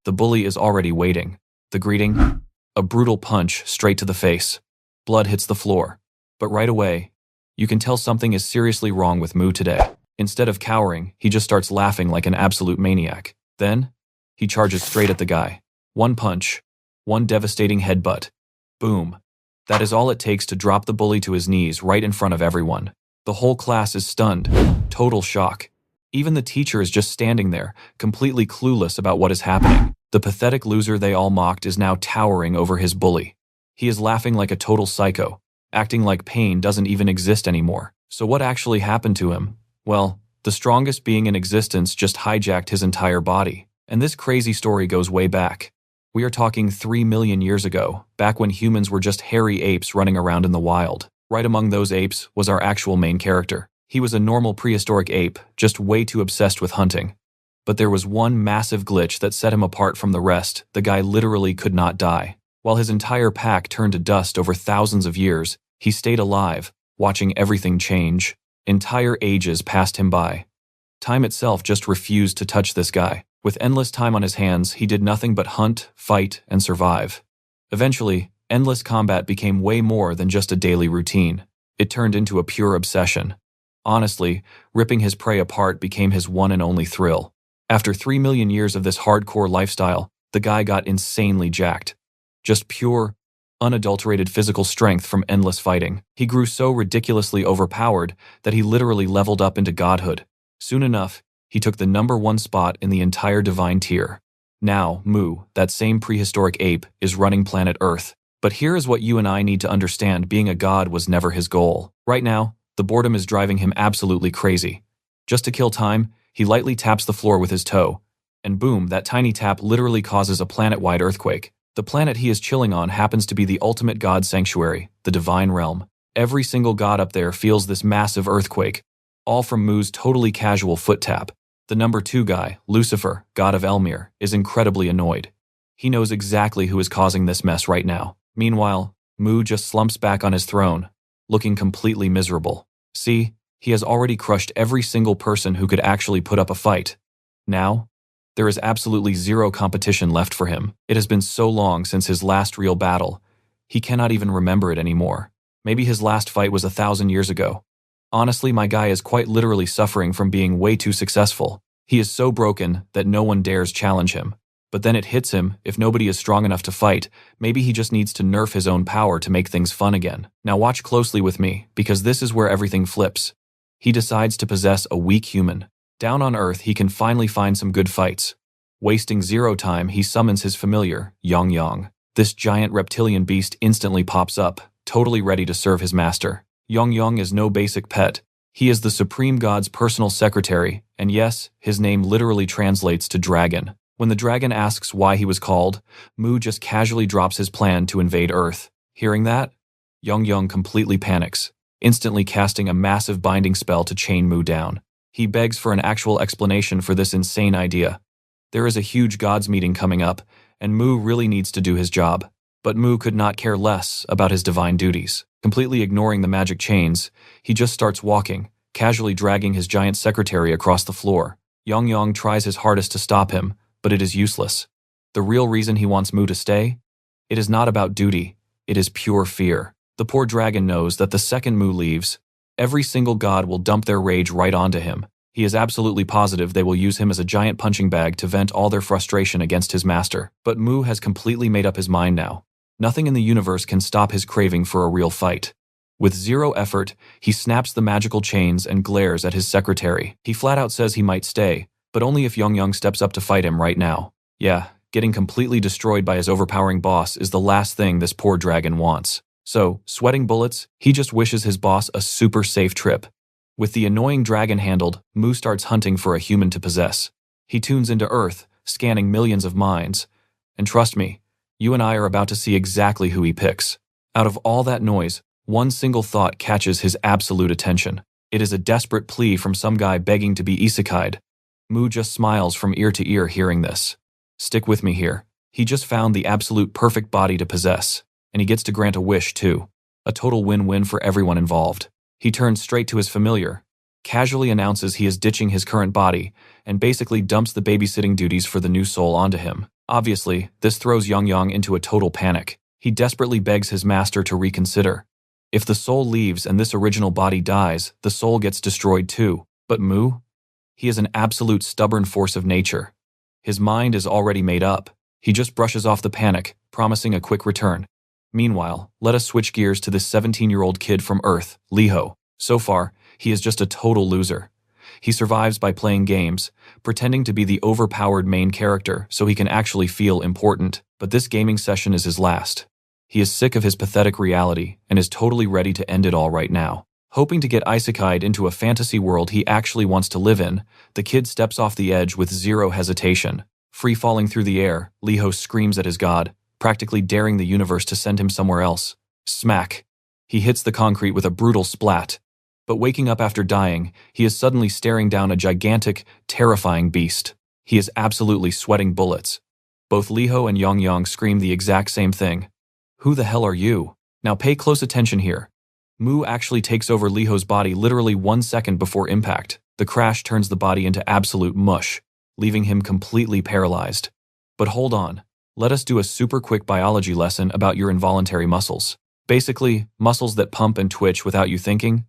The bully is already waiting. The greeting? A brutal punch straight to the face. Blood hits the floor. But right away, you can tell something is seriously wrong with Mu today. Instead of cowering, he just starts laughing like an absolute maniac. Then, he charges straight at the guy. One punch. One devastating headbutt. Boom. That is all it takes to drop the bully to his knees right in front of everyone. The whole class is stunned. Total shock. Even the teacher is just standing there, completely clueless about what is happening. The pathetic loser they all mocked is now towering over his bully. He is laughing like a total psycho, acting like pain doesn't even exist anymore. So what actually happened to him? Well, the strongest being in existence just hijacked his entire body. And this crazy story goes way back. We are talking 3 million years ago, back when humans were just hairy apes running around in the wild. Right among those apes was our actual main character. He was a normal prehistoric ape, just way too obsessed with hunting. But there was one massive glitch that set him apart from the rest. The guy literally could not die. While his entire pack turned to dust over thousands of years, he stayed alive, watching everything change. Entire ages passed him by. Time itself just refused to touch this guy. With endless time on his hands, he did nothing but hunt, fight, and survive. Eventually, endless combat became way more than just a daily routine. It turned into a pure obsession. Honestly, ripping his prey apart became his one and only thrill. After 3 million years of this hardcore lifestyle, the guy got insanely jacked. Just pure, unadulterated physical strength from endless fighting. He grew so ridiculously overpowered that he literally leveled up into godhood. Soon enough, he took the #1 spot in the entire divine tier. Now, Mu, that same prehistoric ape, is running planet Earth. But here is what you and I need to understand: being a god was never his goal. Right now, the boredom is driving him absolutely crazy. Just to kill time, he lightly taps the floor with his toe. And boom, that tiny tap literally causes a planet-wide earthquake. The planet he is chilling on happens to be the ultimate god sanctuary, the divine realm. Every single god up there feels this massive earthquake, all from Mu's totally casual foot tap. The #2 guy, Lucifer, god of Elmir, is incredibly annoyed. He knows exactly who is causing this mess right now. Meanwhile, Mu just slumps back on his throne, looking completely miserable. See, he has already crushed every single person who could actually put up a fight. Now, there is absolutely zero competition left for him. It has been so long since his last real battle, he cannot even remember it anymore. Maybe his last fight was 1,000 years ago. Honestly, my guy is quite literally suffering from being way too successful. He is so broken that no one dares challenge him. But then it hits him: if nobody is strong enough to fight, maybe he just needs to nerf his own power to make things fun again. Now watch closely with me, because this is where everything flips. He decides to possess a weak human. Down on Earth, he can finally find some good fights. Wasting zero time, he summons his familiar, Yong. This giant reptilian beast instantly pops up, totally ready to serve his master. Yong is no basic pet. He is the supreme god's personal secretary, and yes, his name literally translates to dragon. When the dragon asks why he was called, Mu just casually drops his plan to invade Earth. Hearing that, Yong completely panics, instantly casting a massive binding spell to chain Mu down. He begs for an actual explanation for this insane idea. There is a huge gods meeting coming up, and Mu really needs to do his job. But Mu could not care less about his divine duties. Completely ignoring the magic chains, he just starts walking, casually dragging his giant secretary across the floor. Yong tries his hardest to stop him, but it is useless. The real reason he wants Mu to stay? It is not about duty, it is pure fear. The poor dragon knows that the second Mu leaves, every single god will dump their rage right onto him. He is absolutely positive they will use him as a giant punching bag to vent all their frustration against his master. But Mu has completely made up his mind now. Nothing in the universe can stop his craving for a real fight. With zero effort, he snaps the magical chains and glares at his secretary. He flat out says he might stay, but only if Yong steps up to fight him right now. Yeah, getting completely destroyed by his overpowering boss is the last thing this poor dragon wants. So, sweating bullets, he just wishes his boss a super safe trip. With the annoying dragon handled, Mu starts hunting for a human to possess. He tunes into Earth, scanning millions of minds. And trust me, you and I are about to see exactly who he picks. Out of all that noise, one single thought catches his absolute attention. It is a desperate plea from some guy begging to be isekai'd. Mu just smiles from ear to ear hearing this. Stick with me here. He just found the absolute perfect body to possess, and he gets to grant a wish too. A total win-win for everyone involved. He turns straight to his familiar, casually announces he is ditching his current body, and basically dumps the babysitting duties for the new soul onto him. Obviously, this throws Yang into a total panic. He desperately begs his master to reconsider. If the soul leaves and this original body dies, the soul gets destroyed too. But Mu? He is an absolute stubborn force of nature. His mind is already made up. He just brushes off the panic, promising a quick return. Meanwhile, let us switch gears to this 17-year-old kid from Earth, Liho. So far, he is just a total loser. He survives by playing games, pretending to be the overpowered main character so he can actually feel important. But this gaming session is his last. He is sick of his pathetic reality and is totally ready to end it all right now. Hoping to get isekai'd into a fantasy world he actually wants to live in, the kid steps off the edge with zero hesitation. Free falling through the air, Liho screams at his god, practically daring the universe to send him somewhere else. Smack! He hits the concrete with a brutal splat. But waking up after dying, he is suddenly staring down a gigantic, terrifying beast. He is absolutely sweating bullets. Both Liho and Yang scream the exact same thing. Who the hell are you? Now pay close attention here. Mu actually takes over Liho's body literally 1 second before impact. The crash turns the body into absolute mush, leaving him completely paralyzed. But hold on, let us do a super quick biology lesson about your involuntary muscles. Basically, muscles that pump and twitch without you thinking.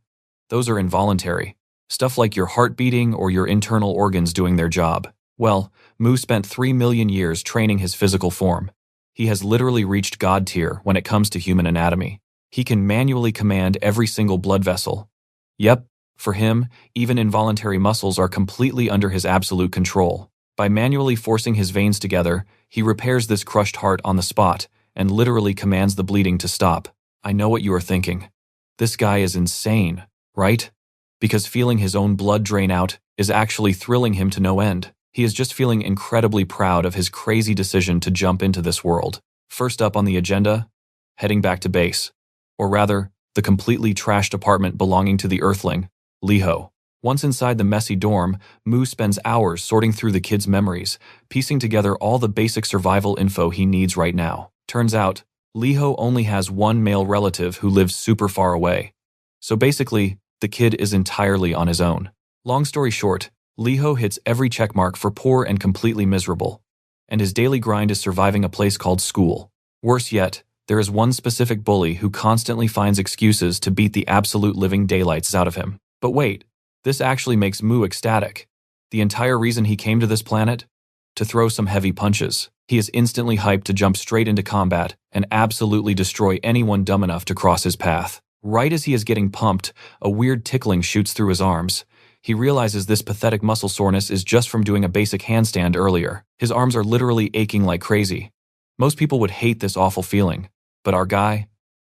Those are involuntary. Stuff like your heart beating or your internal organs doing their job. Well, Mu spent 3 million years training his physical form. He has literally reached God tier when it comes to human anatomy. He can manually command every single blood vessel. Yep, for him, even involuntary muscles are completely under his absolute control. By manually forcing his veins together, he repairs this crushed heart on the spot and literally commands the bleeding to stop. I know what you are thinking. This guy is insane, right? Because feeling his own blood drain out is actually thrilling him to no end. He is just feeling incredibly proud of his crazy decision to jump into this world. First up on the agenda, heading back to base. Or rather, the completely trashed apartment belonging to the Earthling, Liho. Once inside the messy dorm, Mu spends hours sorting through the kid's memories, piecing together all the basic survival info he needs right now. Turns out, Liho only has one male relative who lives super far away. So basically, the kid is entirely on his own. Long story short, Liho hits every checkmark for poor and completely miserable. And his daily grind is surviving a place called school. Worse yet, there is one specific bully who constantly finds excuses to beat the absolute living daylights out of him. But wait, this actually makes Mu ecstatic. The entire reason he came to this planet? To throw some heavy punches. He is instantly hyped to jump straight into combat and absolutely destroy anyone dumb enough to cross his path. Right as he is getting pumped, a weird tickling shoots through his arms. He realizes this pathetic muscle soreness is just from doing a basic handstand earlier. His arms are literally aching like crazy. Most people would hate this awful feeling. But our guy?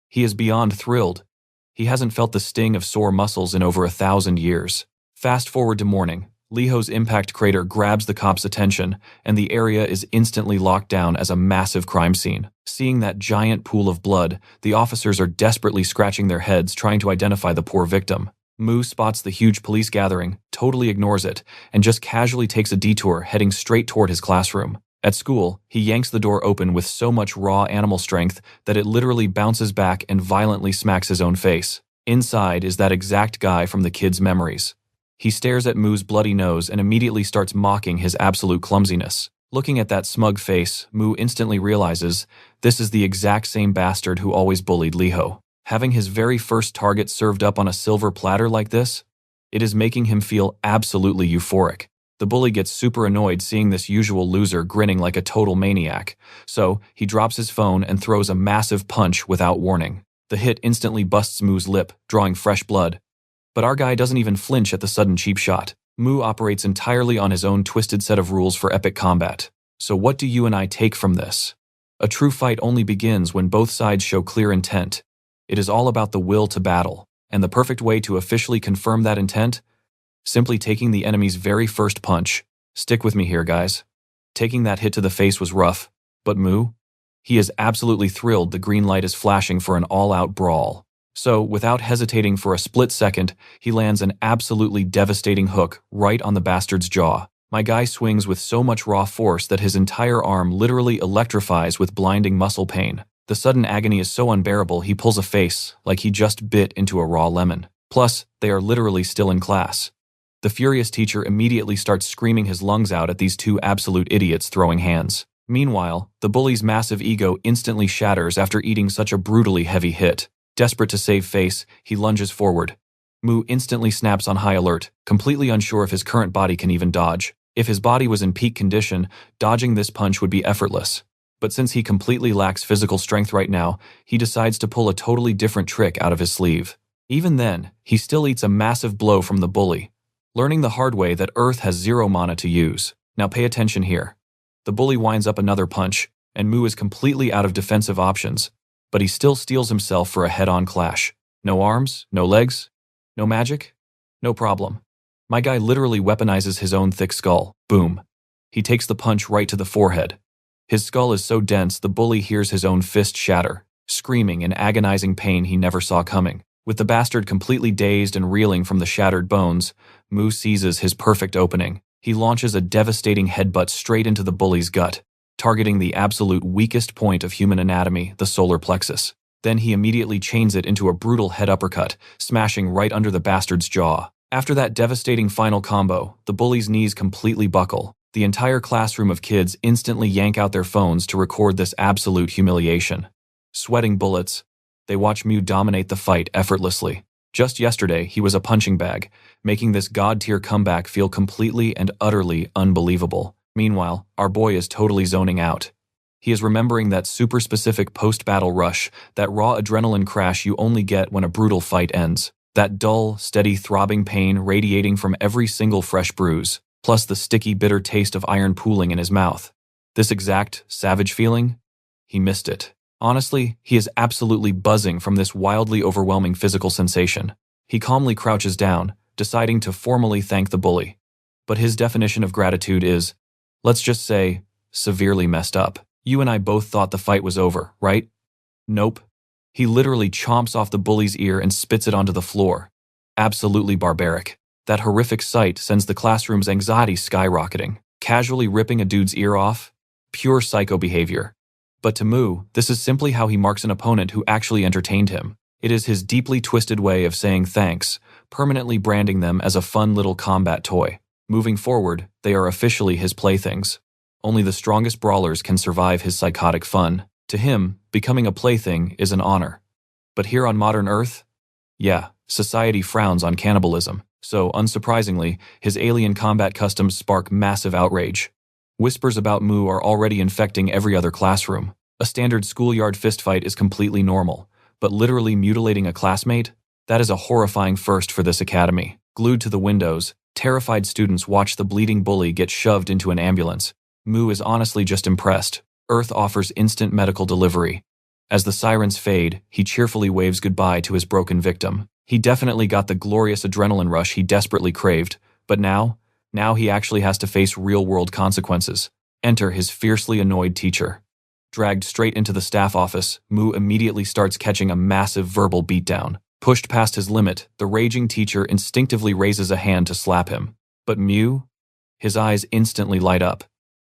He is beyond thrilled. He hasn't felt the sting of sore muscles in over 1,000 years. Fast forward to morning. Liho's impact crater grabs the cops' attention, and the area is instantly locked down as a massive crime scene. Seeing that giant pool of blood, the officers are desperately scratching their heads trying to identify the poor victim. Mu spots the huge police gathering, totally ignores it, and just casually takes a detour heading straight toward his classroom. At school, he yanks the door open with so much raw animal strength that it literally bounces back and violently smacks his own face. Inside is that exact guy from the kid's memories. He stares at Mu's bloody nose and immediately starts mocking his absolute clumsiness. Looking at that smug face, Mu instantly realizes this is the exact same bastard who always bullied Liho. Having his very first target served up on a silver platter like this, it is making him feel absolutely euphoric. The bully gets super annoyed seeing this usual loser grinning like a total maniac, so he drops his phone and throws a massive punch without warning. The hit instantly busts Mu's lip, drawing fresh blood. But our guy doesn't even flinch at the sudden cheap shot. Mu operates entirely on his own twisted set of rules for epic combat. So what do you and I take from this? A true fight only begins when both sides show clear intent. It is all about the will to battle, and the perfect way to officially confirm that intent? Simply taking the enemy's very first punch. Stick with me here, guys. Taking that hit to the face was rough, but Mu? He is absolutely thrilled the green light is flashing for an all-out brawl. So, without hesitating for a split second, he lands an absolutely devastating hook right on the bastard's jaw. My guy swings with so much raw force that his entire arm literally electrifies with blinding muscle pain. The sudden agony is so unbearable he pulls a face like he just bit into a raw lemon. Plus, they are literally still in class. The furious teacher immediately starts screaming his lungs out at these two absolute idiots throwing hands. Meanwhile, the bully's massive ego instantly shatters after eating such a brutally heavy hit. Desperate to save face, he lunges forward. Mu instantly snaps on high alert, completely unsure if his current body can even dodge. If his body was in peak condition, dodging this punch would be effortless. But since he completely lacks physical strength right now, he decides to pull a totally different trick out of his sleeve. Even then, he still eats a massive blow from the bully, learning the hard way that Earth has 0 mana to use. Now pay attention here. The bully winds up another punch, and Mu is completely out of defensive options, but he still steels himself for a head-on clash. No arms, no legs, no magic? No problem. My guy literally weaponizes his own thick skull. Boom. He takes the punch right to the forehead. His skull is so dense the bully hears his own fist shatter, screaming in agonizing pain he never saw coming. With the bastard completely dazed and reeling from the shattered bones, Mu seizes his perfect opening. He launches a devastating headbutt straight into the bully's gut, targeting the absolute weakest point of human anatomy, the solar plexus. Then he immediately chains it into a brutal head uppercut, smashing right under the bastard's jaw. After that devastating final combo, the bully's knees completely buckle. The entire classroom of kids instantly yank out their phones to record this absolute humiliation. Sweating bullets, they watch Mu dominate the fight effortlessly. Just yesterday, he was a punching bag, making this god-tier comeback feel completely and utterly unbelievable. Meanwhile, our boy is totally zoning out. He is remembering that super specific post-battle rush, that raw adrenaline crash you only get when a brutal fight ends. That dull, steady throbbing pain radiating from every single fresh bruise, plus the sticky, bitter taste of iron pooling in his mouth. This exact, savage feeling? He missed it. Honestly, he is absolutely buzzing from this wildly overwhelming physical sensation. He calmly crouches down, deciding to formally thank the bully. But his definition of gratitude is, let's just say, severely messed up. You and I both thought the fight was over, right? Nope. He literally chomps off the bully's ear and spits it onto the floor. Absolutely barbaric. That horrific sight sends the classroom's anxiety skyrocketing. Casually ripping a dude's ear off? Pure psycho behavior. But to Mu, this is simply how he marks an opponent who actually entertained him. It is his deeply twisted way of saying thanks, permanently branding them as a fun little combat toy. Moving forward, they are officially his playthings. Only the strongest brawlers can survive his psychotic fun. To him, becoming a plaything is an honor. But here on modern Earth? Yeah, society frowns on cannibalism. So, unsurprisingly, his alien combat customs spark massive outrage. Whispers about Mu are already infecting every other classroom. A standard schoolyard fistfight is completely normal, but literally mutilating a classmate? That is a horrifying first for this academy. Glued to the windows, terrified students watch the bleeding bully get shoved into an ambulance. Mu is honestly just impressed. Earth offers instant medical delivery. As the sirens fade, he cheerfully waves goodbye to his broken victim. He definitely got the glorious adrenaline rush he desperately craved, but now he actually has to face real-world consequences. Enter his fiercely annoyed teacher. Dragged straight into the staff office, Mu immediately starts catching a massive verbal beatdown. Pushed past his limit, the raging teacher instinctively raises a hand to slap him. But Mu? His eyes instantly light up.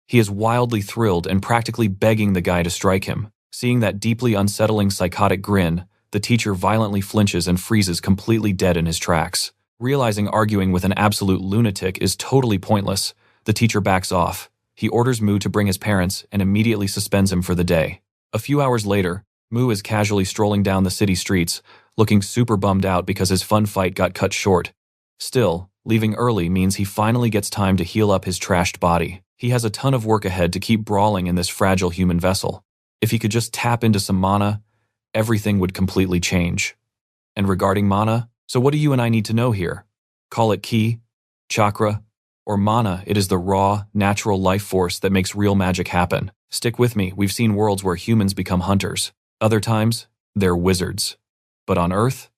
He is wildly thrilled and practically begging the guy to strike him. Seeing that deeply unsettling psychotic grin, the teacher violently flinches and freezes completely dead in his tracks. Realizing arguing with an absolute lunatic is totally pointless, the teacher backs off. He orders Mu to bring his parents and immediately suspends him for the day. A few hours later, Mu is casually strolling down the city streets, looking super bummed out because his fun fight got cut short. Still, leaving early means he finally gets time to heal up his trashed body. He has a ton of work ahead to keep brawling in this fragile human vessel. If he could just tap into some mana, everything would completely change. And regarding mana, so what do you and I need to know here? Call it ki, chakra, or mana, it is the raw, natural life force that makes real magic happen. Stick with me, we've seen worlds where humans become hunters. Other times, they're wizards. But on Earth,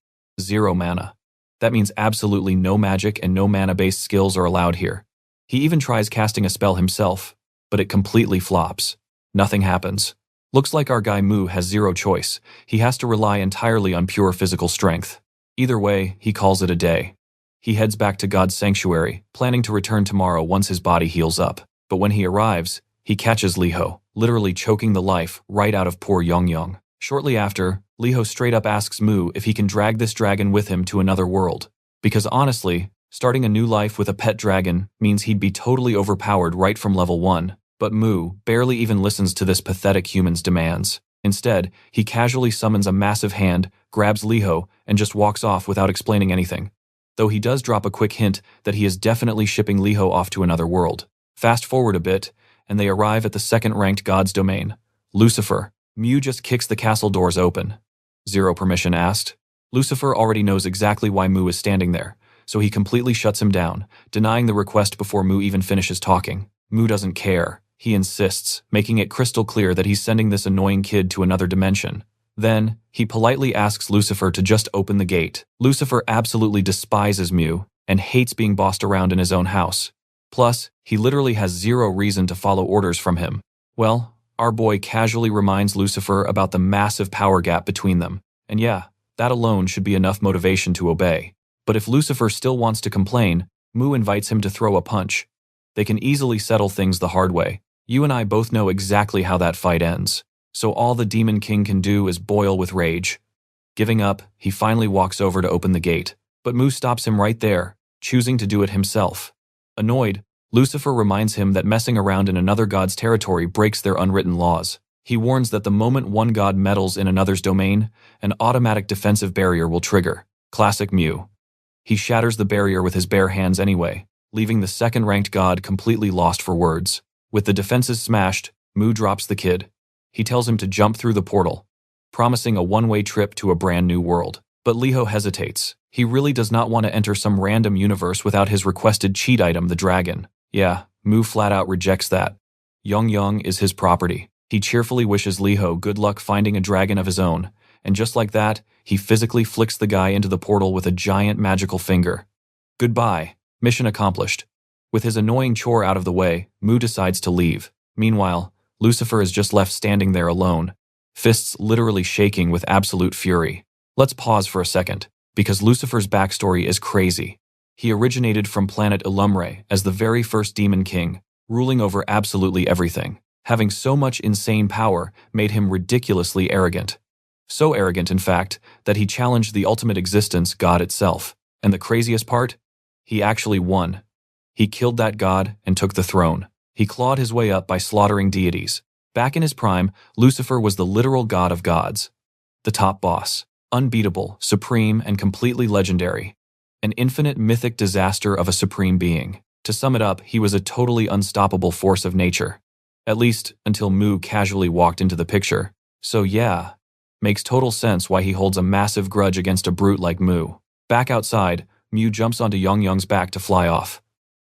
0 mana. That means absolutely no magic and no mana-based skills are allowed here. He even tries casting a spell himself, but it completely flops. Nothing happens. Looks like our guy Mu has 0 choice. He has to rely entirely on pure physical strength. Either way, he calls it a day. He heads back to God's sanctuary, planning to return tomorrow once his body heals up. But when he arrives, he catches Liho, literally choking the life right out of poor Yongyong. Shortly after, Liho straight up asks Mu if he can drag this dragon with him to another world. Because honestly, starting a new life with a pet dragon means he'd be totally overpowered right from level 1. But Mu barely even listens to this pathetic human's demands. Instead, he casually summons a massive hand, grabs Liho, and just walks off without explaining anything. Though he does drop a quick hint that he is definitely shipping Liho off to another world. Fast forward a bit, and they arrive at the second-ranked god's domain, Lucifer. Mu just kicks the castle doors open. Zero permission asked. Lucifer already knows exactly why Mu is standing there, so he completely shuts him down, denying the request before Mu even finishes talking. Mu doesn't care. He insists, making it crystal clear that he's sending this annoying kid to another dimension. Then, he politely asks Lucifer to just open the gate. Lucifer absolutely despises Mu and hates being bossed around in his own house. Plus, he literally has zero reason to follow orders from him. Well, our boy casually reminds Lucifer about the massive power gap between them. And yeah, that alone should be enough motivation to obey. But if Lucifer still wants to complain, Mu invites him to throw a punch. They can easily settle things the hard way. You and I both know exactly how that fight ends. So all the Demon King can do is boil with rage. Giving up, he finally walks over to open the gate. But Mu stops him right there, choosing to do it himself. Annoyed, Lucifer reminds him that messing around in another god's territory breaks their unwritten laws. He warns that the moment one god meddles in another's domain, an automatic defensive barrier will trigger. Classic Mu. He shatters the barrier with his bare hands anyway, leaving the second-ranked god completely lost for words. With the defenses smashed, Mu drops the kid. He tells him to jump through the portal, promising a one-way trip to a brand new world. But Liho hesitates. He really does not want to enter some random universe without his requested cheat item, the dragon. Yeah, Mu flat out rejects that. Yong is his property. He cheerfully wishes Liho good luck finding a dragon of his own, and just like that, he physically flicks the guy into the portal with a giant magical finger. Goodbye. Mission accomplished. With his annoying chore out of the way, Mu decides to leave. Meanwhile, Lucifer is just left standing there alone, fists literally shaking with absolute fury. Let's pause for a second, because Lucifer's backstory is crazy. He originated from planet Ilumre as the very first Demon King, ruling over absolutely everything. Having so much insane power made him ridiculously arrogant. So arrogant, in fact, that he challenged the ultimate existence, God itself. And the craziest part? He actually won. He killed that god and took the throne. He clawed his way up by slaughtering deities. Back in his prime, Lucifer was the literal god of gods. The top boss. Unbeatable, supreme, and completely legendary. An infinite mythic disaster of a supreme being. To sum it up, he was a totally unstoppable force of nature. At least, until Mu casually walked into the picture. So yeah, makes total sense why he holds a massive grudge against a brute like Mu. Back outside, Mu jumps onto Yong's back to fly off.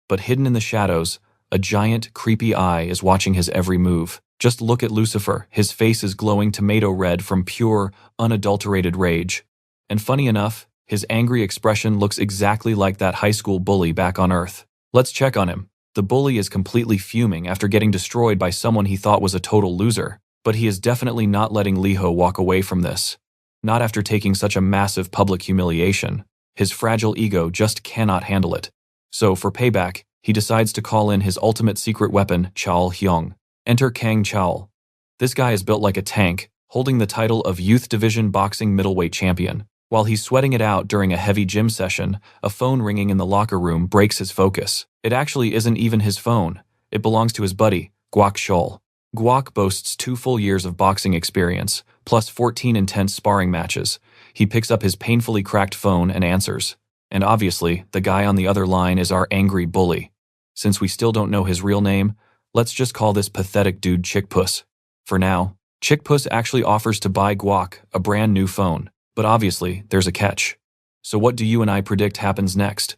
But hidden in the shadows, a giant, creepy eye is watching his every move. Just look at Lucifer, his face is glowing tomato red from pure, unadulterated rage. And funny enough, his angry expression looks exactly like that high school bully back on Earth. Let's check on him. The bully is completely fuming after getting destroyed by someone he thought was a total loser, but he is definitely not letting Liho walk away from this. Not after taking such a massive public humiliation. His fragile ego just cannot handle it. So, for payback, he decides to call in his ultimate secret weapon, Chal Hyung. Enter Kang Chal. This guy is built like a tank, holding the title of Youth Division Boxing Middleweight Champion. While he's sweating it out during a heavy gym session, a phone ringing in the locker room breaks his focus. It actually isn't even his phone. It belongs to his buddy, Guak Shol. Guak boasts 2 full years of boxing experience, plus 14 intense sparring matches. He picks up his painfully cracked phone and answers. And obviously, the guy on the other line is our angry bully. Since we still don't know his real name, let's just call this pathetic dude Chickpuss. For now, Chickpuss actually offers to buy Guak a brand new phone. But obviously, there's a catch. So what do you and I predict happens next?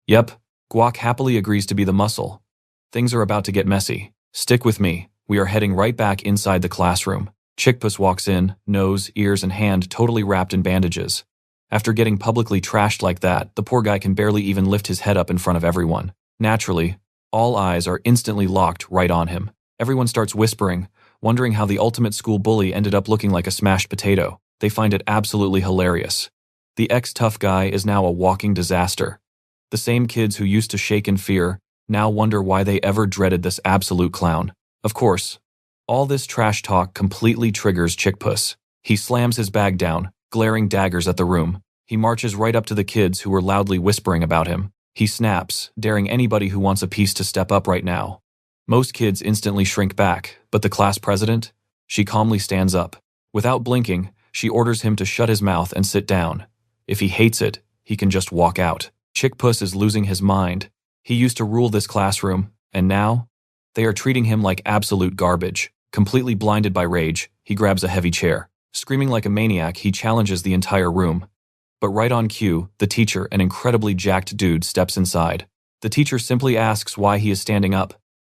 Yep, Guak happily agrees to be the muscle. Things are about to get messy. Stick with me. We are heading right back inside the classroom. Chickpuss walks in, nose, ears, and hand totally wrapped in bandages. After getting publicly trashed like that, the poor guy can barely even lift his head up in front of everyone. Naturally, all eyes are instantly locked right on him. Everyone starts whispering, wondering how the ultimate school bully ended up looking like a smashed potato. They find it absolutely hilarious. The ex-tough guy is now a walking disaster. The same kids who used to shake in fear now wonder why they ever dreaded this absolute clown. Of course, all this trash talk completely triggers Chickpuss. He slams his bag down, glaring daggers at the room. He marches right up to the kids who were loudly whispering about him. He snaps, daring anybody who wants a piece to step up right now. Most kids instantly shrink back, but the class president? She calmly stands up. Without blinking, she orders him to shut his mouth and sit down. If he hates it, he can just walk out. Chickpuss is losing his mind. He used to rule this classroom, and now? They are treating him like absolute garbage. Completely blinded by rage, he grabs a heavy chair. Screaming like a maniac, he challenges the entire room. But right on cue, the teacher, an incredibly jacked dude, steps inside. The teacher simply asks why he is standing up.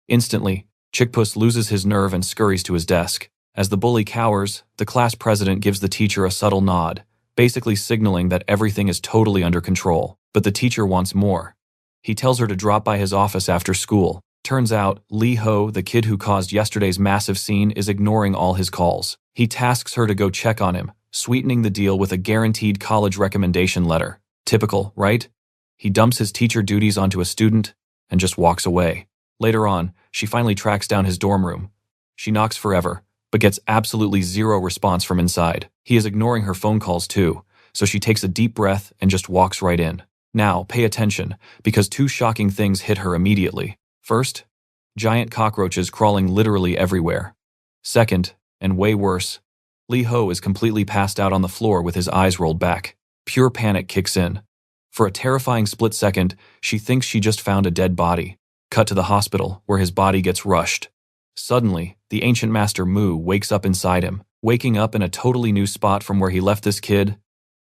Instantly, Chickpuss loses his nerve and scurries to his desk. As the bully cowers, the class president gives the teacher a subtle nod, basically signaling that everything is totally under control. But the teacher wants more. He tells her to drop by his office after school. Turns out, Liho, the kid who caused yesterday's massive scene, is ignoring all his calls. He tasks her to go check on him, sweetening the deal with a guaranteed college recommendation letter. Typical, right? He dumps his teacher duties onto a student and just walks away. Later on, she finally tracks down his dorm room. She knocks forever, but gets absolutely zero response from inside. He is ignoring her phone calls too, so she takes a deep breath and just walks right in. Now, pay attention, because two shocking things hit her immediately. First, giant cockroaches crawling literally everywhere. Second, and way worse, Liho is completely passed out on the floor with his eyes rolled back. Pure panic kicks in. For a terrifying split second, she thinks she just found a dead body. Cut to the hospital, where his body gets rushed. Suddenly, the ancient master Mu wakes up inside him. Waking up in a totally new spot from where he left this kid,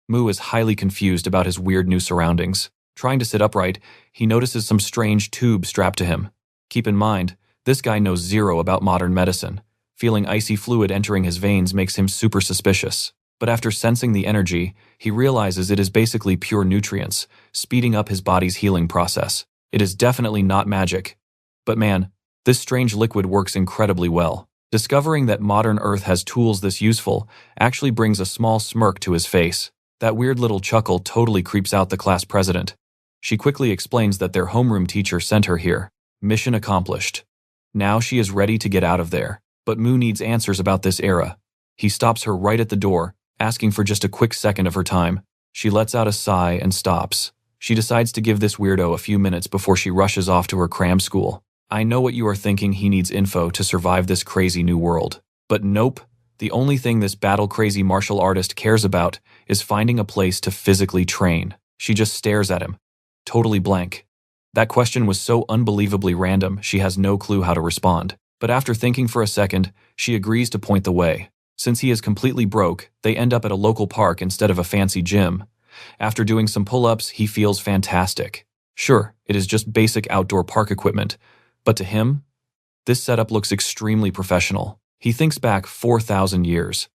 Mu is highly confused about his weird new surroundings. Trying to sit upright, he notices some strange tube strapped to him. Keep in mind, this guy knows zero about modern medicine. Feeling icy fluid entering his veins makes him super suspicious. But after sensing the energy, he realizes it is basically pure nutrients, speeding up his body's healing process. It is definitely not magic. But man, this strange liquid works incredibly well. Discovering that modern Earth has tools this useful actually brings a small smirk to his face. That weird little chuckle totally creeps out the class president. She quickly explains that their homeroom teacher sent her here. Mission accomplished. Now she is ready to get out of there. But Mu needs answers about this era. He stops her right at the door, asking for just a quick second of her time. She lets out a sigh and stops. She decides to give this weirdo a few minutes before she rushes off to her cram school. I know what you are thinking, he needs info to survive this crazy new world. But nope, the only thing this battle-crazy martial artist cares about is finding a place to physically train. She just stares at him, totally blank. That question was so unbelievably random, she has no clue how to respond. But after thinking for a second, she agrees to point the way. Since he is completely broke, they end up at a local park instead of a fancy gym. After doing some pull-ups, he feels fantastic. Sure, it is just basic outdoor park equipment, but to him, this setup looks extremely professional. He thinks back 4,000 years.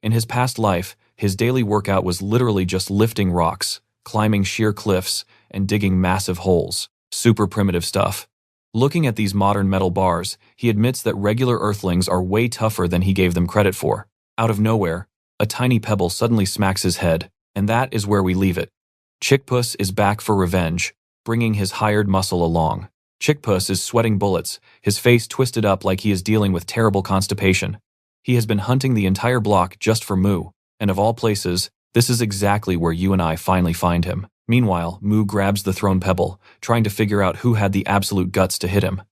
In his past life, his daily workout was literally just lifting rocks, climbing sheer cliffs, and digging massive holes. Super primitive stuff. Looking at these modern metal bars, he admits that regular Earthlings are way tougher than he gave them credit for. Out of nowhere, a tiny pebble suddenly smacks his head, and that is where we leave it. Chickpuss is back for revenge, bringing his hired muscle along. Chickpuss is sweating bullets, his face twisted up like he is dealing with terrible constipation. He has been hunting the entire block just for Mu, and of all places, this is exactly where you and I finally find him. Meanwhile, Mu grabs the thrown pebble, trying to figure out who had the absolute guts to hit him.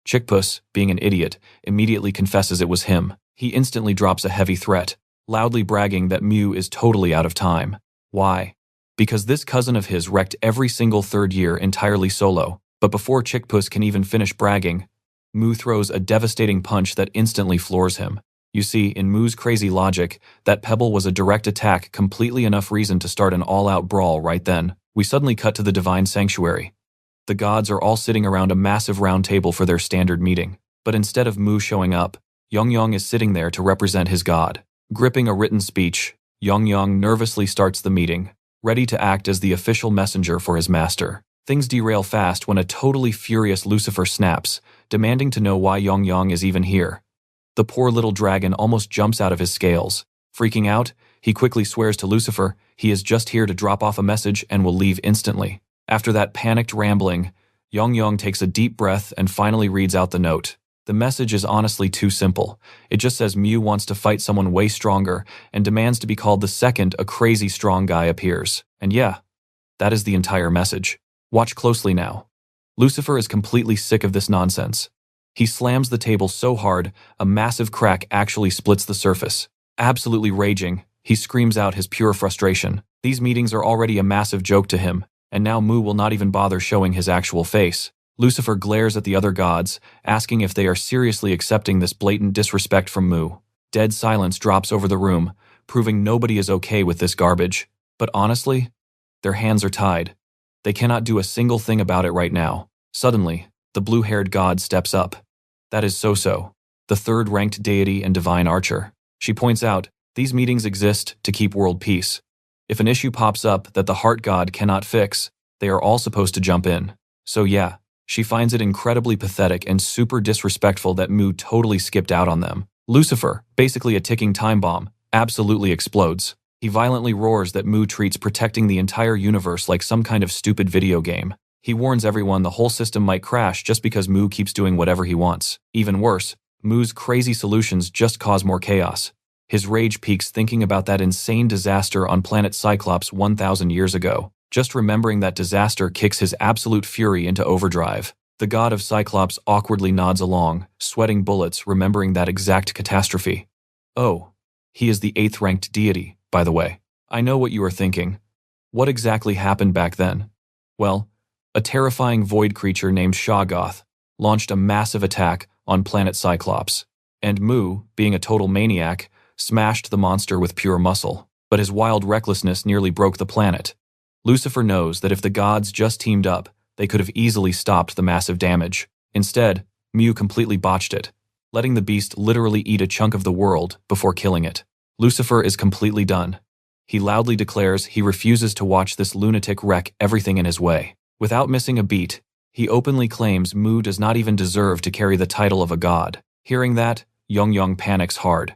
Chickpuss, being an idiot, immediately confesses it was him. He instantly drops a heavy threat, loudly bragging that Mu is totally out of time. Why? Because this cousin of his wrecked every single third year entirely solo. But before Chickpuss can even finish bragging, Mu throws a devastating punch that instantly floors him. You see, in Mu's crazy logic, that pebble was a direct attack, completely enough reason to start an all-out brawl right then. We suddenly cut to the divine sanctuary. The gods are all sitting around a massive round table for their standard meeting. But instead of Mu showing up, Yongyong is sitting there to represent his god. Gripping a written speech, Yongyong nervously starts the meeting, ready to act as the official messenger for his master. Things derail fast when a totally furious Lucifer snaps, demanding to know why Yongyong is even here. The poor little dragon almost jumps out of his scales. Freaking out, he quickly swears to Lucifer he is just here to drop off a message and will leave instantly. After that panicked rambling, Yongyong takes a deep breath and finally reads out the note. The message is honestly too simple. It just says Mu wants to fight someone way stronger and demands to be called the second a crazy strong guy appears. And yeah, that is the entire message. Watch closely now. Lucifer is completely sick of this nonsense. He slams the table so hard, a massive crack actually splits the surface. Absolutely raging, he screams out his pure frustration. These meetings are already a massive joke to him, and now Mu will not even bother showing his actual face. Lucifer glares at the other gods, asking if they are seriously accepting this blatant disrespect from Mu. Dead silence drops over the room, proving nobody is okay with this garbage. But honestly, their hands are tied. They cannot do a single thing about it right now. Suddenly, the blue-haired god steps up. That is So-So, the third-ranked deity and divine archer. She points out, these meetings exist to keep world peace. If an issue pops up that the heart god cannot fix, they are all supposed to jump in. So yeah, she finds it incredibly pathetic and super disrespectful that Mu totally skipped out on them. Lucifer, basically a ticking time bomb, absolutely explodes. He violently roars that Mu treats protecting the entire universe like some kind of stupid video game. He warns everyone the whole system might crash just because Mu keeps doing whatever he wants. Even worse, Mu's crazy solutions just cause more chaos. His rage peaks thinking about that insane disaster on planet Cyclops 1,000 years ago. Just remembering that disaster kicks his absolute fury into overdrive. The god of Cyclops awkwardly nods along, sweating bullets remembering that exact catastrophe. Oh, he is the 8th-ranked deity, by the way. I know what you are thinking. What exactly happened back then? Well, a terrifying void creature named Shoggoth launched a massive attack on planet Cyclops, and Mu, being a total maniac, smashed the monster with pure muscle, but his wild recklessness nearly broke the planet. Lucifer knows that if the gods just teamed up, they could have easily stopped the massive damage. Instead, Mu completely botched it, letting the beast literally eat a chunk of the world before killing it. Lucifer is completely done. He loudly declares he refuses to watch this lunatic wreck everything in his way. Without missing a beat, he openly claims Mu does not even deserve to carry the title of a god. Hearing that, Yong panics hard.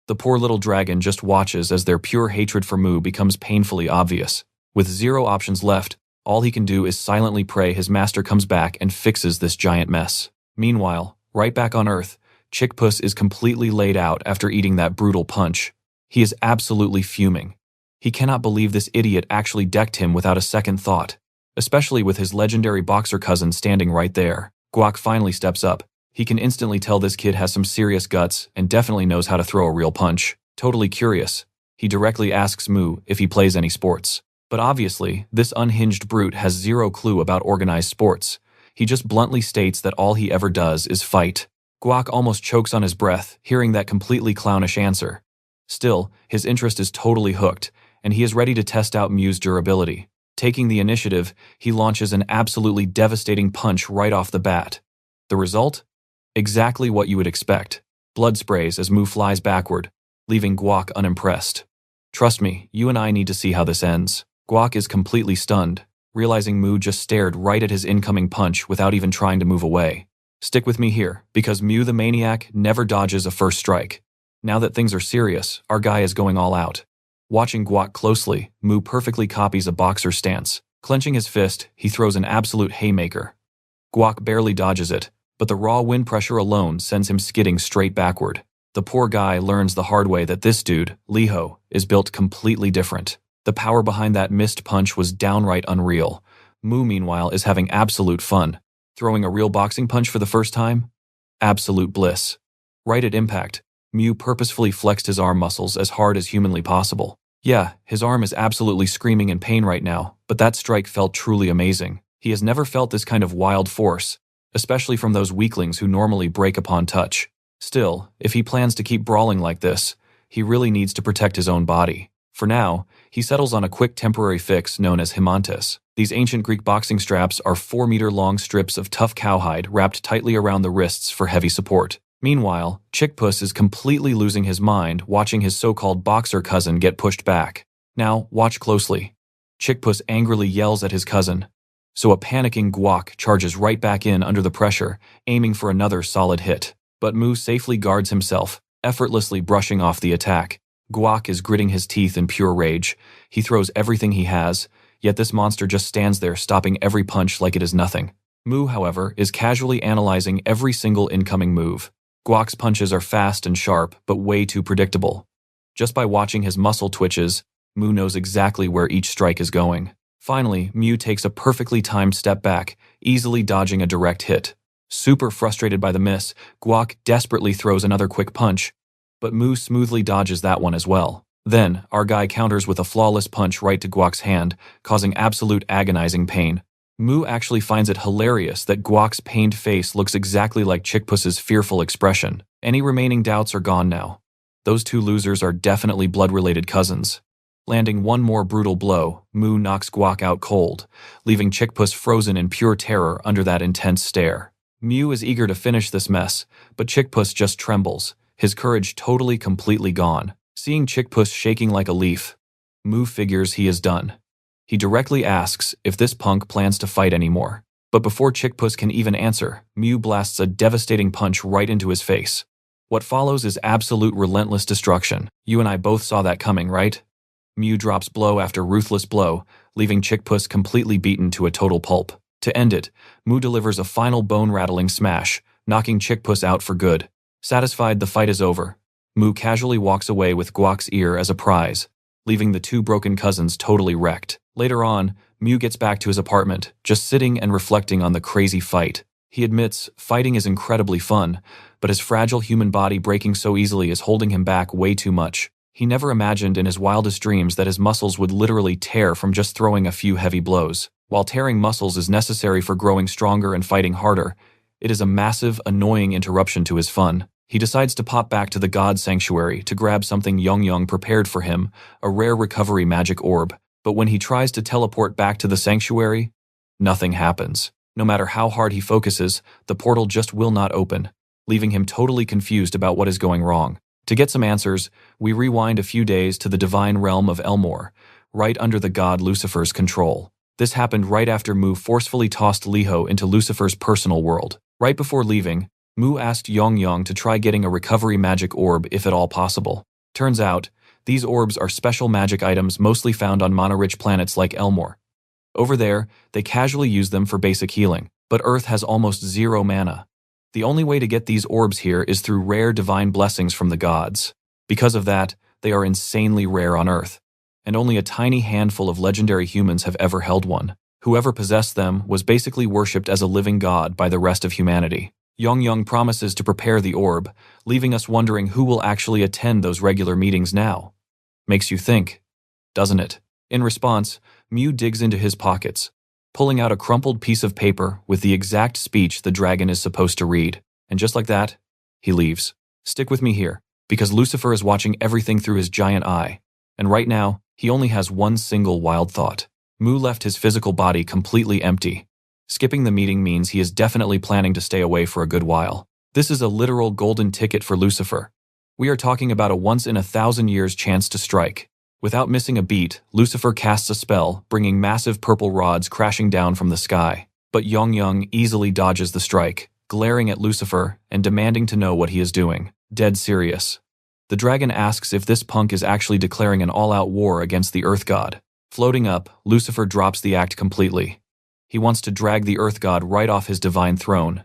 The poor little dragon just watches as their pure hatred for Mu becomes painfully obvious. With 0 options left, all he can do is silently pray his master comes back and fixes this giant mess. Meanwhile, right back on Earth, Chickpuss is completely laid out after eating that brutal punch. He is absolutely fuming. He cannot believe this idiot actually decked him without a second thought, especially with his legendary boxer cousin standing right there. Guac finally steps up. He can instantly tell this kid has some serious guts and definitely knows how to throw a real punch. Totally curious, he directly asks Mu if he plays any sports. But obviously, this unhinged brute has 0 clue about organized sports. He just bluntly states that all he ever does is fight. Guac almost chokes on his breath, hearing that completely clownish answer. Still, his interest is totally hooked, and he is ready to test out Mu's durability. Taking the initiative, he launches an absolutely devastating punch right off the bat. The result? Exactly what you would expect. Blood sprays as Mu flies backward, leaving Guac unimpressed. Trust me, you and I need to see how this ends. Guac is completely stunned, realizing Mu just stared right at his incoming punch without even trying to move away. Stick with me here, because Mu the maniac never dodges a first strike. Now that things are serious, our guy is going all out. Watching Guac closely, Mu perfectly copies a boxer stance. Clenching his fist, he throws an absolute haymaker. Guac barely dodges it, but the raw wind pressure alone sends him skidding straight backward. The poor guy learns the hard way that this dude, Liho, is built completely different. The power behind that missed punch was downright unreal. Mu, meanwhile, is having absolute fun. Throwing a real boxing punch for the first time? Absolute bliss. Right at impact, Mu purposefully flexed his arm muscles as hard as humanly possible. Yeah, his arm is absolutely screaming in pain right now, but that strike felt truly amazing. He has never felt this kind of wild force, especially from those weaklings who normally break upon touch. Still, if he plans to keep brawling like this, he really needs to protect his own body. For now, he settles on a quick temporary fix known as himantes. These ancient Greek boxing straps are 4-meter-long strips of tough cowhide wrapped tightly around the wrists for heavy support. Meanwhile, Chickpuss is completely losing his mind watching his so-called boxer cousin get pushed back. Now, watch closely. Chickpuss angrily yells at his cousin, so a panicking Guac charges right back in under the pressure, aiming for another solid hit. But Mu safely guards himself, effortlessly brushing off the attack. Guac is gritting his teeth in pure rage. He throws everything he has, yet this monster just stands there stopping every punch like it is nothing. Mu, however, is casually analyzing every single incoming move. Guac's punches are fast and sharp, but way too predictable. Just by watching his muscle twitches, Mu knows exactly where each strike is going. Finally, Mu takes a perfectly timed step back, easily dodging a direct hit. Super frustrated by the miss, Guak desperately throws another quick punch, but Mu smoothly dodges that one as well. Then, our guy counters with a flawless punch right to Guak's hand, causing absolute agonizing pain. Mu actually finds it hilarious that Guak's pained face looks exactly like Chickpuss's fearful expression. Any remaining doubts are gone now. Those two losers are definitely blood-related cousins. Landing one more brutal blow, Mu knocks Guak out cold, leaving Chickpuss frozen in pure terror under that intense stare. Mu is eager to finish this mess, but Chickpuss just trembles, his courage completely gone. Seeing Chickpuss shaking like a leaf, Mu figures he is done. He directly asks if this punk plans to fight anymore. But before Chickpuss can even answer, Mu blasts a devastating punch right into his face. What follows is absolute relentless destruction. You and I both saw that coming, right? Mu drops blow after ruthless blow, leaving Chickpuss completely beaten to a total pulp. To end it, Mu delivers a final bone-rattling smash, knocking Chickpuss out for good. Satisfied the fight is over, Mu casually walks away with Guak's ear as a prize, leaving the two broken cousins totally wrecked. Later on, Mu gets back to his apartment, just sitting and reflecting on the crazy fight. He admits fighting is incredibly fun, but his fragile human body breaking so easily is holding him back way too much. He never imagined in his wildest dreams that his muscles would literally tear from just throwing a few heavy blows. While tearing muscles is necessary for growing stronger and fighting harder, it is a massive, annoying interruption to his fun. He decides to pop back to the God Sanctuary to grab something Yong prepared for him, a rare recovery magic orb. But when he tries to teleport back to the sanctuary, nothing happens. No matter how hard he focuses, the portal just will not open, leaving him totally confused about what is going wrong. To get some answers, we rewind a few days to the divine realm of Elmore, right under the god Lucifer's control. This happened right after Mu forcefully tossed Liho into Lucifer's personal world. Right before leaving, Mu asked Yong to try getting a recovery magic orb if at all possible. Turns out, these orbs are special magic items mostly found on mana-rich planets like Elmore. Over there, they casually use them for basic healing, but Earth has almost zero mana. The only way to get these orbs here is through rare divine blessings from the gods. Because of that, they are insanely rare on Earth, and only a tiny handful of legendary humans have ever held one. Whoever possessed them was basically worshipped as a living god by the rest of humanity. Yong promises to prepare the orb, leaving us wondering who will actually attend those regular meetings now. Makes you think, doesn't it? In response, Mu digs into his pockets, pulling out a crumpled piece of paper with the exact speech the dragon is supposed to read. And just like that, he leaves. Stick with me here, because Lucifer is watching everything through his giant eye. And right now, he only has one single wild thought. Mu left his physical body completely empty. Skipping the meeting means he is definitely planning to stay away for a good while. This is a literal golden ticket for Lucifer. We are talking about a once-in-a-thousand-years chance to strike. Without missing a beat, Lucifer casts a spell, bringing massive purple rods crashing down from the sky. But Yong easily dodges the strike, glaring at Lucifer and demanding to know what he is doing. Dead serious. The dragon asks if this punk is actually declaring an all-out war against the Earth God. Floating up, Lucifer drops the act completely. He wants to drag the Earth God right off his divine throne.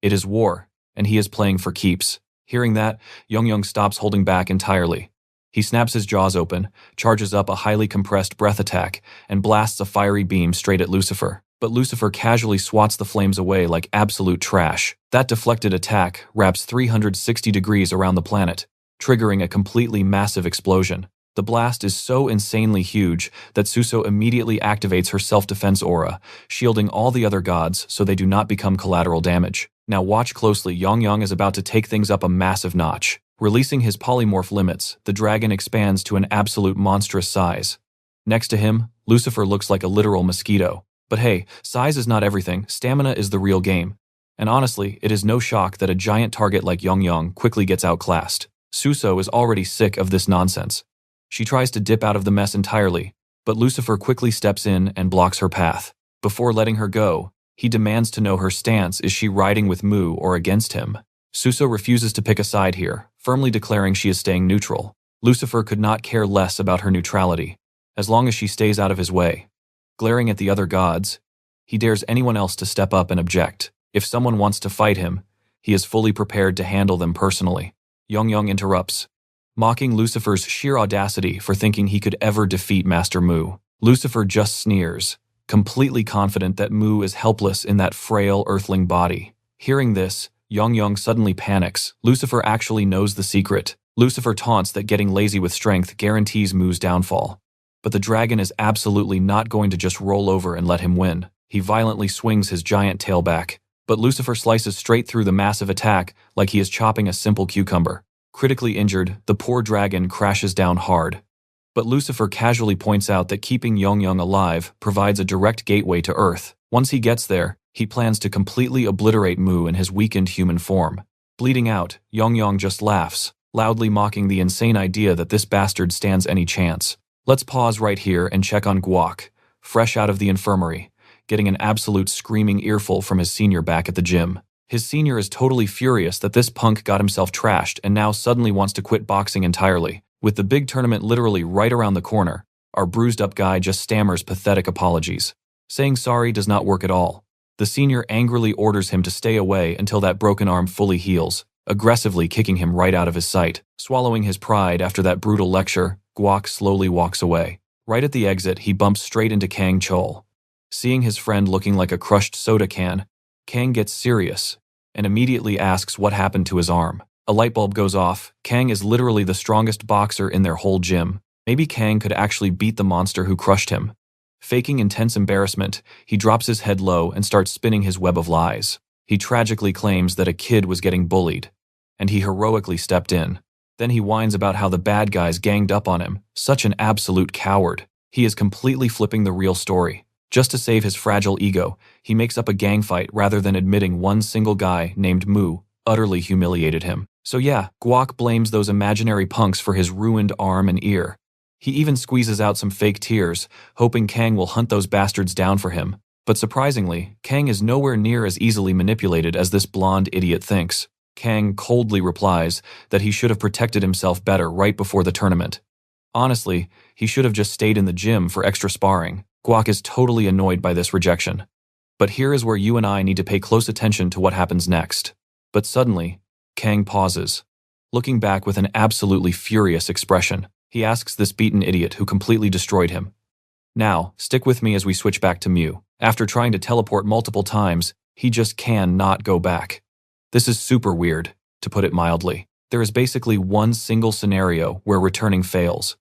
It is war, and he is playing for keeps. Hearing that, Yong stops holding back entirely. He snaps his jaws open, charges up a highly compressed breath attack, and blasts a fiery beam straight at Lucifer. But Lucifer casually swats the flames away like absolute trash. That deflected attack wraps 360 degrees around the planet, triggering a completely massive explosion. The blast is so insanely huge that Suso immediately activates her self-defense aura, shielding all the other gods so they do not become collateral damage. Now watch closely, Yong is about to take things up a massive notch. Releasing his polymorph limits, the dragon expands to an absolute monstrous size. Next to him, Lucifer looks like a literal mosquito. But hey, size is not everything, stamina is the real game. And honestly, it is no shock that a giant target like Yong quickly gets outclassed. Suso is already sick of this nonsense. She tries to dip out of the mess entirely, but Lucifer quickly steps in and blocks her path. Before letting her go, he demands to know her stance. Is she riding with Mu or against him? Suso refuses to pick a side here, firmly declaring she is staying neutral. Lucifer could not care less about her neutrality, as long as she stays out of his way. Glaring at the other gods, he dares anyone else to step up and object. If someone wants to fight him, he is fully prepared to handle them personally. Yong interrupts, mocking Lucifer's sheer audacity for thinking he could ever defeat Master Mu. Lucifer just sneers, completely confident that Mu is helpless in that frail earthling body. Hearing this, Yong suddenly panics. Lucifer actually knows the secret. Lucifer taunts that getting lazy with strength guarantees Mu's downfall. But the dragon is absolutely not going to just roll over and let him win. He violently swings his giant tail back, but Lucifer slices straight through the massive attack like he is chopping a simple cucumber. Critically injured, the poor dragon crashes down hard. But Lucifer casually points out that keeping Yong alive provides a direct gateway to Earth. Once he gets there, he plans to completely obliterate Mu in his weakened human form. Bleeding out, Yong just laughs, loudly mocking the insane idea that this bastard stands any chance. Let's pause right here and check on Guok, fresh out of the infirmary, getting an absolute screaming earful from his senior back at the gym. His senior is totally furious that this punk got himself trashed and now suddenly wants to quit boxing entirely. With the big tournament literally right around the corner, our bruised-up guy just stammers pathetic apologies. Saying sorry does not work at all. The senior angrily orders him to stay away until that broken arm fully heals, aggressively kicking him right out of his sight. Swallowing his pride after that brutal lecture, Guok slowly walks away. Right at the exit, he bumps straight into Kang Chol. Seeing his friend looking like a crushed soda can, Kang gets serious and immediately asks what happened to his arm. A light bulb goes off. Kang is literally the strongest boxer in their whole gym. Maybe Kang could actually beat the monster who crushed him. Faking intense embarrassment, he drops his head low and starts spinning his web of lies. He tragically claims that a kid was getting bullied, and he heroically stepped in. Then he whines about how the bad guys ganged up on him. Such an absolute coward. He is completely flipping the real story. Just to save his fragile ego, he makes up a gang fight rather than admitting one single guy named Mu utterly humiliated him. So yeah, Guok blames those imaginary punks for his ruined arm and ear. He even squeezes out some fake tears, hoping Kang will hunt those bastards down for him. But surprisingly, Kang is nowhere near as easily manipulated as this blonde idiot thinks. Kang coldly replies that he should have protected himself better right before the tournament. Honestly, he should have just stayed in the gym for extra sparring. Guok is totally annoyed by this rejection. But here is where you and I need to pay close attention to what happens next. But suddenly, Kang pauses, looking back with an absolutely furious expression. He asks this beaten idiot who completely destroyed him. Now, stick with me as we switch back to Mu. After trying to teleport multiple times, he just cannot go back. This is super weird, to put it mildly. There is basically one single scenario where returning fails.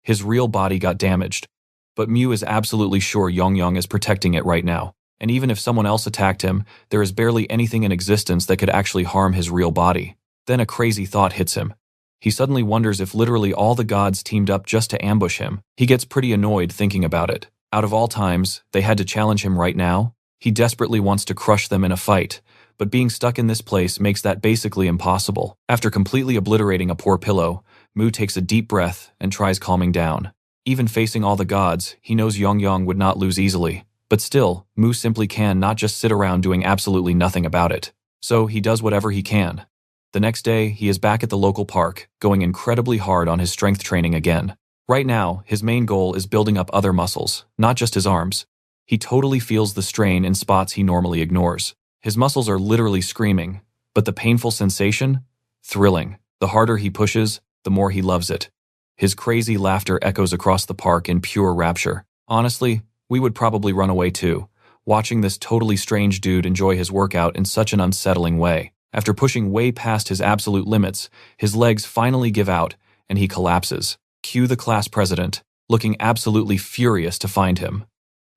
His real body got damaged, but Mu is absolutely sure Yong is protecting it right now. And even if someone else attacked him, there is barely anything in existence that could actually harm his real body. Then a crazy thought hits him. He suddenly wonders if literally all the gods teamed up just to ambush him. He gets pretty annoyed thinking about it. Out of all times, they had to challenge him right now. He desperately wants to crush them in a fight, but being stuck in this place makes that basically impossible. After completely obliterating a poor pillow, Mu takes a deep breath and tries calming down. Even facing all the gods, he knows Yong would not lose easily. But still, Mu simply can not just sit around doing absolutely nothing about it. So he does whatever he can. The next day, he is back at the local park, going incredibly hard on his strength training again. Right now, his main goal is building up other muscles, not just his arms. He totally feels the strain in spots he normally ignores. His muscles are literally screaming, but the painful sensation? Thrilling. The harder he pushes, the more he loves it. His crazy laughter echoes across the park in pure rapture. Honestly, we would probably run away too, watching this totally strange dude enjoy his workout in such an unsettling way. After pushing way past his absolute limits, his legs finally give out and he collapses. Cue the class president, looking absolutely furious to find him.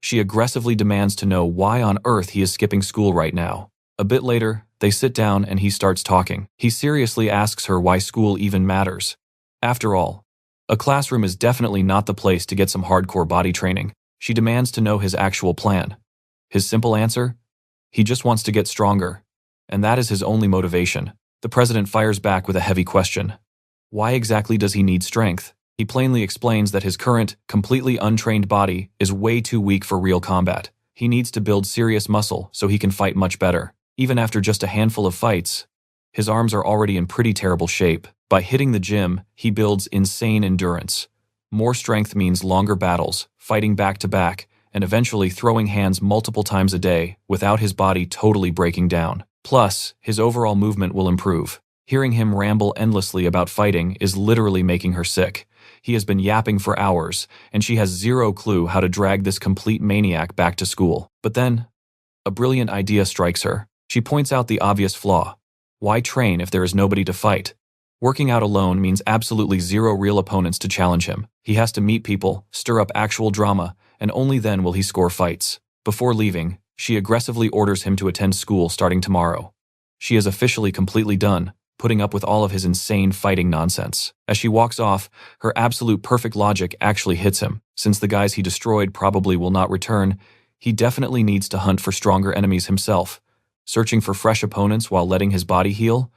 She aggressively demands to know why on earth he is skipping school right now. A bit later, they sit down and he starts talking. He seriously asks her why school even matters. After all, a classroom is definitely not the place to get some hardcore body training. She demands to know his actual plan. His simple answer? He just wants to get stronger. And that is his only motivation. The president fires back with a heavy question. Why exactly does he need strength? He plainly explains that his current, completely untrained body is way too weak for real combat. He needs to build serious muscle so he can fight much better. Even after just a handful of fights, his arms are already in pretty terrible shape. By hitting the gym, he builds insane endurance. More strength means longer battles, fighting back to back, and eventually throwing hands multiple times a day without his body totally breaking down. Plus, his overall movement will improve. Hearing him ramble endlessly about fighting is literally making her sick. He has been yapping for hours, and she has zero clue how to drag this complete maniac back to school. But then, a brilliant idea strikes her. She points out the obvious flaw. Why train if there is nobody to fight? Working out alone means absolutely zero real opponents to challenge him. He has to meet people, stir up actual drama, and only then will he score fights. Before leaving, she aggressively orders him to attend school starting tomorrow. She is officially completely done, putting up with all of his insane fighting nonsense. As she walks off, her absolute perfect logic actually hits him. Since the guys he destroyed probably will not return, he definitely needs to hunt for stronger enemies himself. Searching for fresh opponents while letting his body heal?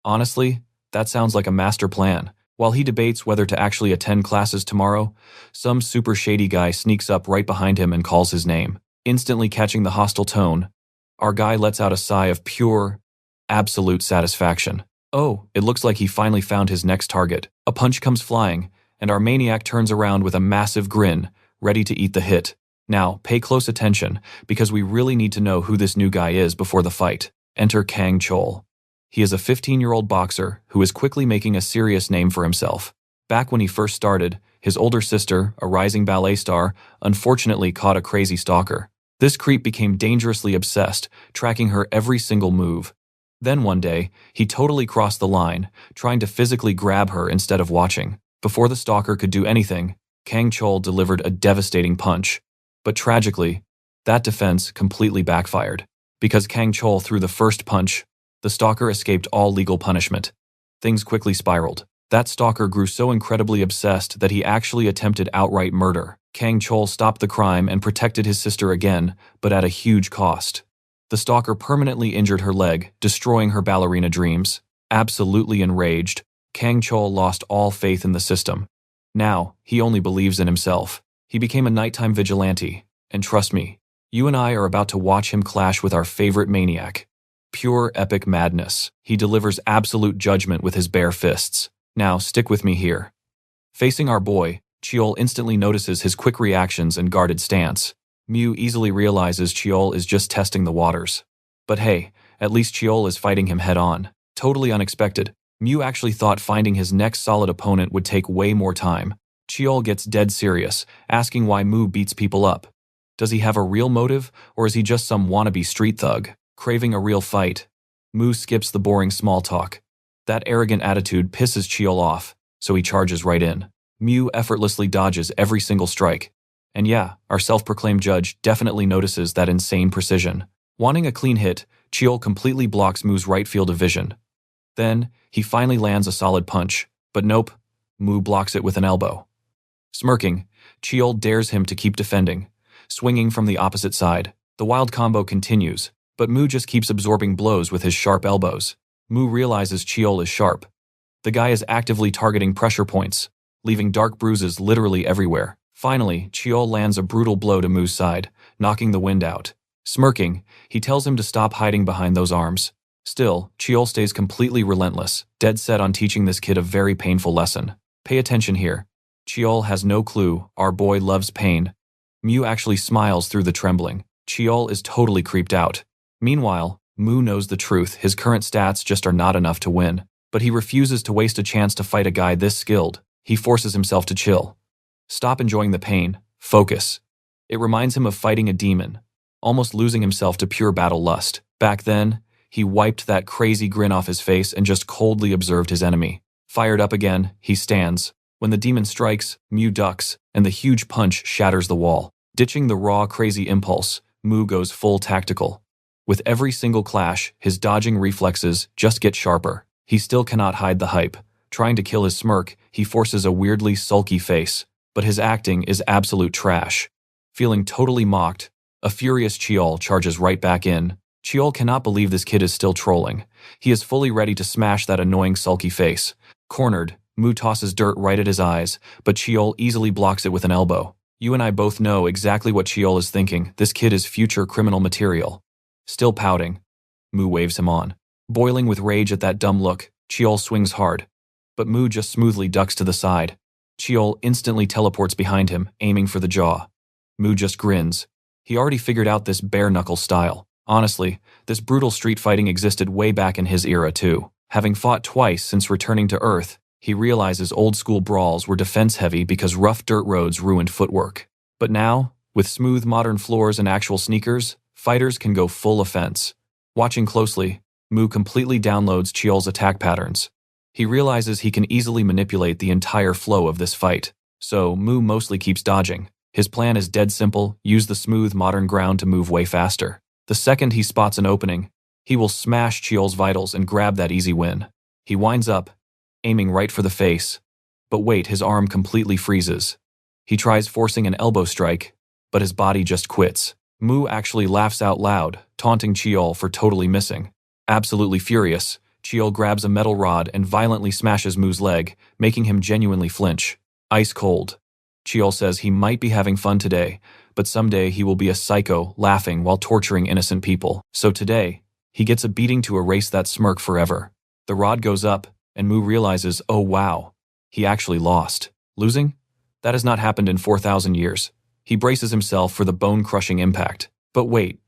Honestly, that sounds like a master plan. While he debates whether to actually attend classes tomorrow, some super shady guy sneaks up right behind him and calls his name. Instantly catching the hostile tone, our guy lets out a sigh of pure, absolute satisfaction. Oh, it looks like he finally found his next target. A punch comes flying, and our maniac turns around with a massive grin, ready to eat the hit. Now, pay close attention, because we really need to know who this new guy is before the fight. Enter Kang Chol. He is a 15-year-old boxer who is quickly making a serious name for himself. Back when he first started, his older sister, a rising ballet star, unfortunately caught a crazy stalker. This creep became dangerously obsessed, tracking her every single move. Then one day, he totally crossed the line, trying to physically grab her instead of watching. Before the stalker could do anything, Kang Chol delivered a devastating punch. But tragically, that defense completely backfired. Because Kang Chol threw the first punch, the stalker escaped all legal punishment. Things quickly spiraled. That stalker grew so incredibly obsessed that he actually attempted outright murder. Kang Chol stopped the crime and protected his sister again, but at a huge cost. The stalker permanently injured her leg, destroying her ballerina dreams. Absolutely enraged, Kang Chol lost all faith in the system. Now, he only believes in himself. He became a nighttime vigilante, and trust me, you and I are about to watch him clash with our favorite maniac. Pure epic madness. He delivers absolute judgment with his bare fists. Now, stick with me here. Facing our boy, Cheol instantly notices his quick reactions and guarded stance. Mew easily realizes Cheol is just testing the waters. But hey, at least Cheol is fighting him head-on. Totally unexpected, Mew actually thought finding his next solid opponent would take way more time. Cheol gets dead serious, asking why Mew beats people up. Does he have a real motive, or is he just some wannabe street thug? Craving a real fight, Mew skips the boring small talk. That arrogant attitude pisses Cheol off, so he charges right in. Mew effortlessly dodges every single strike. And yeah, our self-proclaimed judge definitely notices that insane precision. Wanting a clean hit, Cheol completely blocks Mew's right field of vision. Then, he finally lands a solid punch, but nope, Mew blocks it with an elbow. Smirking, Cheol dares him to keep defending, swinging from the opposite side. The wild combo continues, but Mew just keeps absorbing blows with his sharp elbows. Mew realizes Cheol is sharp. The guy is actively targeting pressure points, leaving dark bruises literally everywhere. Finally, Cheol lands a brutal blow to Mew's side, knocking the wind out. Smirking, he tells him to stop hiding behind those arms. Still, Cheol stays completely relentless, dead set on teaching this kid a very painful lesson. Pay attention here. Cheol has no clue our boy loves pain. Mew actually smiles through the trembling. Cheol is totally creeped out. Meanwhile, Mew knows the truth. His current stats just are not enough to win. But he refuses to waste a chance to fight a guy this skilled. He forces himself to chill. Stop enjoying the pain. Focus. It reminds him of fighting a demon, almost losing himself to pure battle lust. Back then, he wiped that crazy grin off his face and just coldly observed his enemy. Fired up again, he stands. When the demon strikes, Mew ducks, and the huge punch shatters the wall. Ditching the raw, crazy impulse, Mew goes full tactical. With every single clash, his dodging reflexes just get sharper. He still cannot hide the hype. Trying to kill his smirk, he forces a weirdly sulky face. But his acting is absolute trash. Feeling totally mocked, a furious Cheol charges right back in. Cheol cannot believe this kid is still trolling. He is fully ready to smash that annoying sulky face. Cornered, Mew tosses dirt right at his eyes, but Cheol easily blocks it with an elbow. You and I both know exactly what Cheol is thinking. This kid is future criminal material. Still pouting, Mew waves him on. Boiling with rage at that dumb look, Cheol swings hard. But Mew just smoothly ducks to the side. Cheol instantly teleports behind him, aiming for the jaw. Mew just grins. He already figured out this bare-knuckle style. Honestly, this brutal street fighting existed way back in his era too. Having fought twice since returning to Earth, he realizes old-school brawls were defense-heavy because rough dirt roads ruined footwork. But now, with smooth modern floors and actual sneakers, fighters can go full offense. Watching closely, Mu completely downloads Chiol's attack patterns. He realizes he can easily manipulate the entire flow of this fight, so Mu mostly keeps dodging. His plan is dead simple: use the smooth modern ground to move way faster. The second he spots an opening, he will smash Chiol's vitals and grab that easy win. He winds up, aiming right for the face. But wait, his arm completely freezes. He tries forcing an elbow strike, but his body just quits. Mu actually laughs out loud, taunting Chiol for totally missing. Absolutely furious, Chiol grabs a metal rod and violently smashes Mu's leg, making him genuinely flinch. Ice cold. Chiol says he might be having fun today, but someday he will be a psycho laughing while torturing innocent people. So today, he gets a beating to erase that smirk forever. The rod goes up, and Mu realizes, oh wow, he actually lost. Losing? That has not happened in 4,000 years. He braces himself for the bone-crushing impact. But wait,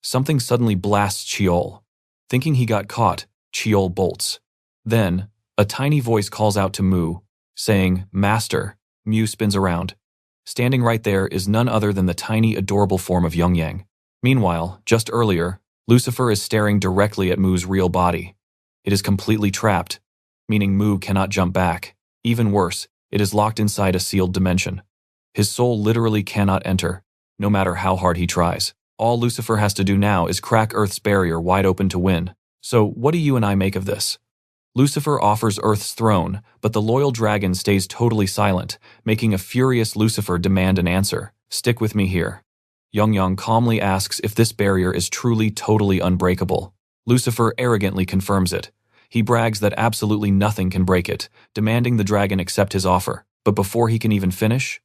something suddenly blasts Chiol. Thinking he got caught, Chiol bolts. Then, a tiny voice calls out to Mu, saying, Master. Mu spins around. Standing right there is none other than the tiny, adorable form of Yongyang. Meanwhile, just earlier, Lucifer is staring directly at Mu's real body. It is completely trapped, meaning Mu cannot jump back. Even worse, it is locked inside a sealed dimension. His soul literally cannot enter, no matter how hard he tries. All Lucifer has to do now is crack Earth's barrier wide open to win. So, what do you and I make of this? Lucifer offers Earth's throne, but the loyal dragon stays totally silent, making a furious Lucifer demand an answer. Stick with me here. Yongyang calmly asks if this barrier is truly totally unbreakable. Lucifer arrogantly confirms it. He brags that absolutely nothing can break it, demanding the dragon accept his offer. But before he can even finish,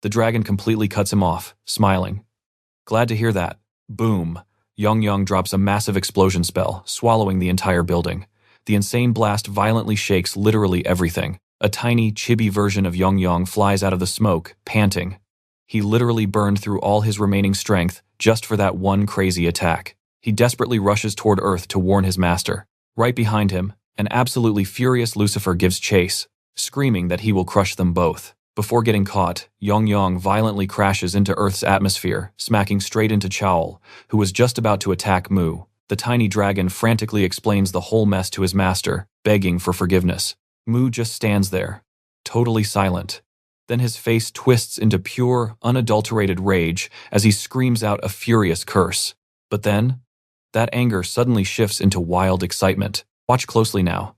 the dragon completely cuts him off, smiling. Glad to hear that. Boom. Yongyang drops a massive explosion spell, swallowing the entire building. The insane blast violently shakes literally everything. A tiny, chibi version of Yongyang flies out of the smoke, panting. He literally burned through all his remaining strength just for that one crazy attack. He desperately rushes toward Earth to warn his master. Right behind him, an absolutely furious Lucifer gives chase, screaming that he will crush them both. Before getting caught, Yongyang violently crashes into Earth's atmosphere, smacking straight into Chaol, who was just about to attack Mu. The tiny dragon frantically explains the whole mess to his master, begging for forgiveness. Mu just stands there, totally silent. Then his face twists into pure, unadulterated rage as he screams out a furious curse. But then, that anger suddenly shifts into wild excitement. Watch closely now.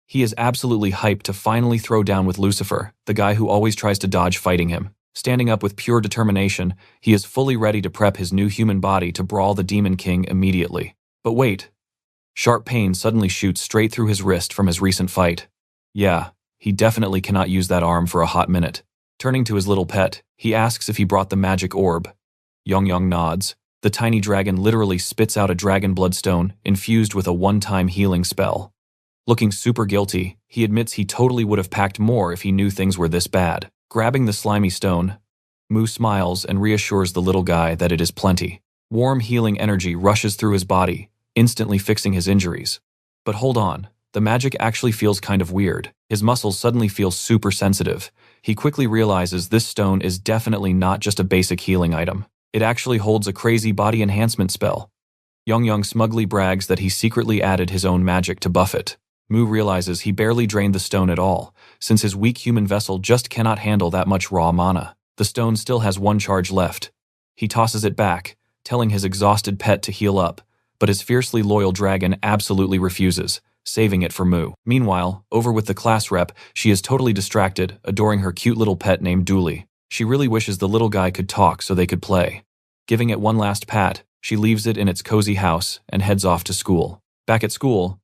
He is absolutely hyped to finally throw down with Lucifer, the guy who always tries to dodge fighting him. Standing up with pure determination, he is fully ready to prep his new human body to brawl the Demon King immediately. But wait. Sharp pain suddenly shoots straight through his wrist from his recent fight. Yeah, he definitely cannot use that arm for a hot minute. Turning to his little pet, he asks if he brought the magic orb. Yongyang nods. The tiny dragon literally spits out a dragon bloodstone infused with a one-time healing spell. Looking super guilty, he admits he totally would have packed more if he knew things were this bad. Grabbing the slimy stone, Mu smiles and reassures the little guy that it is plenty. Warm healing energy rushes through his body, instantly fixing his injuries. But hold on, the magic actually feels kind of weird. His muscles suddenly feel super sensitive. He quickly realizes this stone is definitely not just a basic healing item. It actually holds a crazy body enhancement spell. Yongyang smugly brags that he secretly added his own magic to buff it. Mu realizes he barely drained the stone at all, since his weak human vessel just cannot handle that much raw mana. The stone still has one charge left. He tosses it back, telling his exhausted pet to heal up, but his fiercely loyal dragon absolutely refuses, saving it for Mu. Meanwhile, over with the class rep, she is totally distracted, adoring her cute little pet named Dooley. She really wishes the little guy could talk so they could play. Giving it one last pat, she leaves it in its cozy house and heads off to school. Back at school,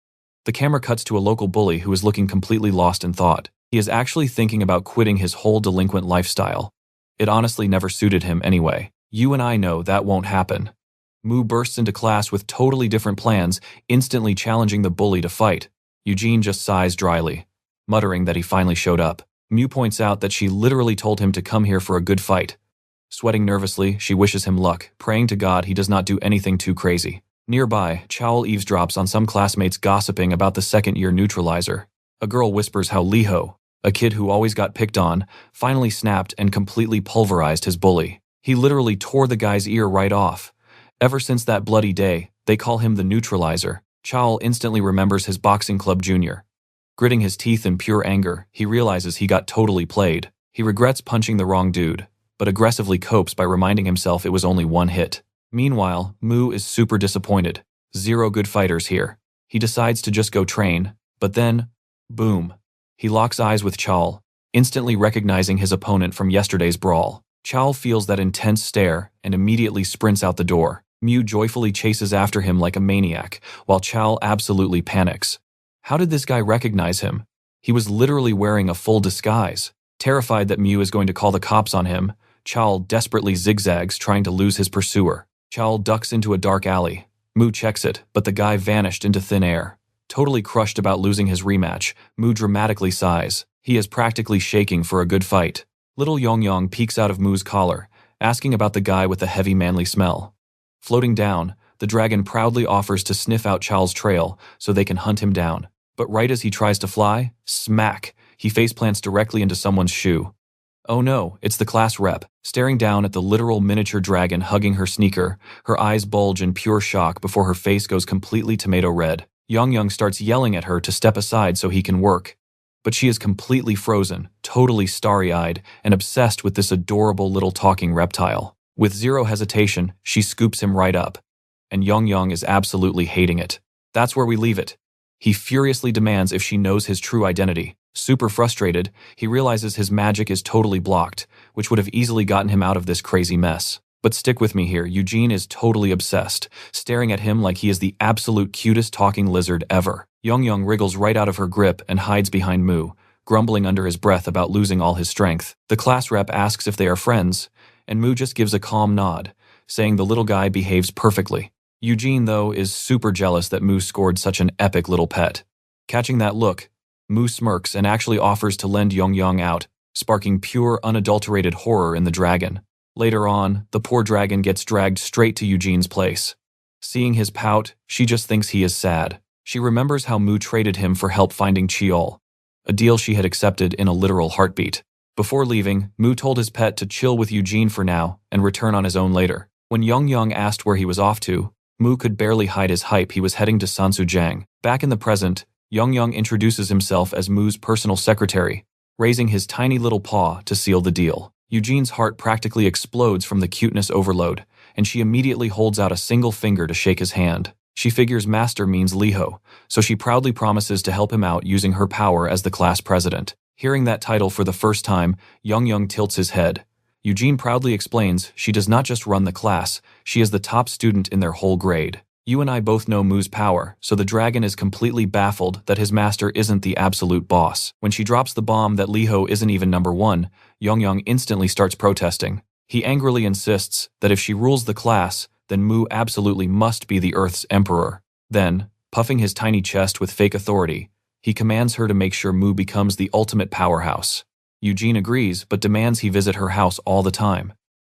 the camera cuts to a local bully who is looking completely lost in thought. He is actually thinking about quitting his whole delinquent lifestyle. It honestly never suited him anyway. You and I know that won't happen. Mu bursts into class with totally different plans, instantly challenging the bully to fight. Eugene just sighs dryly, muttering that he finally showed up. Mu points out that she literally told him to come here for a good fight. Sweating nervously, she wishes him luck, praying to God he does not do anything too crazy. Nearby, Chaol eavesdrops on some classmates gossiping about the second-year neutralizer. A girl whispers how Liho, a kid who always got picked on, finally snapped and completely pulverized his bully. He literally tore the guy's ear right off. Ever since that bloody day, They call him the neutralizer. Chaol instantly remembers his boxing club junior. Gritting his teeth in pure anger, he realizes he got totally played. He regrets punching the wrong dude, but aggressively copes by reminding himself it was only one hit. Meanwhile, Mu is super disappointed. Zero good fighters here. He decides to just go train, but then, boom. He locks eyes with Chaol, instantly recognizing his opponent from yesterday's brawl. Chaol feels that intense stare and immediately sprints out the door. Mu joyfully chases after him like a maniac, while Chaol absolutely panics. How did this guy recognize him? He was literally wearing a full disguise. Terrified that Mu is going to call the cops on him, Chaol desperately zigzags, trying to lose his pursuer. Chaol ducks into a dark alley. Mu checks it, but the guy vanished into thin air. Totally crushed about losing his rematch, Mu dramatically sighs. He is practically shaking for a good fight. Little Yongyong peeks out of Mu's collar, asking about the guy with the heavy manly smell. Floating down, the dragon proudly offers to sniff out Chaol's trail so they can hunt him down. But right as he tries to fly, smack, he faceplants directly into someone's shoe. Oh no, it's the class rep. Staring down at the literal miniature dragon hugging her sneaker, her eyes bulge in pure shock before her face goes completely tomato red. Yongyong starts yelling at her to step aside so he can work. But she is completely frozen, totally starry-eyed, and obsessed with this adorable little talking reptile. With zero hesitation, she scoops him right up. And Yongyong is absolutely hating it. That's where we leave it. He furiously demands if she knows his true identity. Super frustrated, he realizes his magic is totally blocked, which would have easily gotten him out of this crazy mess. But stick with me here, Eugene is totally obsessed, staring at him like he is the absolute cutest talking lizard ever. Yongyong wriggles right out of her grip and hides behind Mu, grumbling under his breath about losing all his strength. The class rep asks if they are friends, and Mu just gives a calm nod, saying the little guy behaves perfectly. Eugene, though, is super jealous that Mu scored such an epic little pet. Catching that look, Mu smirks and actually offers to lend Yongyong out, sparking pure, unadulterated horror in the dragon. Later on, the poor dragon gets dragged straight to Eugene's place. Seeing his pout, she just thinks he is sad. She remembers how Mu traded him for help finding Cheol, a deal she had accepted in a literal heartbeat. Before leaving, Mu told his pet to chill with Eugene for now and return on his own later. When Yongyong asked where he was off to, Mu could barely hide his hype. He was heading to Sansujiang. Back in the present, Yongyong introduces himself as Mu's personal secretary, raising his tiny little paw to seal the deal. Eugene's heart practically explodes from the cuteness overload, and she immediately holds out a single finger to shake his hand. She figures master means Liho, so she proudly promises to help him out using her power as the class president. Hearing that title for the first time, Yongyong tilts his head. Eugene proudly explains she does not just run the class, she is the top student in their whole grade. You and I both know Mu's power, so the dragon is completely baffled that his master isn't the absolute boss. When she drops the bomb that Liho isn't even number one, Yongyong instantly starts protesting. He angrily insists that if she rules the class, then Mu absolutely must be the Earth's emperor. Then, puffing his tiny chest with fake authority, he commands her to make sure Mu becomes the ultimate powerhouse. Eugene agrees, but demands he visit her house all the time.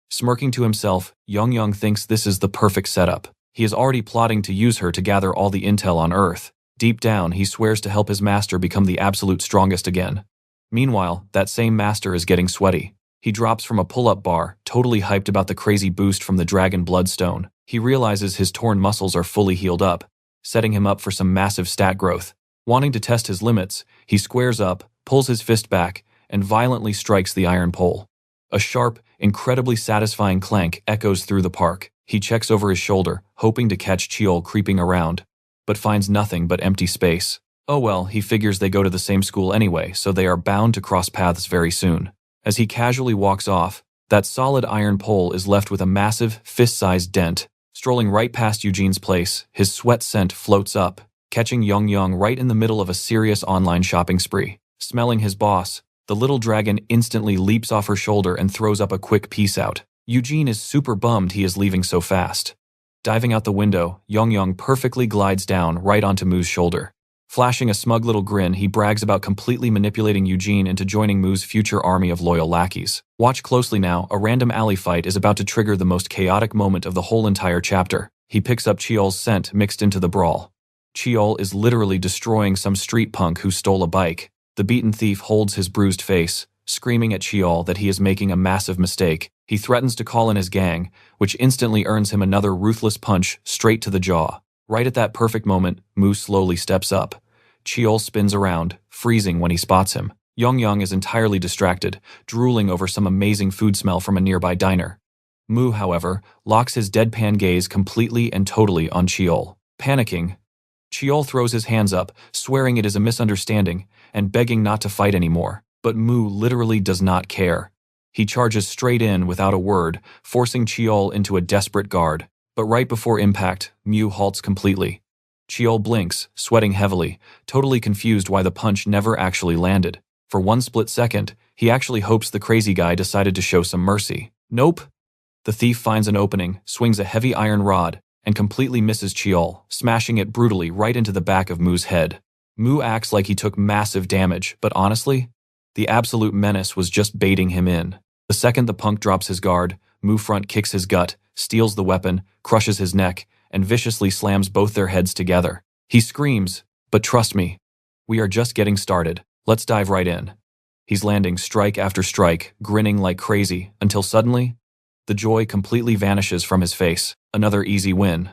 Smirking to himself, Yongyong thinks this is the perfect setup. He is already plotting to use her to gather all the intel on Earth. Deep down, he swears to help his master become the absolute strongest again. Meanwhile, that same master is getting sweaty. He drops from a pull-up bar, totally hyped about the crazy boost from the dragon bloodstone. He realizes his torn muscles are fully healed up, setting him up for some massive stat growth. Wanting to test his limits, he squares up, pulls his fist back, and violently strikes the iron pole. A sharp, incredibly satisfying clank echoes through the park. He checks over his shoulder, hoping to catch Cheol creeping around, but finds nothing but empty space. Oh well, he figures they go to the same school anyway, so they are bound to cross paths very soon. As he casually walks off, that solid iron pole is left with a massive, fist-sized dent. Strolling right past Eugene's place, his sweat scent floats up, catching Yongyong right in the middle of a serious online shopping spree. Smelling his boss, the little dragon instantly leaps off her shoulder and throws up a quick peace out. Eugene is super bummed he is leaving so fast. Diving out the window, Yongyong perfectly glides down right onto Mu's shoulder. Flashing a smug little grin, he brags about completely manipulating Eugene into joining Mu's future army of loyal lackeys. Watch closely now, a random alley fight is about to trigger the most chaotic moment of the whole entire chapter. He picks up Cheol's scent mixed into the brawl. Cheol is literally destroying some street punk who stole a bike. The beaten thief holds his bruised face, screaming at Cheol that he is making a massive mistake. He threatens to call in his gang, which instantly earns him another ruthless punch straight to the jaw. Right at that perfect moment, Mu slowly steps up. Cheol spins around, freezing when he spots him. Yong is entirely distracted, drooling over some amazing food smell from a nearby diner. Mu, however, locks his deadpan gaze completely and totally on Cheol. Panicking, Cheol throws his hands up, swearing it is a misunderstanding, and begging not to fight anymore. But Mu literally does not care. He charges straight in without a word, forcing Cheol into a desperate guard. But right before impact, Mu halts completely. Cheol blinks, sweating heavily, totally confused why the punch never actually landed. For one split second, he actually hopes the crazy guy decided to show some mercy. Nope. The thief finds an opening, swings a heavy iron rod, and completely misses Cheol, smashing it brutally right into the back of Mu's head. Mu acts like he took massive damage, but honestly, the absolute menace was just baiting him in. The second the punk drops his guard, Mu front kicks his gut, steals the weapon, crushes his neck, and viciously slams both their heads together. He screams, "But trust me, we are just getting started. Let's dive right in." He's landing strike after strike, grinning like crazy, until suddenly, the joy completely vanishes from his face. Another easy win.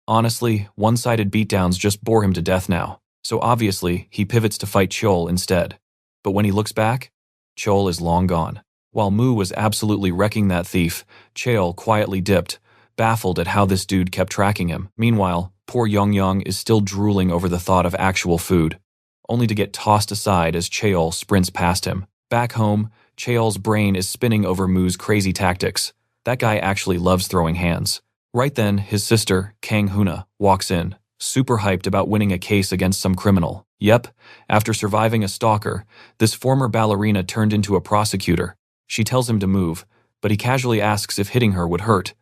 Honestly, one-sided beatdowns just bore him to death now, so obviously he pivots to fight Cheol instead. But when he looks back, Cheol is long gone. While Mu was absolutely wrecking that thief, Cheol quietly dipped, baffled at how this dude kept tracking him. Meanwhile, poor Yong is still drooling over the thought of actual food, only to get tossed aside as Cheol sprints past him. Back home, Cheol's brain is spinning over Mu's crazy tactics. That guy actually loves throwing hands. Right then, his sister, Kang Huna, walks in, super hyped about winning a case against some criminal. Yep, after surviving a stalker, this former ballerina turned into a prosecutor. She tells him to move, but he casually asks if hitting her would hurt.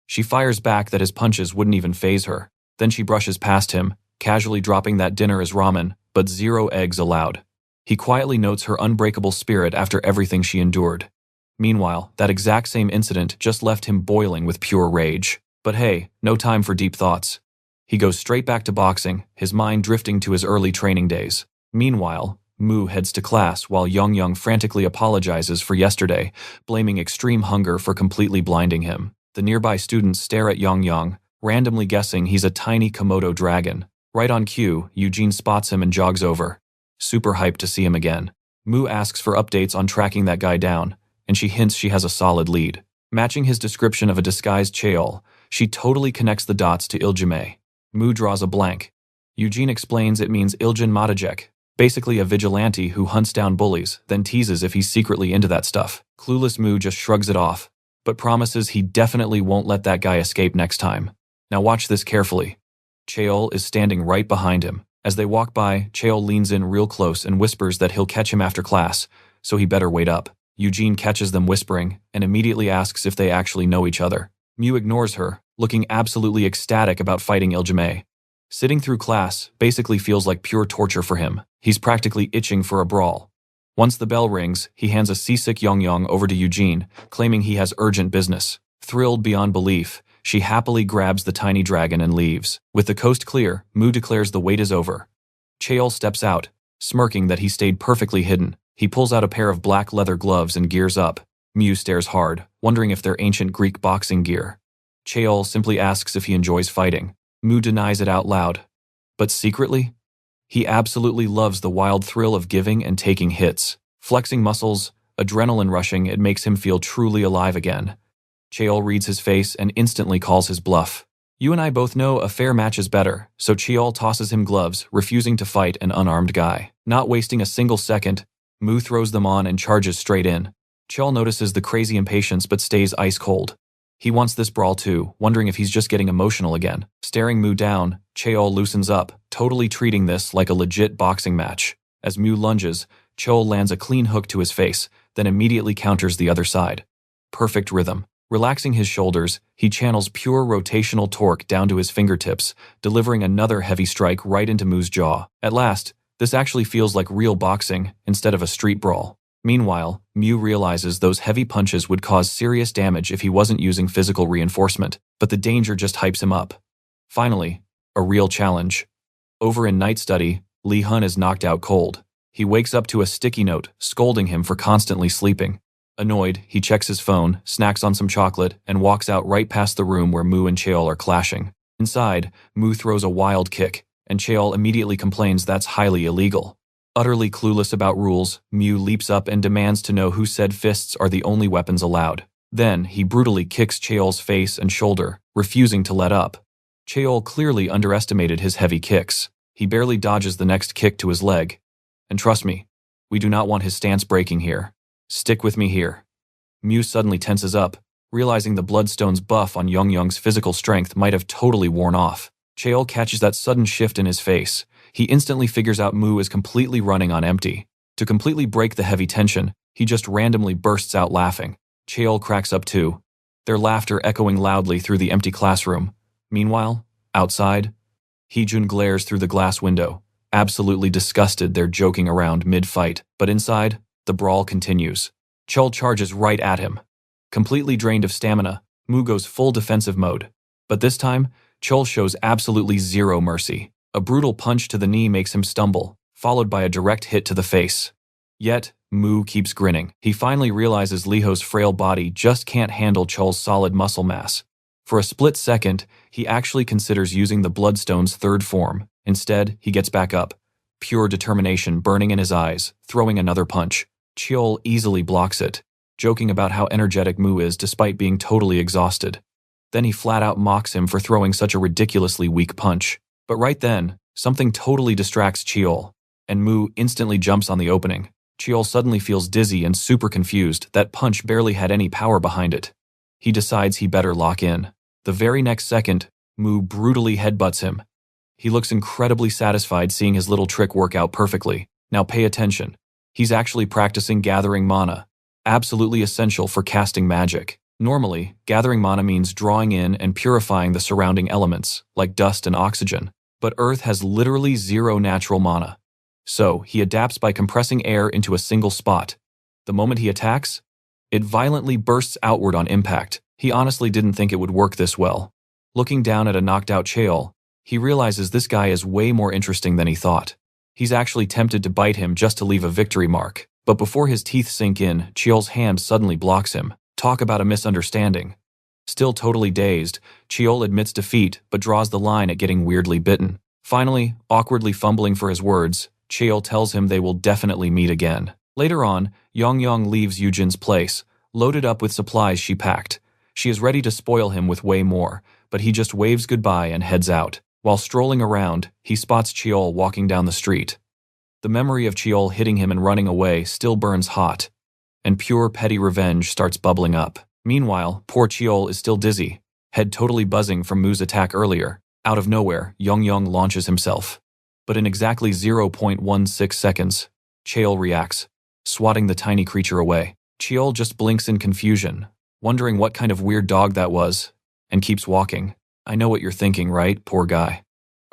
She fires back that his punches wouldn't even faze her. Then she brushes past him, casually dropping that dinner is ramen, but 0 eggs allowed. He quietly notes her unbreakable spirit after everything she endured. Meanwhile, that exact same incident just left him boiling with pure rage. But hey, no time for deep thoughts. He goes straight back to boxing, his mind drifting to his early training days. Meanwhile, Mu heads to class while Yong frantically apologizes for yesterday, blaming extreme hunger for completely blinding him. The nearby students stare at Yong, randomly guessing he's a tiny Komodo dragon. Right on cue, Eugene spots him and jogs over. Super hyped to see him again. Mu asks for updates on tracking that guy down, and she hints she has a solid lead. Matching his description of a disguised Cheol, she totally connects the dots to Iljime. Mu draws a blank. Eugene explains it means Iljan Matajek, basically a vigilante who hunts down bullies, then teases if he's secretly into that stuff. Clueless Mu just shrugs it off, but promises he definitely won't let that guy escape next time. Now watch this carefully. Cheol is standing right behind him. As they walk by, Cheol leans in real close and whispers that he'll catch him after class, so he better wait up. Eugene catches them whispering and immediately asks if they actually know each other. Mu ignores her, looking absolutely ecstatic about fighting Iljime. Sitting through class basically feels like pure torture for him. He's practically itching for a brawl. Once the bell rings, he hands a seasick Yong over to Eugene, claiming he has urgent business. Thrilled beyond belief, she happily grabs the tiny dragon and leaves. With the coast clear, Mu declares the wait is over. Cheol steps out, smirking that he stayed perfectly hidden. He pulls out a pair of black leather gloves and gears up. Mu stares hard, wondering if they're ancient Greek boxing gear. Cheol simply asks if he enjoys fighting. Mu denies it out loud. But secretly, he absolutely loves the wild thrill of giving and taking hits. Flexing muscles, adrenaline rushing, it makes him feel truly alive again. Cheol reads his face and instantly calls his bluff. You and I both know a fair match is better, so Cheol tosses him gloves, refusing to fight an unarmed guy. Not wasting a single second, Mu throws them on and charges straight in. Cheol notices the crazy impatience but stays ice cold. He wants this brawl too, wondering if he's just getting emotional again. Staring Mu down, Cheol loosens up, totally treating this like a legit boxing match. As Mu lunges, Cheol lands a clean hook to his face, then immediately counters the other side. Perfect rhythm. Relaxing his shoulders, he channels pure rotational torque down to his fingertips, delivering another heavy strike right into Mu's jaw. At last, this actually feels like real boxing instead of a street brawl. Meanwhile, Mu realizes those heavy punches would cause serious damage if he wasn't using physical reinforcement, but the danger just hypes him up. Finally, a real challenge. Over in night study, Liho is knocked out cold. He wakes up to a sticky note, scolding him for constantly sleeping. Annoyed, he checks his phone, snacks on some chocolate, and walks out right past the room where Mu and Cheol are clashing. Inside, Mu throws a wild kick, and Cheol immediately complains that's highly illegal. Utterly clueless about rules, Mu leaps up and demands to know who said fists are the only weapons allowed. Then, he brutally kicks Cheol's face and shoulder, refusing to let up. Cheol clearly underestimated his heavy kicks. He barely dodges the next kick to his leg. And trust me, we do not want his stance breaking here. Stick with me here. Mu suddenly tenses up, realizing the Bloodstone's buff on Yongyong's physical strength might have totally worn off. Cheol catches that sudden shift in his face. He instantly figures out Mu is completely running on empty. To completely break the heavy tension, he just randomly bursts out laughing. Cheol cracks up too, their laughter echoing loudly through the empty classroom. Meanwhile, outside, Heejun glares through the glass window, absolutely disgusted they're joking around mid-fight. But inside, the brawl continues. Cheol charges right at him. Completely drained of stamina, Mu goes full defensive mode. But this time, Cheol shows absolutely zero mercy. A brutal punch to the knee makes him stumble, followed by a direct hit to the face. Yet, Mu keeps grinning. He finally realizes Liho's frail body just can't handle Cheol's solid muscle mass. For a split second, he actually considers using the Bloodstone's third form. Instead, he gets back up, pure determination burning in his eyes, throwing another punch. Cheol easily blocks it, joking about how energetic Mu is despite being totally exhausted. Then he flat out mocks him for throwing such a ridiculously weak punch. But right then, something totally distracts Cheol, and Mu instantly jumps on the opening. Cheol suddenly feels dizzy and super confused. That punch barely had any power behind it. He decides he better lock in. The very next second, Mu brutally headbutts him. He looks incredibly satisfied seeing his little trick work out perfectly. Now pay attention. He's actually practicing gathering mana, absolutely essential for casting magic. Normally, gathering mana means drawing in and purifying the surrounding elements, like dust and oxygen. But Earth has literally zero natural mana. So, he adapts by compressing air into a single spot. The moment he attacks, it violently bursts outward on impact. He honestly didn't think it would work this well. Looking down at a knocked-out Cheol, he realizes this guy is way more interesting than he thought. He's actually tempted to bite him just to leave a victory mark. But before his teeth sink in, Cheol's hand suddenly blocks him. Talk about a misunderstanding. Still totally dazed, Cheol admits defeat but draws the line at getting weirdly bitten. Finally, awkwardly fumbling for his words, Cheol tells him they will definitely meet again. Later on, Yongyong leaves Yujin's place, loaded up with supplies she packed. She is ready to spoil him with way more, but he just waves goodbye and heads out. While strolling around, he spots Cheol walking down the street. The memory of Cheol hitting him and running away still burns hot, and pure petty revenge starts bubbling up. Meanwhile, poor Cheol is still dizzy, head totally buzzing from Mu's attack earlier. Out of nowhere, Yongyong launches himself. But in exactly 0.16 seconds, Cheol reacts, swatting the tiny creature away. Cheol just blinks in confusion, wondering what kind of weird dog that was, and keeps walking. I know what you're thinking, right, poor guy?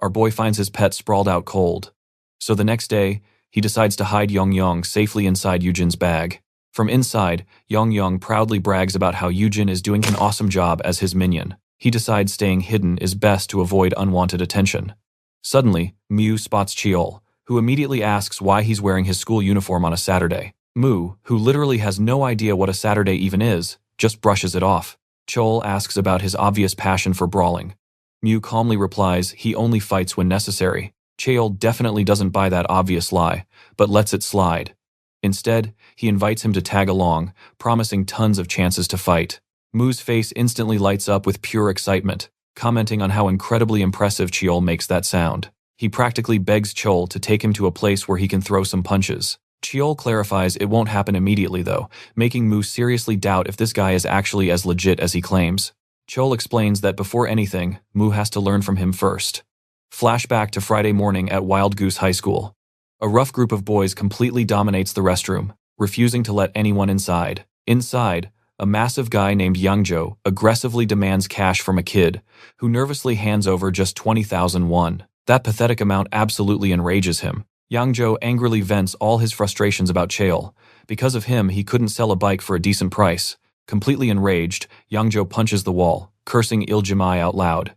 Our boy finds his pet sprawled out cold. So the next day, he decides to hide Yongyong safely inside Yujin's bag. From inside, Yongyong proudly brags about how Yujin is doing an awesome job as his minion. He decides staying hidden is best to avoid unwanted attention. Suddenly, Mu spots Cheol, who immediately asks why he's wearing his school uniform on a Saturday. Mu, who literally has no idea what a Saturday even is, just brushes it off. Cheol asks about his obvious passion for brawling. Mu calmly replies he only fights when necessary. Cheol definitely doesn't buy that obvious lie, but lets it slide. Instead, he invites him to tag along, promising tons of chances to fight. Mu's face instantly lights up with pure excitement, commenting on how incredibly impressive Cheol makes that sound. He practically begs Cheol to take him to a place where he can throw some punches. Cheol clarifies it won't happen immediately though, making Mu seriously doubt if this guy is actually as legit as he claims. Cheol explains that before anything, Mu has to learn from him first. Flashback to Friday morning at Wild Goose High School. A rough group of boys completely dominates the restroom, refusing to let anyone inside. Inside, a massive guy named Yangzhou aggressively demands cash from a kid, who nervously hands over just 20,000 won. That pathetic amount absolutely enrages him. Yangzhou angrily vents all his frustrations about Cheol. Because of him, he couldn't sell a bike for a decent price. Completely enraged, Yangzhou punches the wall, cursing Iljimai out loud.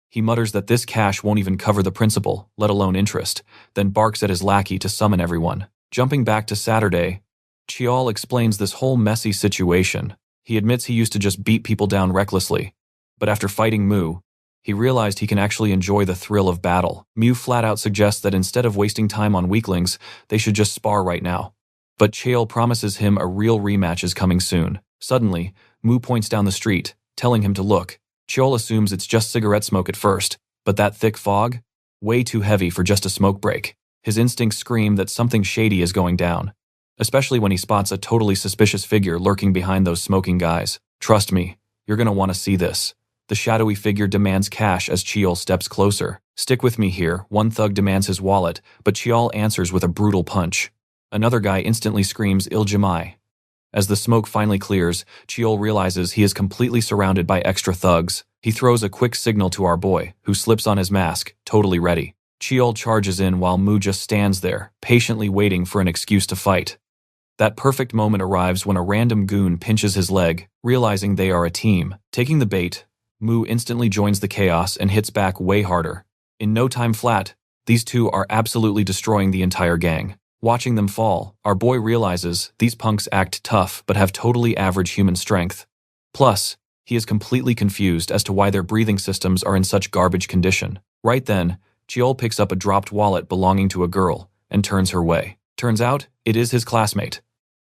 He mutters that this cash won't even cover the principal, let alone interest, then barks at his lackey to summon everyone. Jumping back to Saturday, Chiol explains this whole messy situation. He admits he used to just beat people down recklessly. But after fighting Mu, he realized he can actually enjoy the thrill of battle. Mu flat out suggests that instead of wasting time on weaklings, they should just spar right now. But Chiol promises him a real rematch is coming soon. Suddenly, Mu points down the street, telling him to look. Chiol assumes it's just cigarette smoke at first, but that thick fog? Way too heavy for just a smoke break. His instincts scream that something shady is going down, especially when he spots a totally suspicious figure lurking behind those smoking guys. Trust me, you're gonna want to see this. The shadowy figure demands cash as Chiol steps closer. Stick with me here, one thug demands his wallet, but Chiol answers with a brutal punch. Another guy instantly screams Iljamai. As the smoke finally clears, Chiol realizes he is completely surrounded by extra thugs. He throws a quick signal to our boy, who slips on his mask, totally ready. Chiol charges in while Mu just stands there, patiently waiting for an excuse to fight. That perfect moment arrives when a random goon pinches his leg, realizing they are a team. Taking the bait, Mu instantly joins the chaos and hits back way harder. In no time flat, these two are absolutely destroying the entire gang. Watching them fall, our boy realizes these punks act tough but have totally average human strength. Plus, he is completely confused as to why their breathing systems are in such garbage condition. Right then, Chiol picks up a dropped wallet belonging to a girl and turns her way. Turns out, it is his classmate.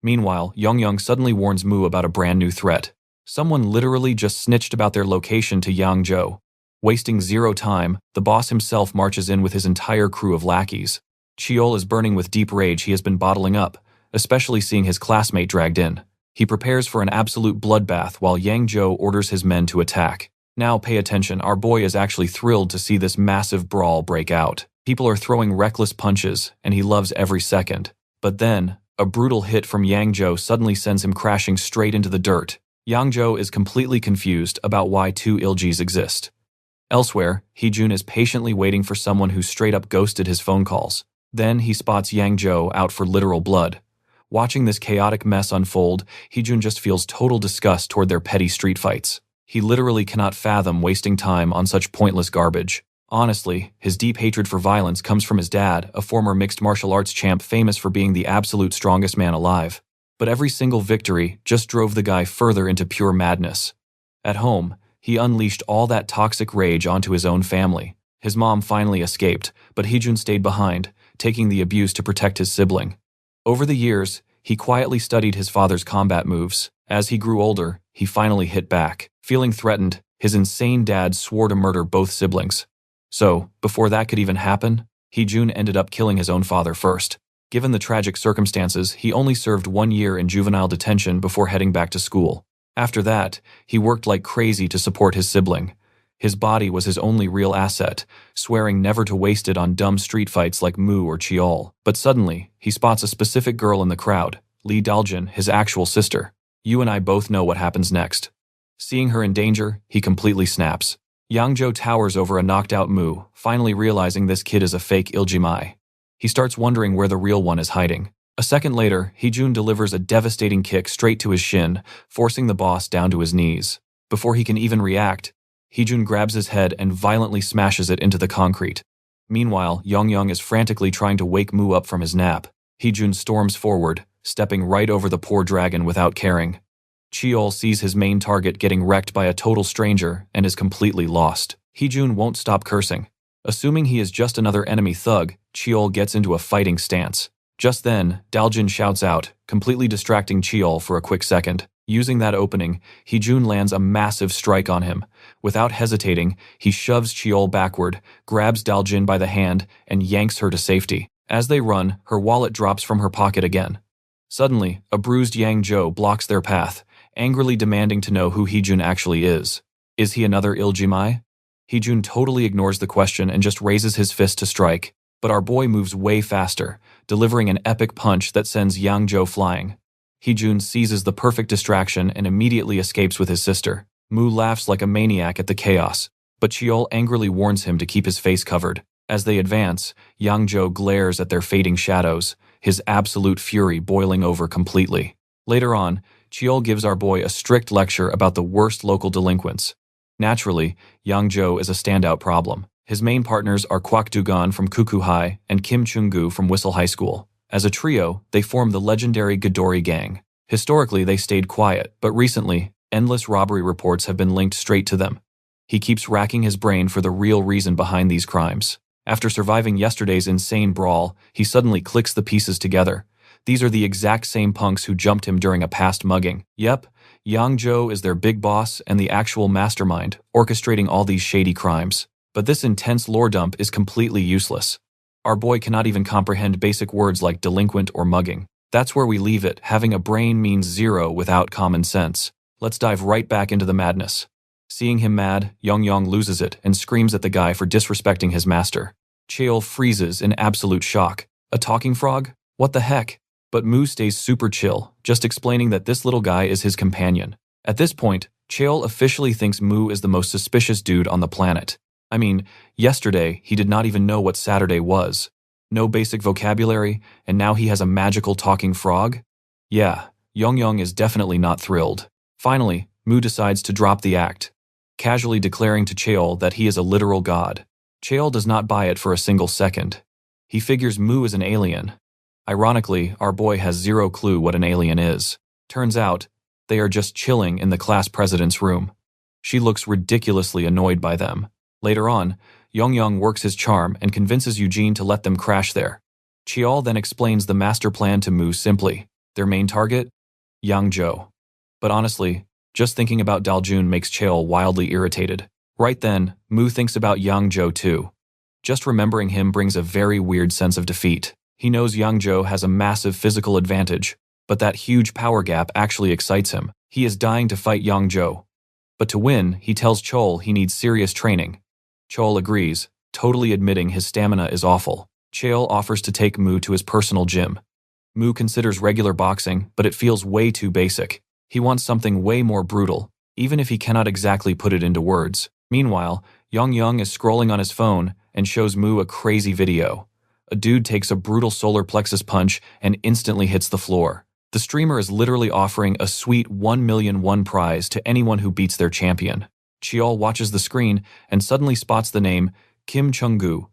Meanwhile, Young suddenly warns Mu about a brand new threat. Someone literally just snitched about their location to Yangzhou. Wasting zero time, the boss himself marches in with his entire crew of lackeys. Chiol is burning with deep rage he has been bottling up, especially seeing his classmate dragged in. He prepares for an absolute bloodbath while Yangzhou orders his men to attack. Now pay attention, our boy is actually thrilled to see this massive brawl break out. People are throwing reckless punches, and he loves every second. But then, a brutal hit from Yangzhou suddenly sends him crashing straight into the dirt. Yangzhou is completely confused about why two Iljis exist. Elsewhere, Heejun is patiently waiting for someone who straight up ghosted his phone calls. Then he spots Yangzhou out for literal blood. Watching this chaotic mess unfold, Heejun just feels total disgust toward their petty street fights. He literally cannot fathom wasting time on such pointless garbage. Honestly, his deep hatred for violence comes from his dad, a former mixed martial arts champ famous for being the absolute strongest man alive. But every single victory just drove the guy further into pure madness. At home, he unleashed all that toxic rage onto his own family. His mom finally escaped, but Heejun stayed behind, taking the abuse to protect his sibling. Over the years, he quietly studied his father's combat moves. As he grew older, he finally hit back. Feeling threatened, his insane dad swore to murder both siblings. So, before that could even happen, Heejun ended up killing his own father first. Given the tragic circumstances, he only served 1 year in juvenile detention before heading back to school. After that, he worked like crazy to support his sibling. His body was his only real asset, swearing never to waste it on dumb street fights like Mu or Chiol. But suddenly, he spots a specific girl in the crowd, Lee Daljin, his actual sister. You and I both know what happens next. Seeing her in danger, he completely snaps. Yangzhou towers over a knocked-out Mu, finally realizing this kid is a fake Iljimai. He starts wondering where the real one is hiding. A second later, Heejun delivers a devastating kick straight to his shin, forcing the boss down to his knees. Before he can even react, Heejun grabs his head and violently smashes it into the concrete. Meanwhile, Young is frantically trying to wake Mu up from his nap. Heejun storms forward, stepping right over the poor dragon without caring. Chiol sees his main target getting wrecked by a total stranger and is completely lost. Heejun won't stop cursing. Assuming he is just another enemy thug, Chiol gets into a fighting stance. Just then, Daljin shouts out, completely distracting Chiol for a quick second. Using that opening, Heejun lands a massive strike on him. Without hesitating, he shoves Chiol backward, grabs Daljin by the hand, and yanks her to safety. As they run, her wallet drops from her pocket again. Suddenly, a bruised Yangzhou blocks their path, angrily demanding to know who Heejun actually is. Is he another Iljimai? Heejun totally ignores the question and just raises his fist to strike. But our boy moves way faster, delivering an epic punch that sends Yangzhou flying. Heejun seizes the perfect distraction and immediately escapes with his sister. Mu laughs like a maniac at the chaos, but Chiol angrily warns him to keep his face covered. As they advance, Yangzhou glares at their fading shadows, his absolute fury boiling over completely. Later on, Chiol gives our boy a strict lecture about the worst local delinquents. Naturally, Yangzhou is a standout problem. His main partners are Kwak Dugan from Kuku High and Kim Chung-gu from Whistle High School. As a trio, they form the legendary Ghidorah gang. Historically, they stayed quiet, but recently, endless robbery reports have been linked straight to them. He keeps racking his brain for the real reason behind these crimes. After surviving yesterday's insane brawl, he suddenly clicks the pieces together. These are the exact same punks who jumped him during a past mugging. Yep, Yang-jo is their big boss and the actual mastermind, orchestrating all these shady crimes. But this intense lore dump is completely useless. Our boy cannot even comprehend basic words like delinquent or mugging. That's where we leave it. Having a brain means zero without common sense. Let's dive right back into the madness. Seeing him mad, Young loses it and screams at the guy for disrespecting his master. Cheol freezes in absolute shock. A talking frog? What the heck? But Mu stays super chill, just explaining that this little guy is his companion. At this point, Cheol officially thinks Mu is the most suspicious dude on the planet. I mean, yesterday he did not even know what Saturday was. No basic vocabulary, and now he has a magical talking frog? Yeah, Young is definitely not thrilled. Finally, Mu decides to drop the act, casually declaring to Cheol that he is a literal god. Cheol does not buy it for a single second. He figures Mu is an alien. Ironically, our boy has zero clue what an alien is. Turns out, they are just chilling in the class president's room. She looks ridiculously annoyed by them. Later on, Young works his charm and convinces Eugene to let them crash there. Cheol then explains the master plan to Mu simply. Their main target? Yang-jo. But honestly, just thinking about Daljun makes Cheol wildly irritated. Right then, Mu thinks about Yang-jo too. Just remembering him brings a very weird sense of defeat. He knows Yang-jo has a massive physical advantage, but that huge power gap actually excites him. He is dying to fight Yang-jo. But to win, he tells Cheol he needs serious training. Cheol agrees, totally admitting his stamina is awful. Cheol offers to take Mu to his personal gym. Mu considers regular boxing, but it feels way too basic. He wants something way more brutal, even if he cannot exactly put it into words. Meanwhile, Young is scrolling on his phone and shows Mu a crazy video. A dude takes a brutal solar plexus punch and instantly hits the floor. The streamer is literally offering a sweet 1,000,000 won prize to anyone who beats their champion. Cheol watches the screen and suddenly spots the name Kim Chung-gu,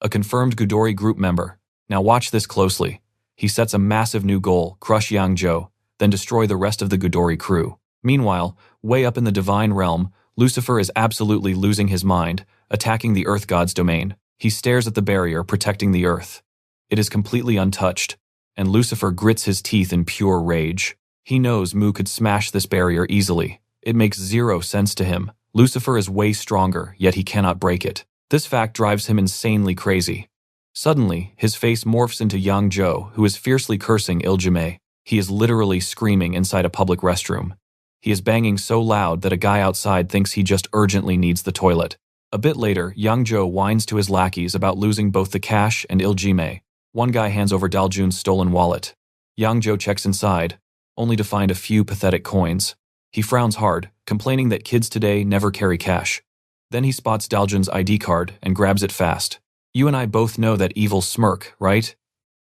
a confirmed Ghidorah group member. Now watch this closely. He sets a massive new goal, crush Yang-jo, then destroy the rest of the Ghidorah crew. Meanwhile, way up in the divine realm, Lucifer is absolutely losing his mind, attacking the Earth God's domain. He stares at the barrier protecting the Earth. It is completely untouched, and Lucifer grits his teeth in pure rage. He knows Mu could smash this barrier easily. It makes zero sense to him. Lucifer is way stronger, yet he cannot break it. This fact drives him insanely crazy. Suddenly, his face morphs into Yang-jo, who is fiercely cursing Iljime. He is literally screaming inside a public restroom. He is banging so loud that a guy outside thinks he just urgently needs the toilet. A bit later, Yang-jo whines to his lackeys about losing both the cash and Iljime. One guy hands over Daljun's stolen wallet. Yang-jo checks inside, only to find a few pathetic coins. He frowns hard, complaining that kids today never carry cash. Then he spots Daljun's ID card and grabs it fast. You and I both know that evil smirk, right?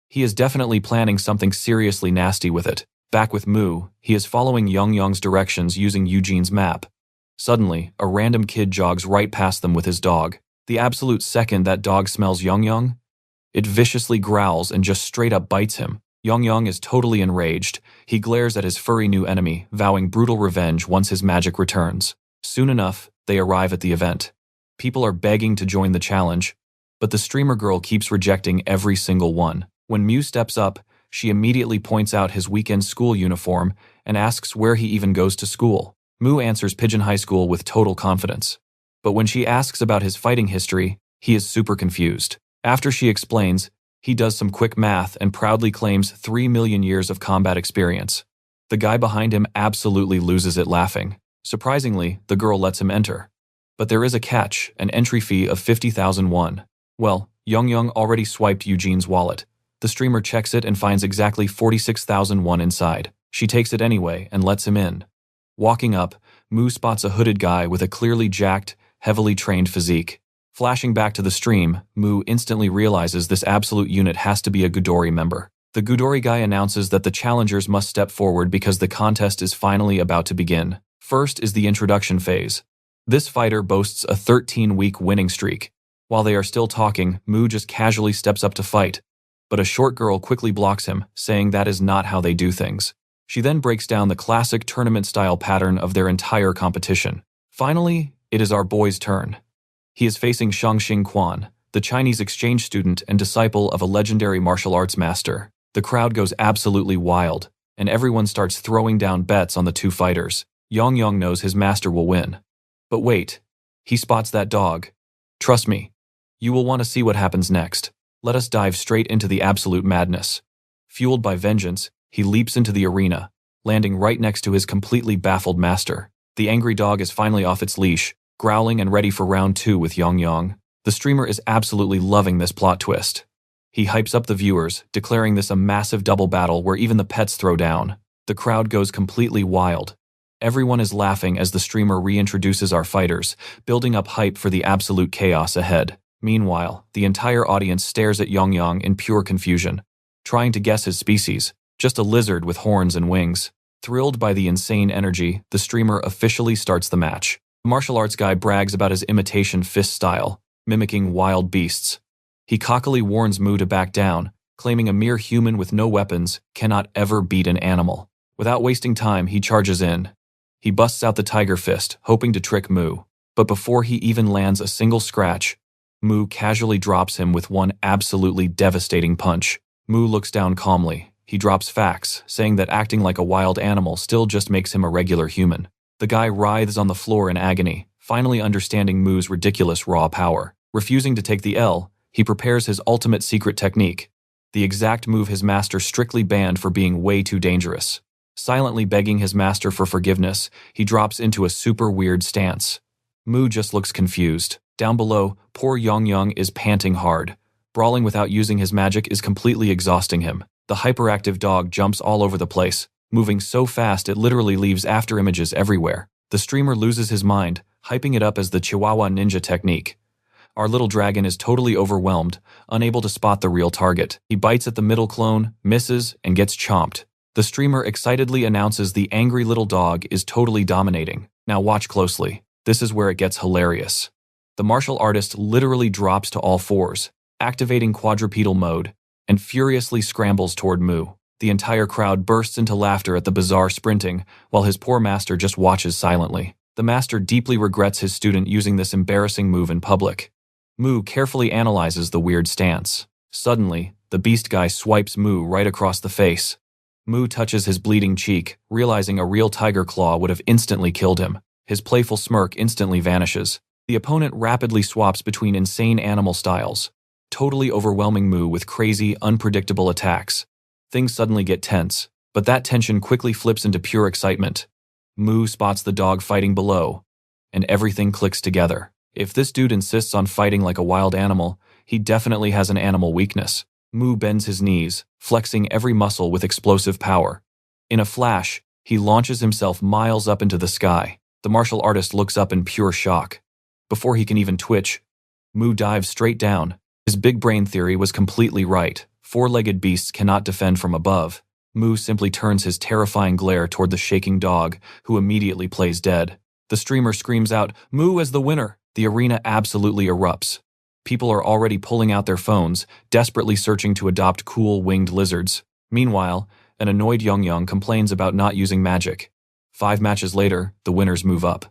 He is definitely planning something seriously nasty with it. Back with Mu, he is following Young's directions using Eugene's map. Suddenly, a random kid jogs right past them with his dog. The absolute second that dog smells Young, it viciously growls and just straight up bites him. Young is totally enraged. He glares at his furry new enemy, vowing brutal revenge once his magic returns. Soon enough, they arrive at the event. People are begging to join the challenge, but the streamer girl keeps rejecting every single one. When Mu steps up, she immediately points out his weekend school uniform and asks where he even goes to school. Mu answers Pigeon High School with total confidence. But when she asks about his fighting history, he is super confused. After she explains, he does some quick math and proudly claims 3 million years of combat experience. The guy behind him absolutely loses it laughing. Surprisingly, the girl lets him enter. But there is a catch, an entry fee of 50,000 won. Well, Young already swiped Eugene's wallet. The streamer checks it and finds exactly 46,000 won inside. She takes it anyway and lets him in. Walking up, Mu spots a hooded guy with a clearly jacked, heavily trained physique. Flashing back to the stream, Mu instantly realizes this absolute unit has to be a Ghidorah member. The Ghidorah guy announces that the challengers must step forward because the contest is finally about to begin. First is the introduction phase. This fighter boasts a 13-week winning streak. While they are still talking, Mu just casually steps up to fight. but a short girl quickly blocks him, saying that is not how they do things. She then breaks down the classic tournament-style pattern of their entire competition. Finally, it is our boy's turn. He is facing Shangxing Quan, the Chinese exchange student and disciple of a legendary martial arts master. The crowd goes absolutely wild, and everyone starts throwing down bets on the two fighters. Yang Yang knows his master will win. But wait, he spots that dog. Trust me, you will want to see what happens next. Let us dive straight into the absolute madness. Fueled by vengeance, he leaps into the arena, landing right next to his completely baffled master. The angry dog is finally off its leash, growling and ready for round 2 with Yang Yang. The streamer is absolutely loving this plot twist. He hypes up the viewers, declaring this a massive double battle where even the pets throw down. The crowd goes completely wild. Everyone is laughing as the streamer reintroduces our fighters, building up hype for the absolute chaos ahead. Meanwhile, the entire audience stares at Yang Yang in pure confusion, trying to guess his species, just a lizard with horns and wings. Thrilled by the insane energy, the streamer officially starts the match. The martial arts guy brags about his imitation fist style, mimicking wild beasts. He cockily warns Mu to back down, claiming a mere human with no weapons cannot ever beat an animal. Without wasting time, he charges in. He busts out the tiger fist, hoping to trick Mu. But before he even lands a single scratch, Mu casually drops him with one absolutely devastating punch. Mu looks down calmly. He drops facts, saying that acting like a wild animal still just makes him a regular human. The guy writhes on the floor in agony, finally understanding Mu's ridiculous raw power. Refusing to take the L, he prepares his ultimate secret technique, the exact move his master strictly banned for being way too dangerous. Silently begging his master for forgiveness, he drops into a super weird stance. Mu just looks confused. Down below, poor Yang Yang is panting hard. Brawling without using his magic is completely exhausting him. The hyperactive dog jumps all over the place, moving so fast it literally leaves after images everywhere. The streamer loses his mind, hyping it up as the Chihuahua ninja technique. Our little dragon is totally overwhelmed, unable to spot the real target. He bites at the middle clone, misses, and gets chomped. The streamer excitedly announces the angry little dog is totally dominating. Now watch closely. This is where it gets hilarious. The martial artist literally drops to all fours, activating quadrupedal mode, and furiously scrambles toward Mu. The entire crowd bursts into laughter at the bizarre sprinting, while his poor master just watches silently. The master deeply regrets his student using this embarrassing move in public. Mu carefully analyzes the weird stance. Suddenly, the beast guy swipes Mu right across the face. Mu touches his bleeding cheek, realizing a real tiger claw would have instantly killed him. His playful smirk instantly vanishes. The opponent rapidly swaps between insane animal styles, totally overwhelming Mu with crazy, unpredictable attacks. Things suddenly get tense, but that tension quickly flips into pure excitement. Mu spots the dog fighting below, and everything clicks together. If this dude insists on fighting like a wild animal, he definitely has an animal weakness. Mu bends his knees, flexing every muscle with explosive power. In a flash, he launches himself miles up into the sky. The martial artist looks up in pure shock. Before he can even twitch, Mu dives straight down. His big brain theory was completely right. Four-legged beasts cannot defend from above. Mu simply turns his terrifying glare toward the shaking dog, who immediately plays dead. The streamer screams out, "Mu as the winner!" The arena absolutely erupts. People are already pulling out their phones, desperately searching to adopt cool winged lizards. Meanwhile, an annoyed Yang Yang complains about not using magic. 5 matches later, the winners move up.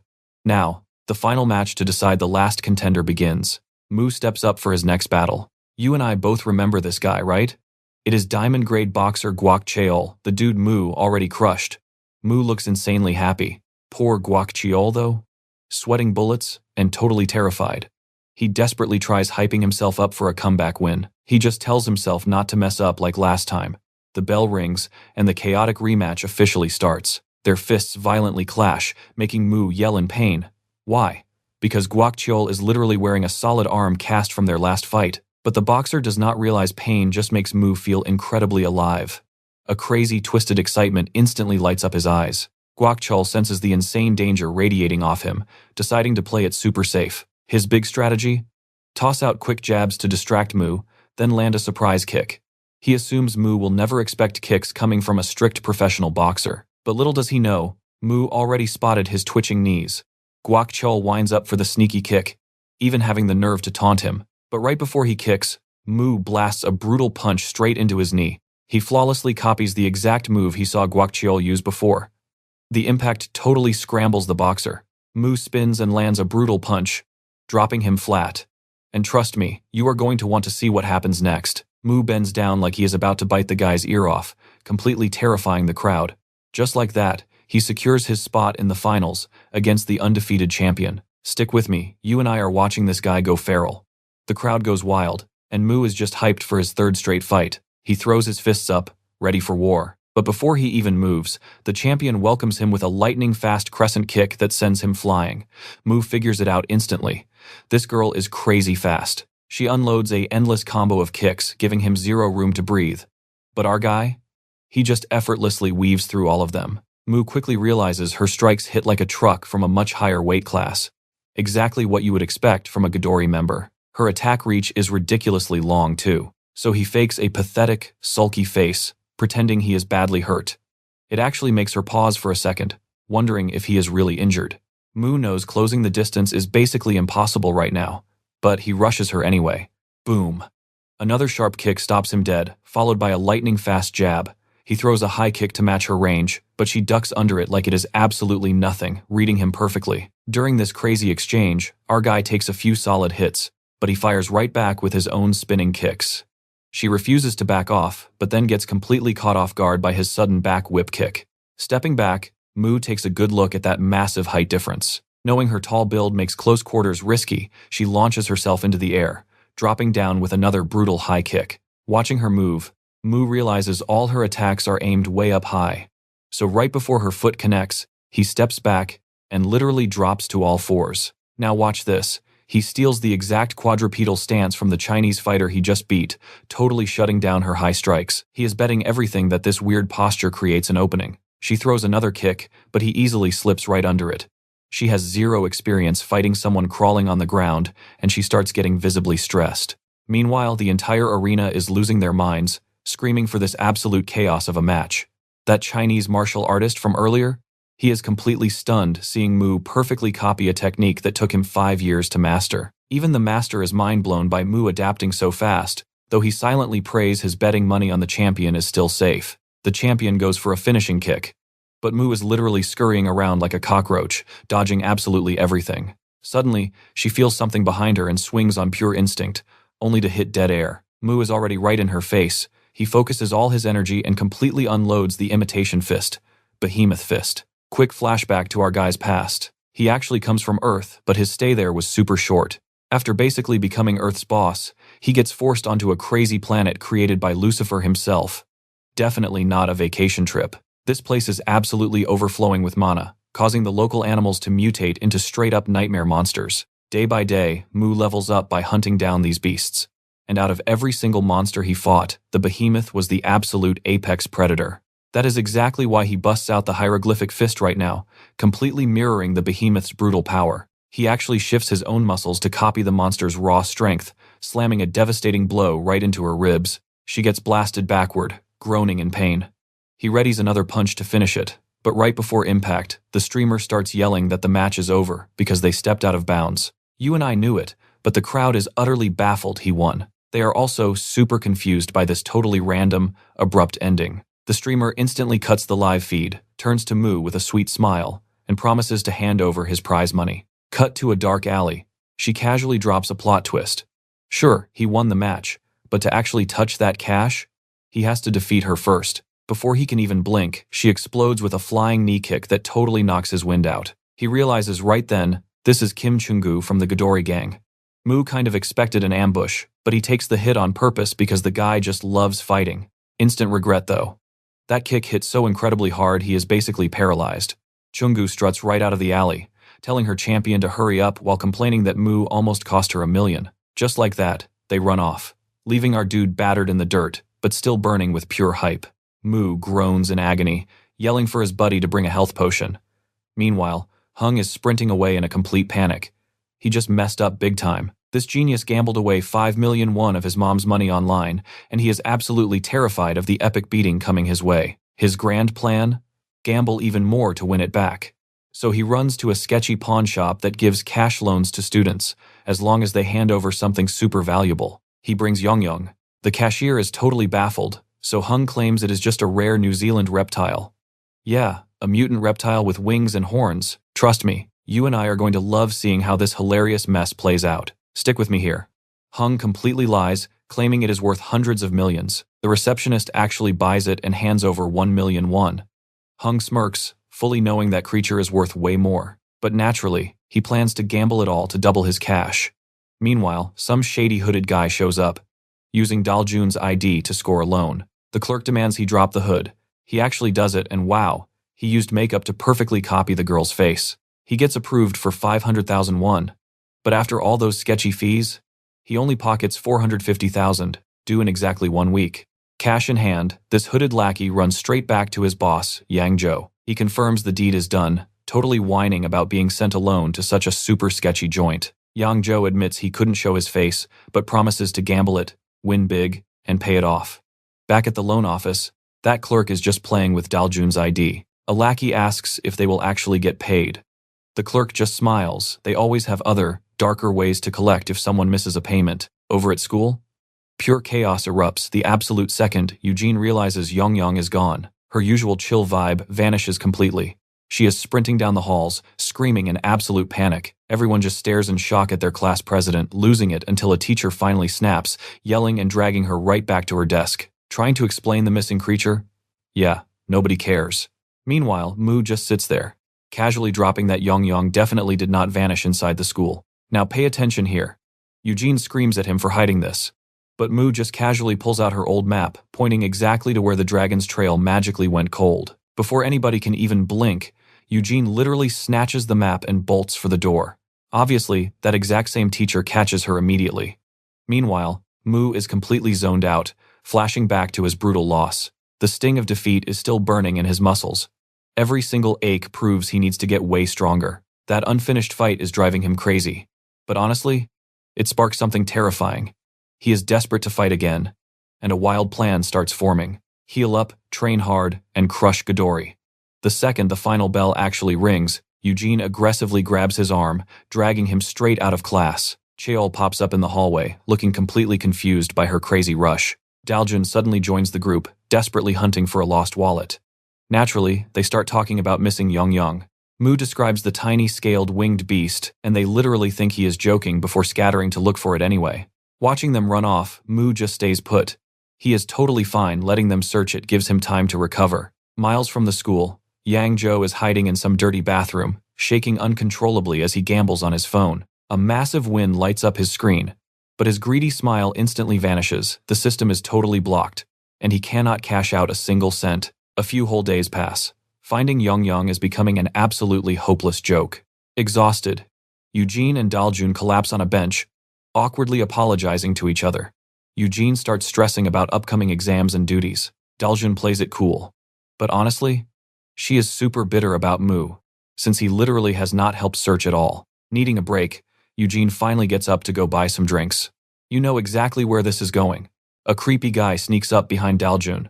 Now, the final match to decide the last contender begins. Mu steps up for his next battle. You and I both remember this guy, right? It is diamond-grade boxer Guak Cheol, the dude Mu already crushed. Mu looks insanely happy. Poor Guak Cheol, though, sweating bullets and totally terrified. He desperately tries hyping himself up for a comeback win. He just tells himself not to mess up like last time. The bell rings, and the chaotic rematch officially starts. Their fists violently clash, making Mu yell in pain. Why? Because Guak Cheol is literally wearing a solid arm cast from their last fight. But the boxer does not realize pain just makes Mu feel incredibly alive. A crazy, twisted excitement instantly lights up his eyes. Guak Cheol senses the insane danger radiating off him, deciding to play it super safe. His big strategy? Toss out quick jabs to distract Mu, then land a surprise kick. He assumes Mu will never expect kicks coming from a strict professional boxer. But little does he know, Mu already spotted his twitching knees. Guak Cheol winds up for the sneaky kick, even having the nerve to taunt him. But right before he kicks, Mu blasts a brutal punch straight into his knee. He flawlessly copies the exact move he saw Guokcheol use before. The impact totally scrambles the boxer. Mu spins and lands a brutal punch, dropping him flat. And trust me, you are going to want to see what happens next. Mu bends down like he is about to bite the guy's ear off, completely terrifying the crowd. Just like that, he secures his spot in the finals against the undefeated champion. Stick with me, you and I are watching this guy go feral. The crowd goes wild, and Mu is just hyped for his third straight fight. He throws his fists up, ready for war. But before he even moves, the champion welcomes him with a lightning-fast crescent kick that sends him flying. Mu figures it out instantly. This girl is crazy fast. She unloads an endless combo of kicks, giving him zero room to breathe. But our guy? He just effortlessly weaves through all of them. Mu quickly realizes her strikes hit like a truck from a much higher weight class. Exactly what you would expect from a Ghidorah member. Her attack reach is ridiculously long too. So he fakes a pathetic, sulky face, pretending he is badly hurt. It actually makes her pause for a second, wondering if he is really injured. Mu knows closing the distance is basically impossible right now, but he rushes her anyway. Boom. Another sharp kick stops him dead, followed by a lightning-fast jab. He throws a high kick to match her range, but she ducks under it like it is absolutely nothing, reading him perfectly. During this crazy exchange, our guy takes a few solid hits, but he fires right back with his own spinning kicks. She refuses to back off, but then gets completely caught off guard by his sudden back whip kick. Stepping back, Mu takes a good look at that massive height difference. Knowing her tall build makes close quarters risky, she launches herself into the air, dropping down with another brutal high kick. Watching her move, Mu realizes all her attacks are aimed way up high. So right before her foot connects, he steps back and literally drops to all fours. Now watch this. He steals the exact quadrupedal stance from the Chinese fighter he just beat, totally shutting down her high strikes. He is betting everything that this weird posture creates an opening. She throws another kick, but he easily slips right under it. She has zero experience fighting someone crawling on the ground, and she starts getting visibly stressed. Meanwhile, the entire arena is losing their minds, screaming for this absolute chaos of a match. That Chinese martial artist from earlier? He is completely stunned seeing Mu perfectly copy a technique that took him 5 years to master. Even the master is mind-blown by Mu adapting so fast, though he silently prays his betting money on the champion is still safe. The champion goes for a finishing kick, but Mu is literally scurrying around like a cockroach, dodging absolutely everything. Suddenly, she feels something behind her and swings on pure instinct, only to hit dead air. Mu is already right in her face. He focuses all his energy and completely unloads the imitation fist, Behemoth Fist. Quick flashback to our guy's past. He actually comes from Earth, but his stay there was super short. After basically becoming Earth's boss, he gets forced onto a crazy planet created by Lucifer himself. Definitely not a vacation trip. This place is absolutely overflowing with mana, causing the local animals to mutate into straight-up nightmare monsters. Day by day, Mu levels up by hunting down these beasts. And out of every single monster he fought, the behemoth was the absolute apex predator. That is exactly why he busts out the hieroglyphic fist right now, completely mirroring the behemoth's brutal power. He actually shifts his own muscles to copy the monster's raw strength, slamming a devastating blow right into her ribs. She gets blasted backward, groaning in pain. He readies another punch to finish it, but right before impact, the streamer starts yelling that the match is over because they stepped out of bounds. You and I knew it, but the crowd is utterly baffled he won. They are also super confused by this totally random, abrupt ending. The streamer instantly cuts the live feed, turns to Mu with a sweet smile, and promises to hand over his prize money. Cut to a dark alley. She casually drops a plot twist. Sure, he won the match, but to actually touch that cash, he has to defeat her first. Before he can even blink, she explodes with a flying knee kick that totally knocks his wind out. He realizes right then, this is Kim Chung-gu from the Ghidorah gang. Mu kind of expected an ambush, but he takes the hit on purpose because the guy just loves fighting. Instant regret though. That kick hit so incredibly hard he is basically paralyzed. Chung-gu struts right out of the alley, telling her champion to hurry up while complaining that Mu almost cost her $1 million. Just like that, they run off, leaving our dude battered in the dirt, but still burning with pure hype. Mu groans in agony, yelling for his buddy to bring a health potion. Meanwhile, Hung is sprinting away in a complete panic. He just messed up big time. This genius gambled away 5 million won of his mom's money online, and he is absolutely terrified of the epic beating coming his way. His grand plan? Gamble even more to win it back. So he runs to a sketchy pawn shop that gives cash loans to students, as long as they hand over something super valuable. He brings Yongyong. The cashier is totally baffled, so Hung claims it is just a rare New Zealand reptile. Yeah, a mutant reptile with wings and horns. Trust me, you and I are going to love seeing how this hilarious mess plays out. Stick with me here. Hung completely lies, claiming it is worth hundreds of millions. The receptionist actually buys it and hands over 1,000,000 won. Hung smirks, fully knowing that creature is worth way more. But naturally, he plans to gamble it all to double his cash. Meanwhile, some shady hooded guy shows up, using Daljun's ID to score a loan. The clerk demands he drop the hood. He actually does it, and wow, he used makeup to perfectly copy the girl's face. He gets approved for 500,000 won. But after all those sketchy fees, he only pockets 450,000, due in exactly 1 week. Cash in hand, this hooded lackey runs straight back to his boss, Yang Zhou. He confirms the deed is done, totally whining about being sent alone to such a super sketchy joint. Yang Zhou admits he couldn't show his face, but promises to gamble it, win big, and pay it off. Back at the loan office, that clerk is just playing with Daljun's ID. A lackey asks if they will actually get paid. The clerk just smiles. They always have other, darker ways to collect if someone misses a payment. Over at school, pure chaos erupts the absolute second Eugene realizes Yongyong is gone. Her usual chill vibe vanishes completely. She is sprinting down the halls, screaming in absolute panic. Everyone just stares in shock at their class president, losing it until a teacher finally snaps, yelling and dragging her right back to her desk. Trying to explain the missing creature? Yeah, nobody cares. Meanwhile, Mu just sits there, casually dropping that Yongyong definitely did not vanish inside the school. Now pay attention here. Eugene screams at him for hiding this. But Mu just casually pulls out her old map, pointing exactly to where the dragon's trail magically went cold. Before anybody can even blink, Eugene literally snatches the map and bolts for the door. Obviously, that exact same teacher catches her immediately. Meanwhile, Mu is completely zoned out, flashing back to his brutal loss. The sting of defeat is still burning in his muscles. Every single ache proves he needs to get way stronger. That unfinished fight is driving him crazy. But honestly, it sparks something terrifying. He is desperate to fight again, and a wild plan starts forming. Heal up, train hard, and crush Ghidorah. The second the final bell actually rings, Eugene aggressively grabs his arm, dragging him straight out of class. Cheol pops up in the hallway, looking completely confused by her crazy rush. Daljun suddenly joins the group, desperately hunting for a lost wallet. Naturally, they start talking about missing Yongyong. Mu describes the tiny scaled winged beast, and they literally think he is joking before scattering to look for it anyway. Watching them run off, Mu just stays put. He is totally fine, letting them search it gives him time to recover. Miles from the school, Yang Zhou is hiding in some dirty bathroom, shaking uncontrollably as he gambles on his phone. A massive win lights up his screen, but his greedy smile instantly vanishes. The system is totally blocked, and he cannot cash out a single cent. A few whole days pass. Finding Yongyong is becoming an absolutely hopeless joke. Exhausted, Eugene and Daljun collapse on a bench, awkwardly apologizing to each other. Eugene starts stressing about upcoming exams and duties. Daljun plays it cool. But honestly, she is super bitter about Mu, since he literally has not helped search at all. Needing a break, Eugene finally gets up to go buy some drinks. You know exactly where this is going. A creepy guy sneaks up behind Daljun.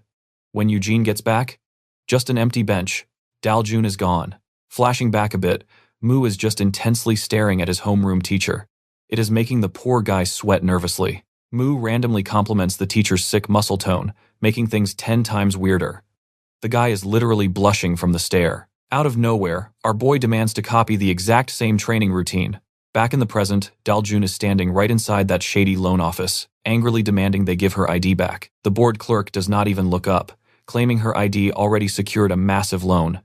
When Eugene gets back, just an empty bench. Daljun is gone. Flashing back a bit, Mu is just intensely staring at his homeroom teacher. It is making the poor guy sweat nervously. Mu randomly compliments the teacher's sick muscle tone, making things 10 times weirder. The guy is literally blushing from the stare. Out of nowhere, our boy demands to copy the exact same training routine. Back in the present, Daljun is standing right inside that shady loan office, angrily demanding they give her ID back. The board clerk does not even look up, claiming her ID already secured a massive loan.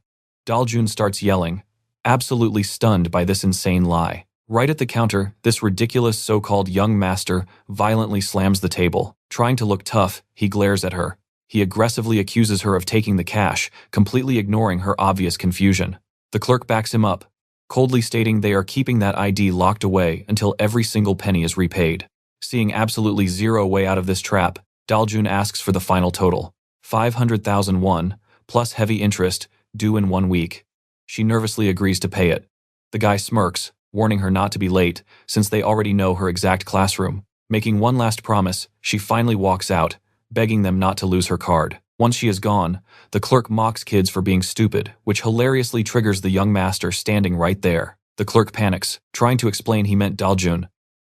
Daljun starts yelling, absolutely stunned by this insane lie. Right at the counter, this ridiculous so-called young master violently slams the table. Trying to look tough, he glares at her. He aggressively accuses her of taking the cash, completely ignoring her obvious confusion. The clerk backs him up, coldly stating they are keeping that ID locked away until every single penny is repaid. Seeing absolutely zero way out of this trap, Daljun asks for the final total, 500,000 won, plus heavy interest, due in 1 week. She nervously agrees to pay it. The guy smirks, warning her not to be late, since they already know her exact classroom. Making one last promise, she finally walks out, begging them not to lose her card. Once she is gone, the clerk mocks kids for being stupid, which hilariously triggers the young master standing right there. The clerk panics, trying to explain he meant Daljun.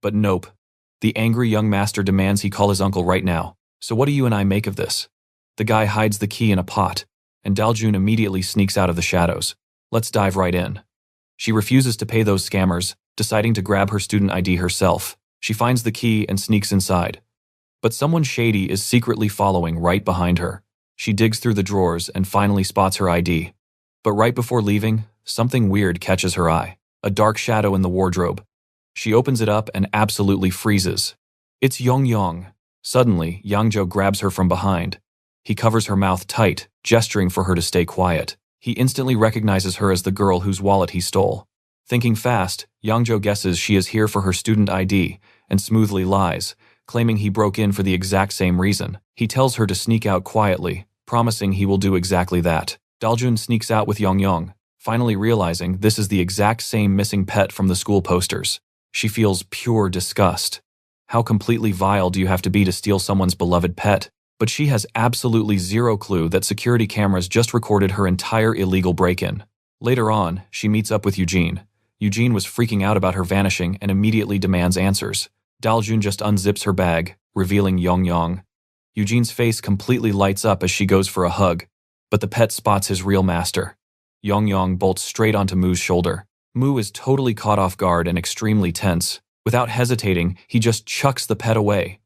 But nope. The angry young master demands he call his uncle right now. So what do you and I make of this? The guy hides the key in a pot, and Daljun immediately sneaks out of the shadows. Let's dive right in. She refuses to pay those scammers, deciding to grab her student ID herself. She finds the key and sneaks inside. But someone shady is secretly following right behind her. She digs through the drawers and finally spots her ID. But right before leaving, something weird catches her eye. A dark shadow in the wardrobe. She opens it up and absolutely freezes. It's Yong. Suddenly, Yangjo grabs her from behind. He covers her mouth tight, gesturing for her to stay quiet. He instantly recognizes her as the girl whose wallet he stole. Thinking fast, Yangjo guesses she is here for her student ID and smoothly lies, claiming he broke in for the exact same reason. He tells her to sneak out quietly, promising he will do exactly that. Daljun sneaks out with Yong, finally realizing this is the exact same missing pet from the school posters. She feels pure disgust. How completely vile do you have to be to steal someone's beloved pet? But she has absolutely zero clue that security cameras just recorded her entire illegal break-in. Later on, she meets up with Eugene. Eugene was freaking out about her vanishing and immediately demands answers. Daljun just unzips her bag, revealing Yong. Eugene's face completely lights up as she goes for a hug, but the pet spots his real master. Yong bolts straight onto Mu's shoulder. Mu is totally caught off guard and extremely tense. Without hesitating, he just chucks the pet away.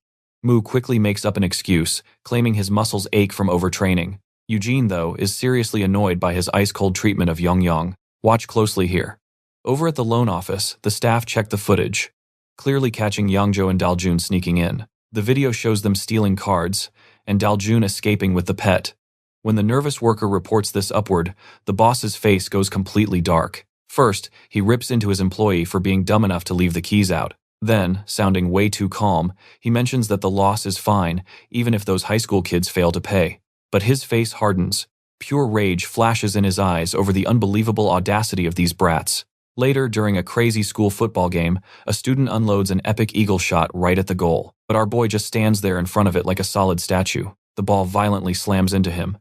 Mu quickly makes up an excuse, claiming his muscles ache from overtraining. Eugene, though, is seriously annoyed by his ice-cold treatment of Yong. Watch closely here. Over at the loan office, the staff check the footage, clearly catching Yangjo and Daljun sneaking in. The video shows them stealing cards, and Daljun escaping with the pet. When the nervous worker reports this upward, the boss's face goes completely dark. First, he rips into his employee for being dumb enough to leave the keys out. Then, sounding way too calm, he mentions that the loss is fine, even if those high school kids fail to pay. But his face hardens. Pure rage flashes in his eyes over the unbelievable audacity of these brats. Later, during a crazy school football game, a student unloads an epic eagle shot right at the goal. But our boy just stands there in front of it like a solid statue. The ball violently slams into him.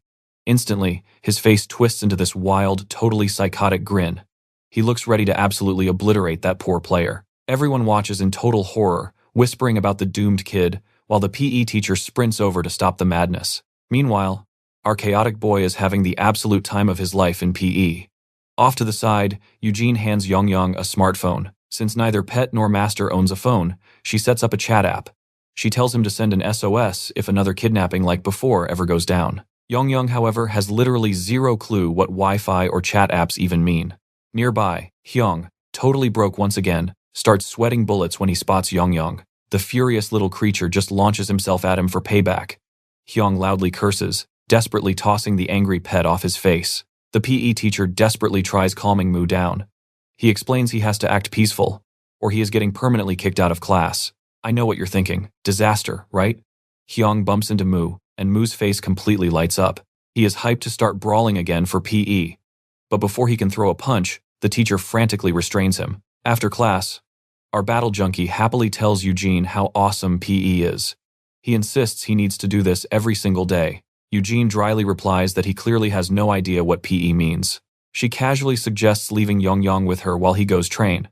Instantly, his face twists into this wild, totally psychotic grin. He looks ready to absolutely obliterate that poor player. Everyone watches in total horror, whispering about the doomed kid, while the PE teacher sprints over to stop the madness. Meanwhile, our chaotic boy is having the absolute time of his life in PE. Off to the side, Eugene hands Yong a smartphone. Since neither pet nor master owns a phone, she sets up a chat app. She tells him to send an SOS if another kidnapping like before ever goes down. Yong, however, has literally zero clue what Wi-Fi or chat apps even mean. Nearby, Hyung, totally broke once again, starts sweating bullets when he spots Yong. The furious little creature just launches himself at him for payback. Hyung loudly curses, desperately tossing the angry pet off his face. The PE teacher desperately tries calming Mu down. He explains he has to act peaceful, or he is getting permanently kicked out of class. I know what you're thinking. Disaster, right? Hyung bumps into Mu, and Mu's face completely lights up. He is hyped to start brawling again for PE. But before he can throw a punch, the teacher frantically restrains him. After class, our battle junkie happily tells Eugene how awesome PE is. He insists he needs to do this every single day. Eugene dryly replies that he clearly has no idea what PE means. She casually suggests leaving Yong with her while he goes train.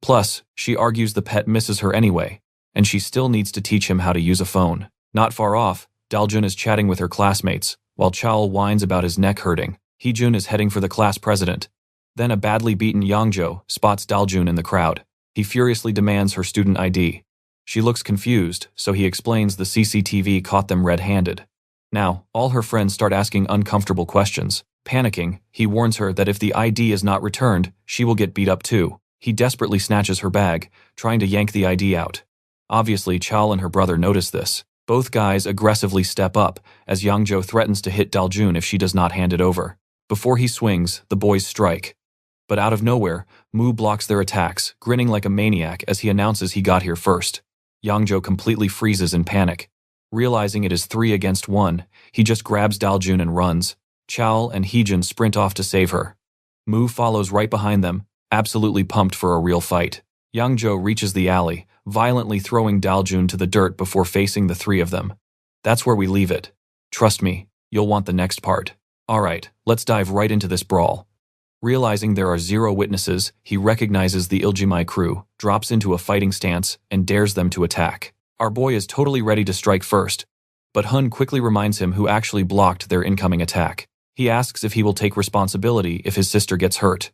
Plus, she argues the pet misses her anyway, and she still needs to teach him how to use a phone. Not far off, Daljun is chatting with her classmates, while Chaol whines about his neck hurting. Heejun is heading for the class president. Then a badly beaten Yangjo spots Daljun in the crowd. He furiously demands her student ID. She looks confused, so he explains the CCTV caught them red-handed. Now, all her friends start asking uncomfortable questions. Panicking, he warns her that if the ID is not returned, she will get beat up too. He desperately snatches her bag, trying to yank the ID out. Obviously, Chaol and her brother notice this. Both guys aggressively step up, as Yangjo threatens to hit Daljun if she does not hand it over. Before he swings, the boys strike. But out of nowhere, Mu blocks their attacks, grinning like a maniac as he announces he got here first. Yangjo completely freezes in panic. Realizing it is 3 against 1, he just grabs Daljun and runs. Chaol and Heejun sprint off to save her. Mu follows right behind them, absolutely pumped for a real fight. Yangjo reaches the alley, violently throwing Daljun to the dirt before facing the 3 of them. That's where we leave it. Trust me, you'll want the next part. Alright, let's dive right into this brawl. Realizing there are zero witnesses, he recognizes the Iljimai crew, drops into a fighting stance, and dares them to attack. Our boy is totally ready to strike first, but Hun quickly reminds him who actually blocked their incoming attack. He asks if he will take responsibility if his sister gets hurt.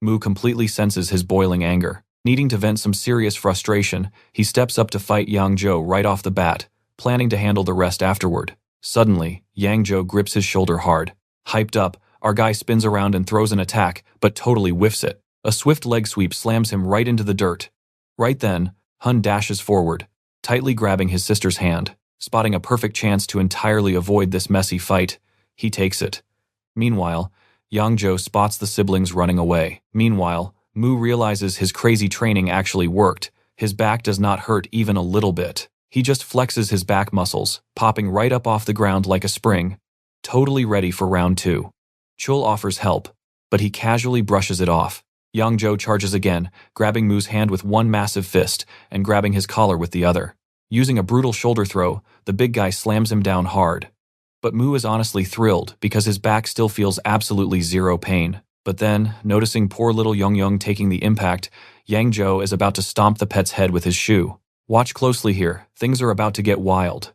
Mu completely senses his boiling anger. Needing to vent some serious frustration, he steps up to fight Yang Zhou right off the bat, planning to handle the rest afterward. Suddenly, Yang Zhou grips his shoulder hard. Hyped up, our guy spins around and throws an attack, but totally whiffs it. A swift leg sweep slams him right into the dirt. Right then, Hun dashes forward, tightly grabbing his sister's hand. Spotting a perfect chance to entirely avoid this messy fight, he takes it. Meanwhile, Yang Zhou spots the siblings running away. Meanwhile, Mu realizes his crazy training actually worked. His back does not hurt even a little bit. He just flexes his back muscles, popping right up off the ground like a spring, totally ready for round 2. Chul offers help, but he casually brushes it off. Yang Zhou charges again, grabbing Mu's hand with one massive fist and grabbing his collar with the other. Using a brutal shoulder throw, the big guy slams him down hard. But Mu is honestly thrilled because his back still feels absolutely zero pain. But then, noticing poor little Yongyong taking the impact, Yang Zhou is about to stomp the pet's head with his shoe. Watch closely here, things are about to get wild.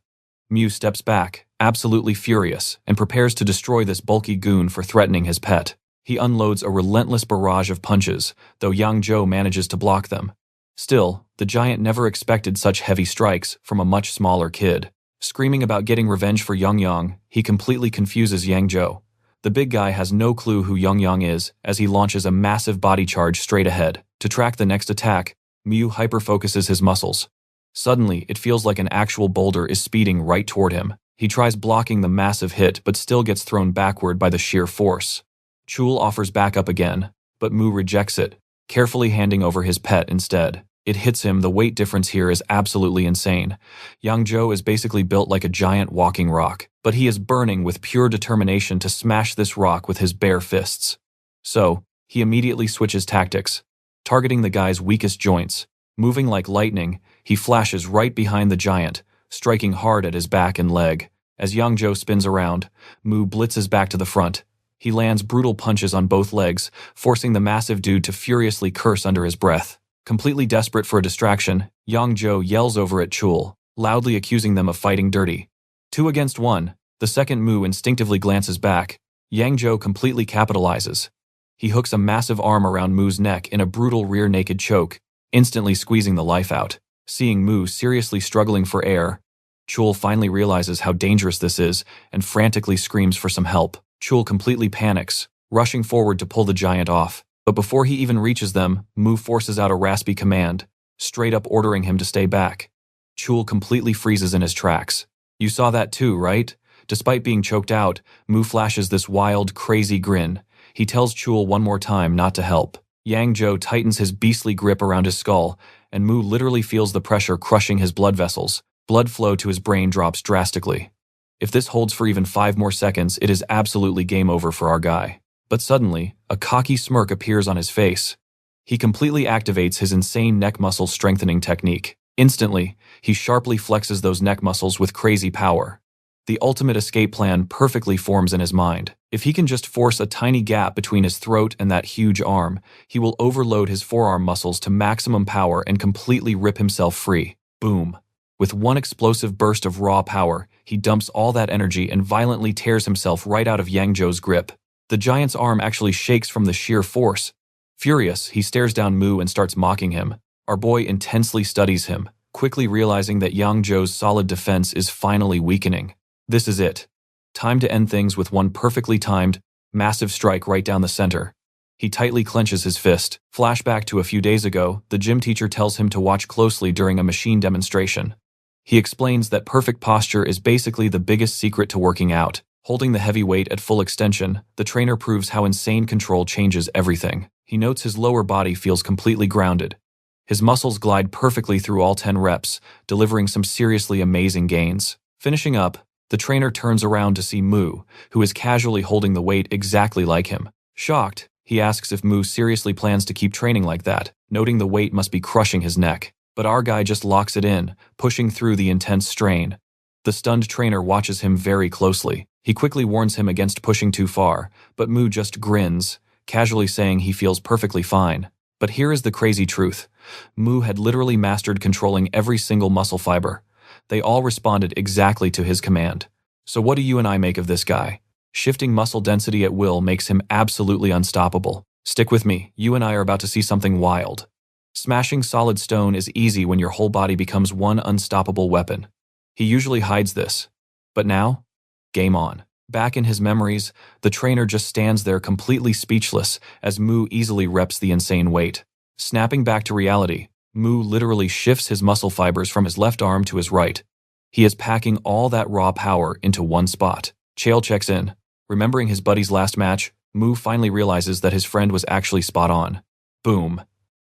Mu steps back, absolutely furious, and prepares to destroy this bulky goon for threatening his pet. He unloads a relentless barrage of punches, though Yang Zhou manages to block them. Still, the giant never expected such heavy strikes from a much smaller kid. Screaming about getting revenge for Yongyong, he completely confuses Yang Zhou. The big guy has no clue who Yongyong is as he launches a massive body charge straight ahead. To track the next attack, Mu hyper-focuses his muscles. Suddenly, it feels like an actual boulder is speeding right toward him. He tries blocking the massive hit but still gets thrown backward by the sheer force. Chul offers backup again, but Mu rejects it, carefully handing over his pet instead. It hits him, the weight difference here is absolutely insane. Yang Zhou is basically built like a giant walking rock, but he is burning with pure determination to smash this rock with his bare fists. So, he immediately switches tactics, targeting the guy's weakest joints. Moving like lightning, he flashes right behind the giant, striking hard at his back and leg. As Yang Zhou spins around, Mu blitzes back to the front. He lands brutal punches on both legs, forcing the massive dude to furiously curse under his breath. Completely desperate for a distraction, Yang Zhou yells over at Chul, loudly accusing them of fighting dirty. 2 against 1, the second Mu instinctively glances back. Yang Zhou completely capitalizes. He hooks a massive arm around Mu's neck in a brutal rear naked choke, instantly squeezing the life out. Seeing Mu seriously struggling for air, Chul finally realizes how dangerous this is and frantically screams for some help. Chul completely panics, rushing forward to pull the giant off. But before he even reaches them, Mu forces out a raspy command, straight up ordering him to stay back. Chul completely freezes in his tracks. You saw that too, right? Despite being choked out, Mu flashes this wild, crazy grin. He tells Chul one more time not to help. Yang Zhou tightens his beastly grip around his skull, and Mu literally feels the pressure crushing his blood vessels. Blood flow to his brain drops drastically. If this holds for even 5 more seconds, it is absolutely game over for our guy. But suddenly, a cocky smirk appears on his face. He completely activates his insane neck muscle strengthening technique. Instantly, he sharply flexes those neck muscles with crazy power. The ultimate escape plan perfectly forms in his mind. If he can just force a tiny gap between his throat and that huge arm, he will overload his forearm muscles to maximum power and completely rip himself free. Boom. With one explosive burst of raw power, he dumps all that energy and violently tears himself right out of Yang Zhou's grip. The giant's arm actually shakes from the sheer force. Furious, he stares down Mu and starts mocking him. Our boy intensely studies him, quickly realizing that Yang Zhou's solid defense is finally weakening. This is it. Time to end things with one perfectly timed, massive strike right down the center. He tightly clenches his fist. Flashback to a few days ago, the gym teacher tells him to watch closely during a machine demonstration. He explains that perfect posture is basically the biggest secret to working out. Holding the heavy weight at full extension, the trainer proves how insane control changes everything. He notes his lower body feels completely grounded. His muscles glide perfectly through all 10 reps, delivering some seriously amazing gains. Finishing up, the trainer turns around to see Mu, who is casually holding the weight exactly like him. Shocked, he asks if Mu seriously plans to keep training like that, noting the weight must be crushing his neck. But our guy just locks it in, pushing through the intense strain. The stunned trainer watches him very closely. He quickly warns him against pushing too far, but Mu just grins, casually saying he feels perfectly fine. But here is the crazy truth. Mu had literally mastered controlling every single muscle fiber. They all responded exactly to his command. So what do you and I make of this guy? Shifting muscle density at will makes him absolutely unstoppable. Stick with me, you and I are about to see something wild. Smashing solid stone is easy when your whole body becomes one unstoppable weapon. He usually hides this. But now, game on. Back in his memories, the trainer just stands there completely speechless as Mu easily reps the insane weight. Snapping back to reality, Mu literally shifts his muscle fibers from his left arm to his right. He is packing all that raw power into one spot. Chael checks in. Remembering his buddy's last match, Mu finally realizes that his friend was actually spot on. Boom.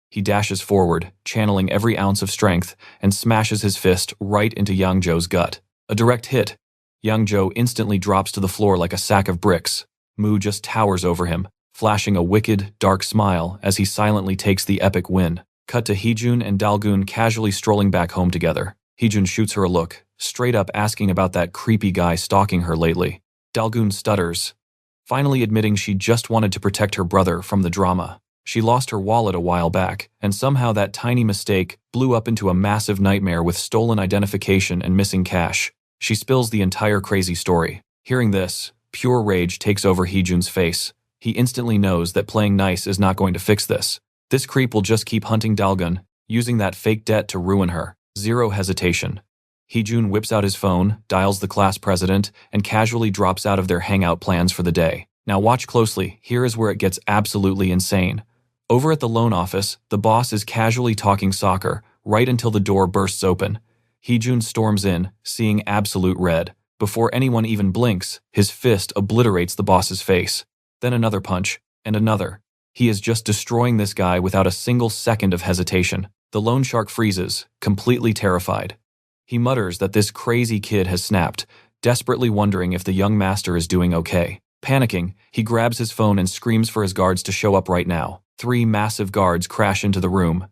He dashes forward, channeling every ounce of strength, and smashes his fist right into Yang Zhou's gut. A direct hit. Yang Zhou instantly drops to the floor like a sack of bricks. Mu just towers over him, flashing a wicked, dark smile as he silently takes the epic win. Cut to Heejun and Dalgun casually strolling back home together. Heejun shoots her a look, straight up asking about that creepy guy stalking her lately. Dalgun stutters, finally admitting she just wanted to protect her brother from the drama. She lost her wallet a while back, and somehow that tiny mistake blew up into a massive nightmare with stolen identification and missing cash. She spills the entire crazy story. Hearing this, pure rage takes over Heejun's face. He instantly knows that playing nice is not going to fix this. This creep will just keep hunting Dalgun, using that fake debt to ruin her. Zero hesitation. Heejun whips out his phone, dials the class president, and casually drops out of their hangout plans for the day. Now watch closely, here is where it gets absolutely insane. Over at the loan office, the boss is casually talking soccer, right until the door bursts open. Heejun storms in, seeing absolute red. Before anyone even blinks, his fist obliterates the boss's face. Then another punch, and another. He is just destroying this guy without a single second of hesitation. The loan shark freezes, completely terrified. He mutters that this crazy kid has snapped, desperately wondering if the young master is doing okay. Panicking, he grabs his phone and screams for his guards to show up right now. 3 massive guards crash into the room.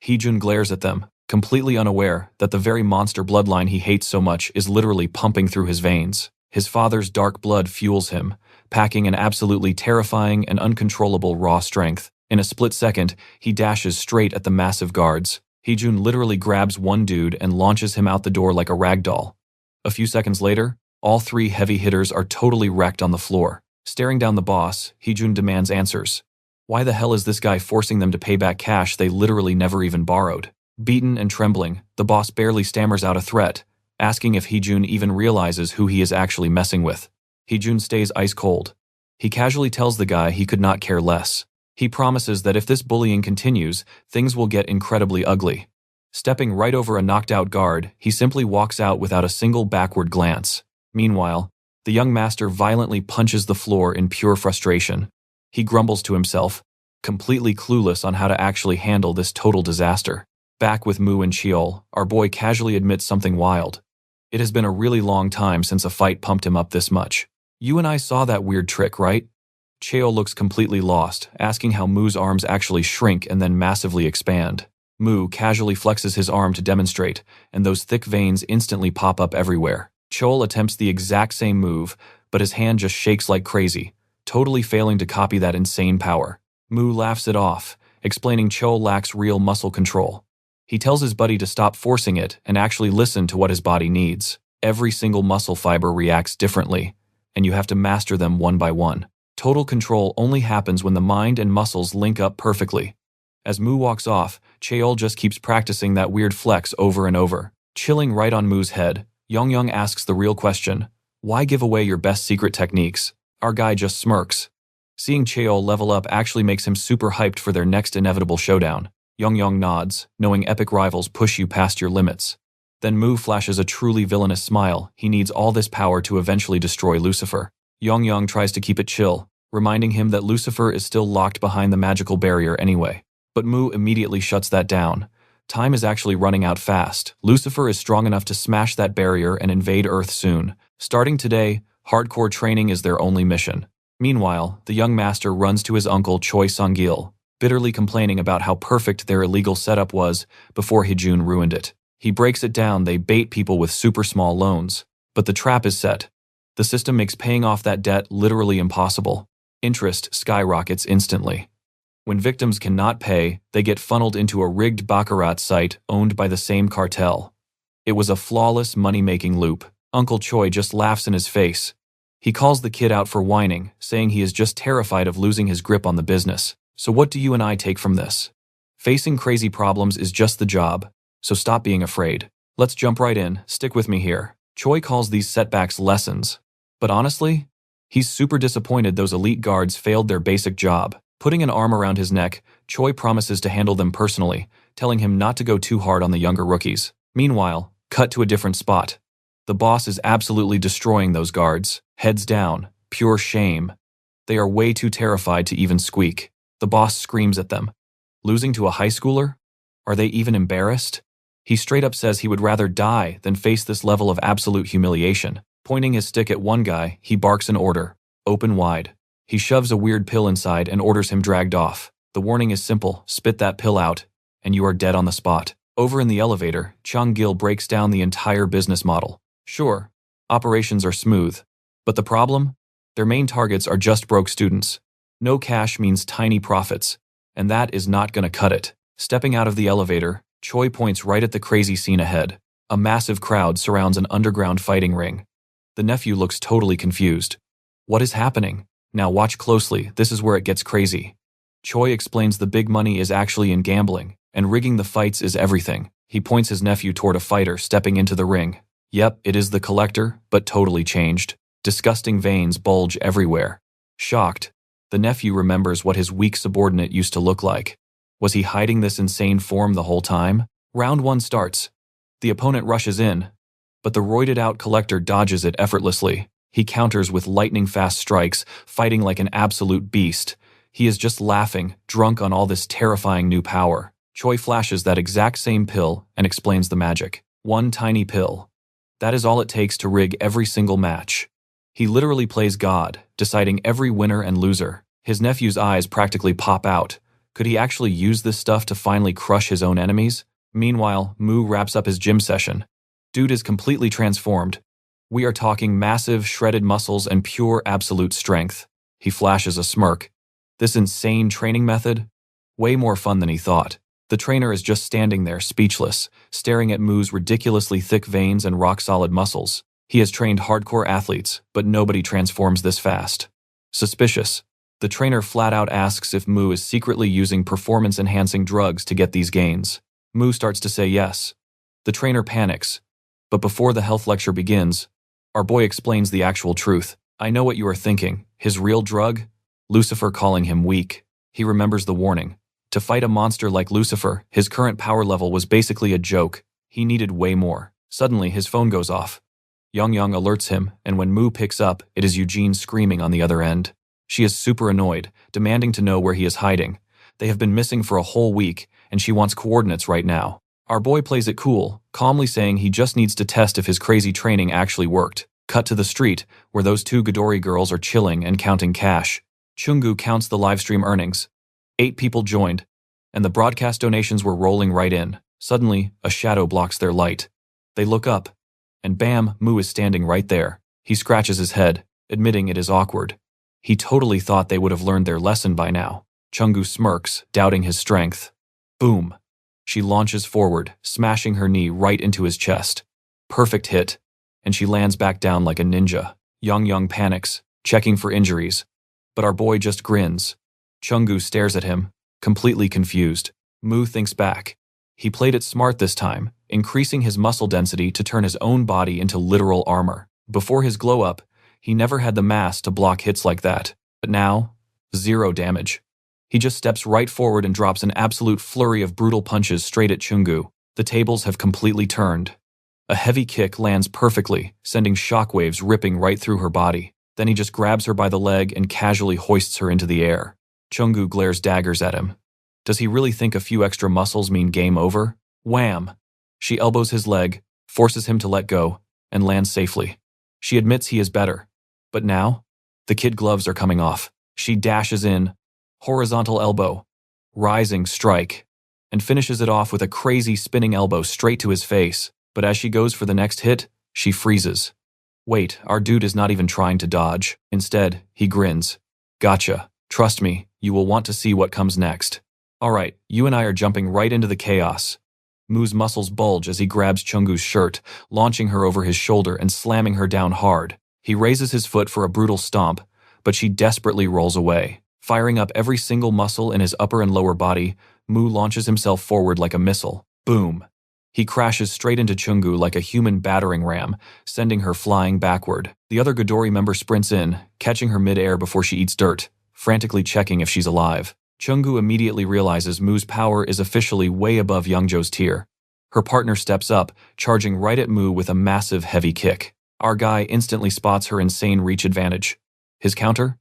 Heejun glares at them, completely unaware that the very monster bloodline he hates so much is literally pumping through his veins. His father's dark blood fuels him, packing an absolutely terrifying and uncontrollable raw strength. In a split second, he dashes straight at the massive guards. Heejun literally grabs one dude and launches him out the door like a rag doll. A few seconds later, all 3 heavy hitters are totally wrecked on the floor. Staring down the boss, Heejun demands answers. Why the hell is this guy forcing them to pay back cash they literally never even borrowed? Beaten and trembling, the boss barely stammers out a threat, asking if Heejun even realizes who he is actually messing with. Heejun stays ice cold. He casually tells the guy he could not care less. He promises that if this bullying continues, things will get incredibly ugly. Stepping right over a knocked-out guard, he simply walks out without a single backward glance. Meanwhile, the young master violently punches the floor in pure frustration. He grumbles to himself, completely clueless on how to actually handle this total disaster. Back with Mu and Cheol, our boy casually admits something wild. It has been a really long time since a fight pumped him up this much. You and I saw that weird trick, right? Cheol looks completely lost, asking how Mu's arms actually shrink and then massively expand. Mu casually flexes his arm to demonstrate, and those thick veins instantly pop up everywhere. Cheol attempts the exact same move, but his hand just shakes like crazy, totally failing to copy that insane power. Mu laughs it off, explaining Cheol lacks real muscle control. He tells his buddy to stop forcing it and actually listen to what his body needs. Every single muscle fiber reacts differently, and you have to master them one by one. Total control only happens when the mind and muscles link up perfectly. As Mu walks off, Cheol just keeps practicing that weird flex over and over. Chilling right on Mu's head, Yongyong asks the real question, why give away your best secret techniques? Our guy just smirks. Seeing Cheol level up actually makes him super hyped for their next inevitable showdown. Yongyong nods, knowing epic rivals push you past your limits. Then Mu flashes a truly villainous smile. He needs all this power to eventually destroy Lucifer. Yongyong tries to keep it chill, reminding him that Lucifer is still locked behind the magical barrier anyway. But Mu immediately shuts that down. Time is actually running out fast. Lucifer is strong enough to smash that barrier and invade Earth soon. Starting today, hardcore training is their only mission. Meanwhile, the young master runs to his uncle Choi Sung-gil, bitterly complaining about how perfect their illegal setup was before Heejun ruined it. He breaks it down. They bait people with super small loans, but the trap is set. The system makes paying off that debt literally impossible. Interest skyrockets instantly. When victims cannot pay, they get funneled into a rigged baccarat site owned by the same cartel. It was a flawless money-making loop. Uncle Choi just laughs in his face. He calls the kid out for whining, saying he is just terrified of losing his grip on the business. So what do you and I take from this? Facing crazy problems is just the job, so stop being afraid. Let's jump right in, stick with me here. Choi calls these setbacks lessons. But honestly, he's super disappointed those elite guards failed their basic job. Putting an arm around his neck, Choi promises to handle them personally, telling him not to go too hard on the younger rookies. Meanwhile, cut to a different spot. The boss is absolutely destroying those guards. Heads down, pure shame. They are way too terrified to even squeak. The boss screams at them. Losing to a high schooler? Are they even embarrassed? He straight up says he would rather die than face this level of absolute humiliation. Pointing his stick at one guy, he barks an order. Open wide. He shoves a weird pill inside and orders him dragged off. The warning is simple, spit that pill out, and you are dead on the spot. Over in the elevator, Chung-gil breaks down the entire business model. Sure, operations are smooth, but the problem? Their main targets are just broke students. No cash means tiny profits, and that is not gonna cut it. Stepping out of the elevator, Choi points right at the crazy scene ahead. A massive crowd surrounds an underground fighting ring. The nephew looks totally confused. What is happening? Now watch closely, this is where it gets crazy. Choi explains the big money is actually in gambling, and rigging the fights is everything. He points his nephew toward a fighter stepping into the ring. Yep, it is the collector, but totally changed. Disgusting veins bulge everywhere. Shocked, the nephew remembers what his weak subordinate used to look like. Was he hiding this insane form the whole time? Round 1 starts. The opponent rushes in, but the roided-out collector dodges it effortlessly. He counters with lightning-fast strikes, fighting like an absolute beast. He is just laughing, drunk on all this terrifying new power. Choi flashes that exact same pill and explains the magic. One tiny pill. That is all it takes to rig every single match. He literally plays God, deciding every winner and loser. His nephew's eyes practically pop out. Could he actually use this stuff to finally crush his own enemies? Meanwhile, Mu wraps up his gym session. Dude is completely transformed. We are talking massive, shredded muscles and pure absolute strength. He flashes a smirk. This insane training method? Way more fun than he thought. The trainer is just standing there, speechless, staring at Mu's ridiculously thick veins and rock-solid muscles. He has trained hardcore athletes, but nobody transforms this fast. Suspicious. The trainer flat out asks if Mu is secretly using performance-enhancing drugs to get these gains. Mu starts to say yes. The trainer panics. But before the health lecture begins, our boy explains the actual truth. I know what you are thinking. His real drug? Lucifer calling him weak. He remembers the warning. To fight a monster like Lucifer, his current power level was basically a joke. He needed way more. Suddenly, his phone goes off. Yang alerts him, and when Mu picks up, it is Eugene screaming on the other end. She is super annoyed, demanding to know where he is hiding. They have been missing for a whole week, and she wants coordinates right now. Our boy plays it cool, calmly saying he just needs to test if his crazy training actually worked. Cut to the street, where those 2 Gadori girls are chilling and counting cash. Chungu counts the livestream earnings. 8 people joined, and the broadcast donations were rolling right in. Suddenly, a shadow blocks their light. They look up, and bam, Mu is standing right there. He scratches his head, admitting it is awkward. He totally thought they would have learned their lesson by now. Chungu smirks, doubting his strength. Boom. She launches forward, smashing her knee right into his chest. Perfect hit, and she lands back down like a ninja. Yang panics, checking for injuries. But our boy just grins. Chungu stares at him, completely confused. Mu thinks back. He played it smart this time, increasing his muscle density to turn his own body into literal armor. Before his glow-up, he never had the mass to block hits like that. But now, 0 damage. He just steps right forward and drops an absolute flurry of brutal punches straight at Chungu. The tables have completely turned. A heavy kick lands perfectly, sending shockwaves ripping right through her body. Then he just grabs her by the leg and casually hoists her into the air. Chungu glares daggers at him. Does he really think a few extra muscles mean game over? Wham! She elbows his leg, forces him to let go, and lands safely. She admits he is better. But now, the kid gloves are coming off. She dashes in, horizontal elbow, rising strike, and finishes it off with a crazy spinning elbow straight to his face. But as she goes for the next hit, she freezes. Wait, our dude is not even trying to dodge. Instead, he grins. Gotcha. Trust me, you will want to see what comes next. Alright, you and I are jumping right into the chaos. Mu's muscles bulge as he grabs Chungu's shirt, launching her over his shoulder and slamming her down hard. He raises his foot for a brutal stomp, but she desperately rolls away. Firing up every single muscle in his upper and lower body, Mu launches himself forward like a missile. Boom! He crashes straight into Chungu like a human battering ram, sending her flying backward. The other Godori member sprints in, catching her mid-air before she eats dirt, frantically checking if she's alive. Chungu immediately realizes Mu's power is officially way above Youngjo's tier. Her partner steps up, charging right at Mu with a massive heavy kick. Our guy instantly spots her insane reach advantage. His counter?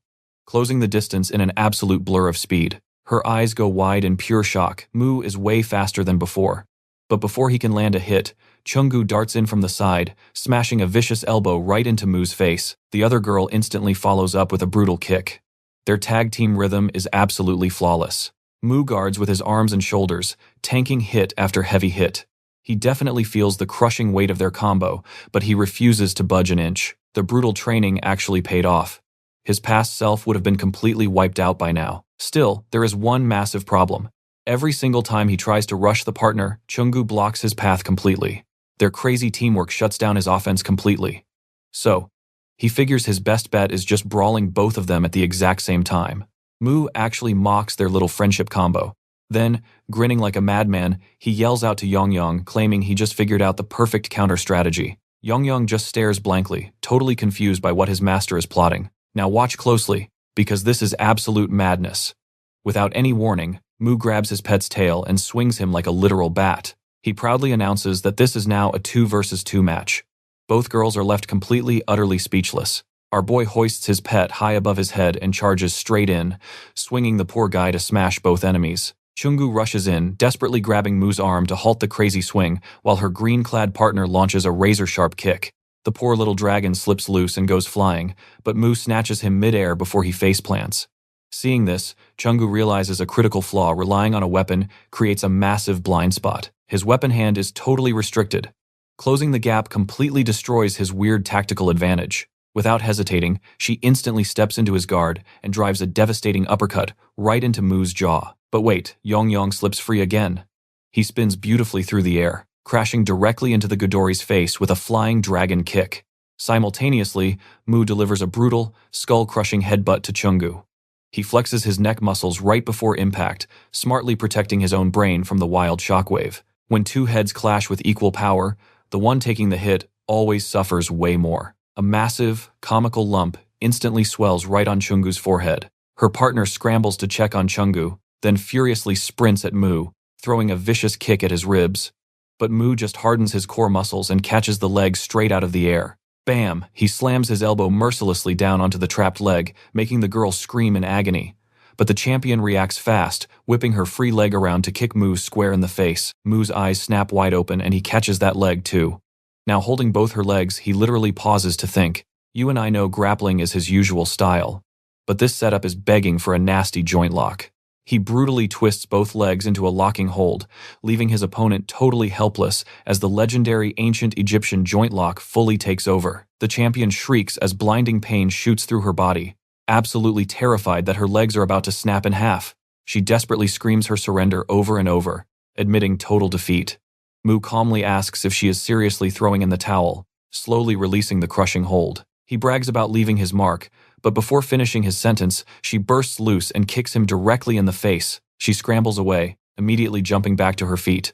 Closing the distance in an absolute blur of speed. Her eyes go wide in pure shock. Mu is way faster than before. But before he can land a hit, Chungu darts in from the side, smashing a vicious elbow right into Mu's face. The other girl instantly follows up with a brutal kick. Their tag team rhythm is absolutely flawless. Mu guards with his arms and shoulders, tanking hit after heavy hit. He definitely feels the crushing weight of their combo, but he refuses to budge an inch. The brutal training actually paid off. His past self would have been completely wiped out by now. Still, there is one massive problem. Every single time he tries to rush the partner, Chungu blocks his path completely. Their crazy teamwork shuts down his offense completely. So, he figures his best bet is just brawling both of them at the exact same time. Mu actually mocks their little friendship combo. Then, grinning like a madman, he yells out to Yongyong, claiming he just figured out the perfect counter strategy. Yongyong just stares blankly, totally confused by what his master is plotting. Now watch closely, because this is absolute madness. Without any warning, Mu grabs his pet's tail and swings him like a literal bat. He proudly announces that this is now a 2 versus 2 match. Both girls are left completely, utterly speechless. Our boy hoists his pet high above his head and charges straight in, swinging the poor guy to smash both enemies. Chungu rushes in, desperately grabbing Mu's arm to halt the crazy swing, while her green-clad partner launches a razor-sharp kick. The poor little dragon slips loose and goes flying, but Mu snatches him mid-air before he face-plants. Seeing this, Chungu realizes a critical flaw. Relying on a weapon creates a massive blind spot. His weapon hand is totally restricted. Closing the gap completely destroys his weird tactical advantage. Without hesitating, she instantly steps into his guard and drives a devastating uppercut right into Mu's jaw. But wait, Yongyong slips free again. He spins beautifully through the air, crashing directly into the Godori's face with a flying dragon kick. Simultaneously, Mu delivers a brutal, skull-crushing headbutt to Chungu. He flexes his neck muscles right before impact, smartly protecting his own brain from the wild shockwave. When two heads clash with equal power, the one taking the hit always suffers way more. A massive, comical lump instantly swells right on Chungu's forehead. Her partner scrambles to check on Chungu, then furiously sprints at Mu, throwing a vicious kick at his ribs. But Mu just hardens his core muscles and catches the leg straight out of the air. Bam! He slams his elbow mercilessly down onto the trapped leg, making the girl scream in agony. But the champion reacts fast, whipping her free leg around to kick Mu square in the face. Mu's eyes snap wide open and he catches that leg too. Now holding both her legs, he literally pauses to think. You and I know grappling is his usual style, but this setup is begging for a nasty joint lock. He brutally twists both legs into a locking hold, leaving his opponent totally helpless as the legendary ancient Egyptian joint lock fully takes over. The champion shrieks as blinding pain shoots through her body, absolutely terrified that her legs are about to snap in half. She desperately screams her surrender over and over, admitting total defeat. Mu calmly asks if she is seriously throwing in the towel, slowly releasing the crushing hold. He brags about leaving his mark, but before finishing his sentence, she bursts loose and kicks him directly in the face. She scrambles away, immediately jumping back to her feet.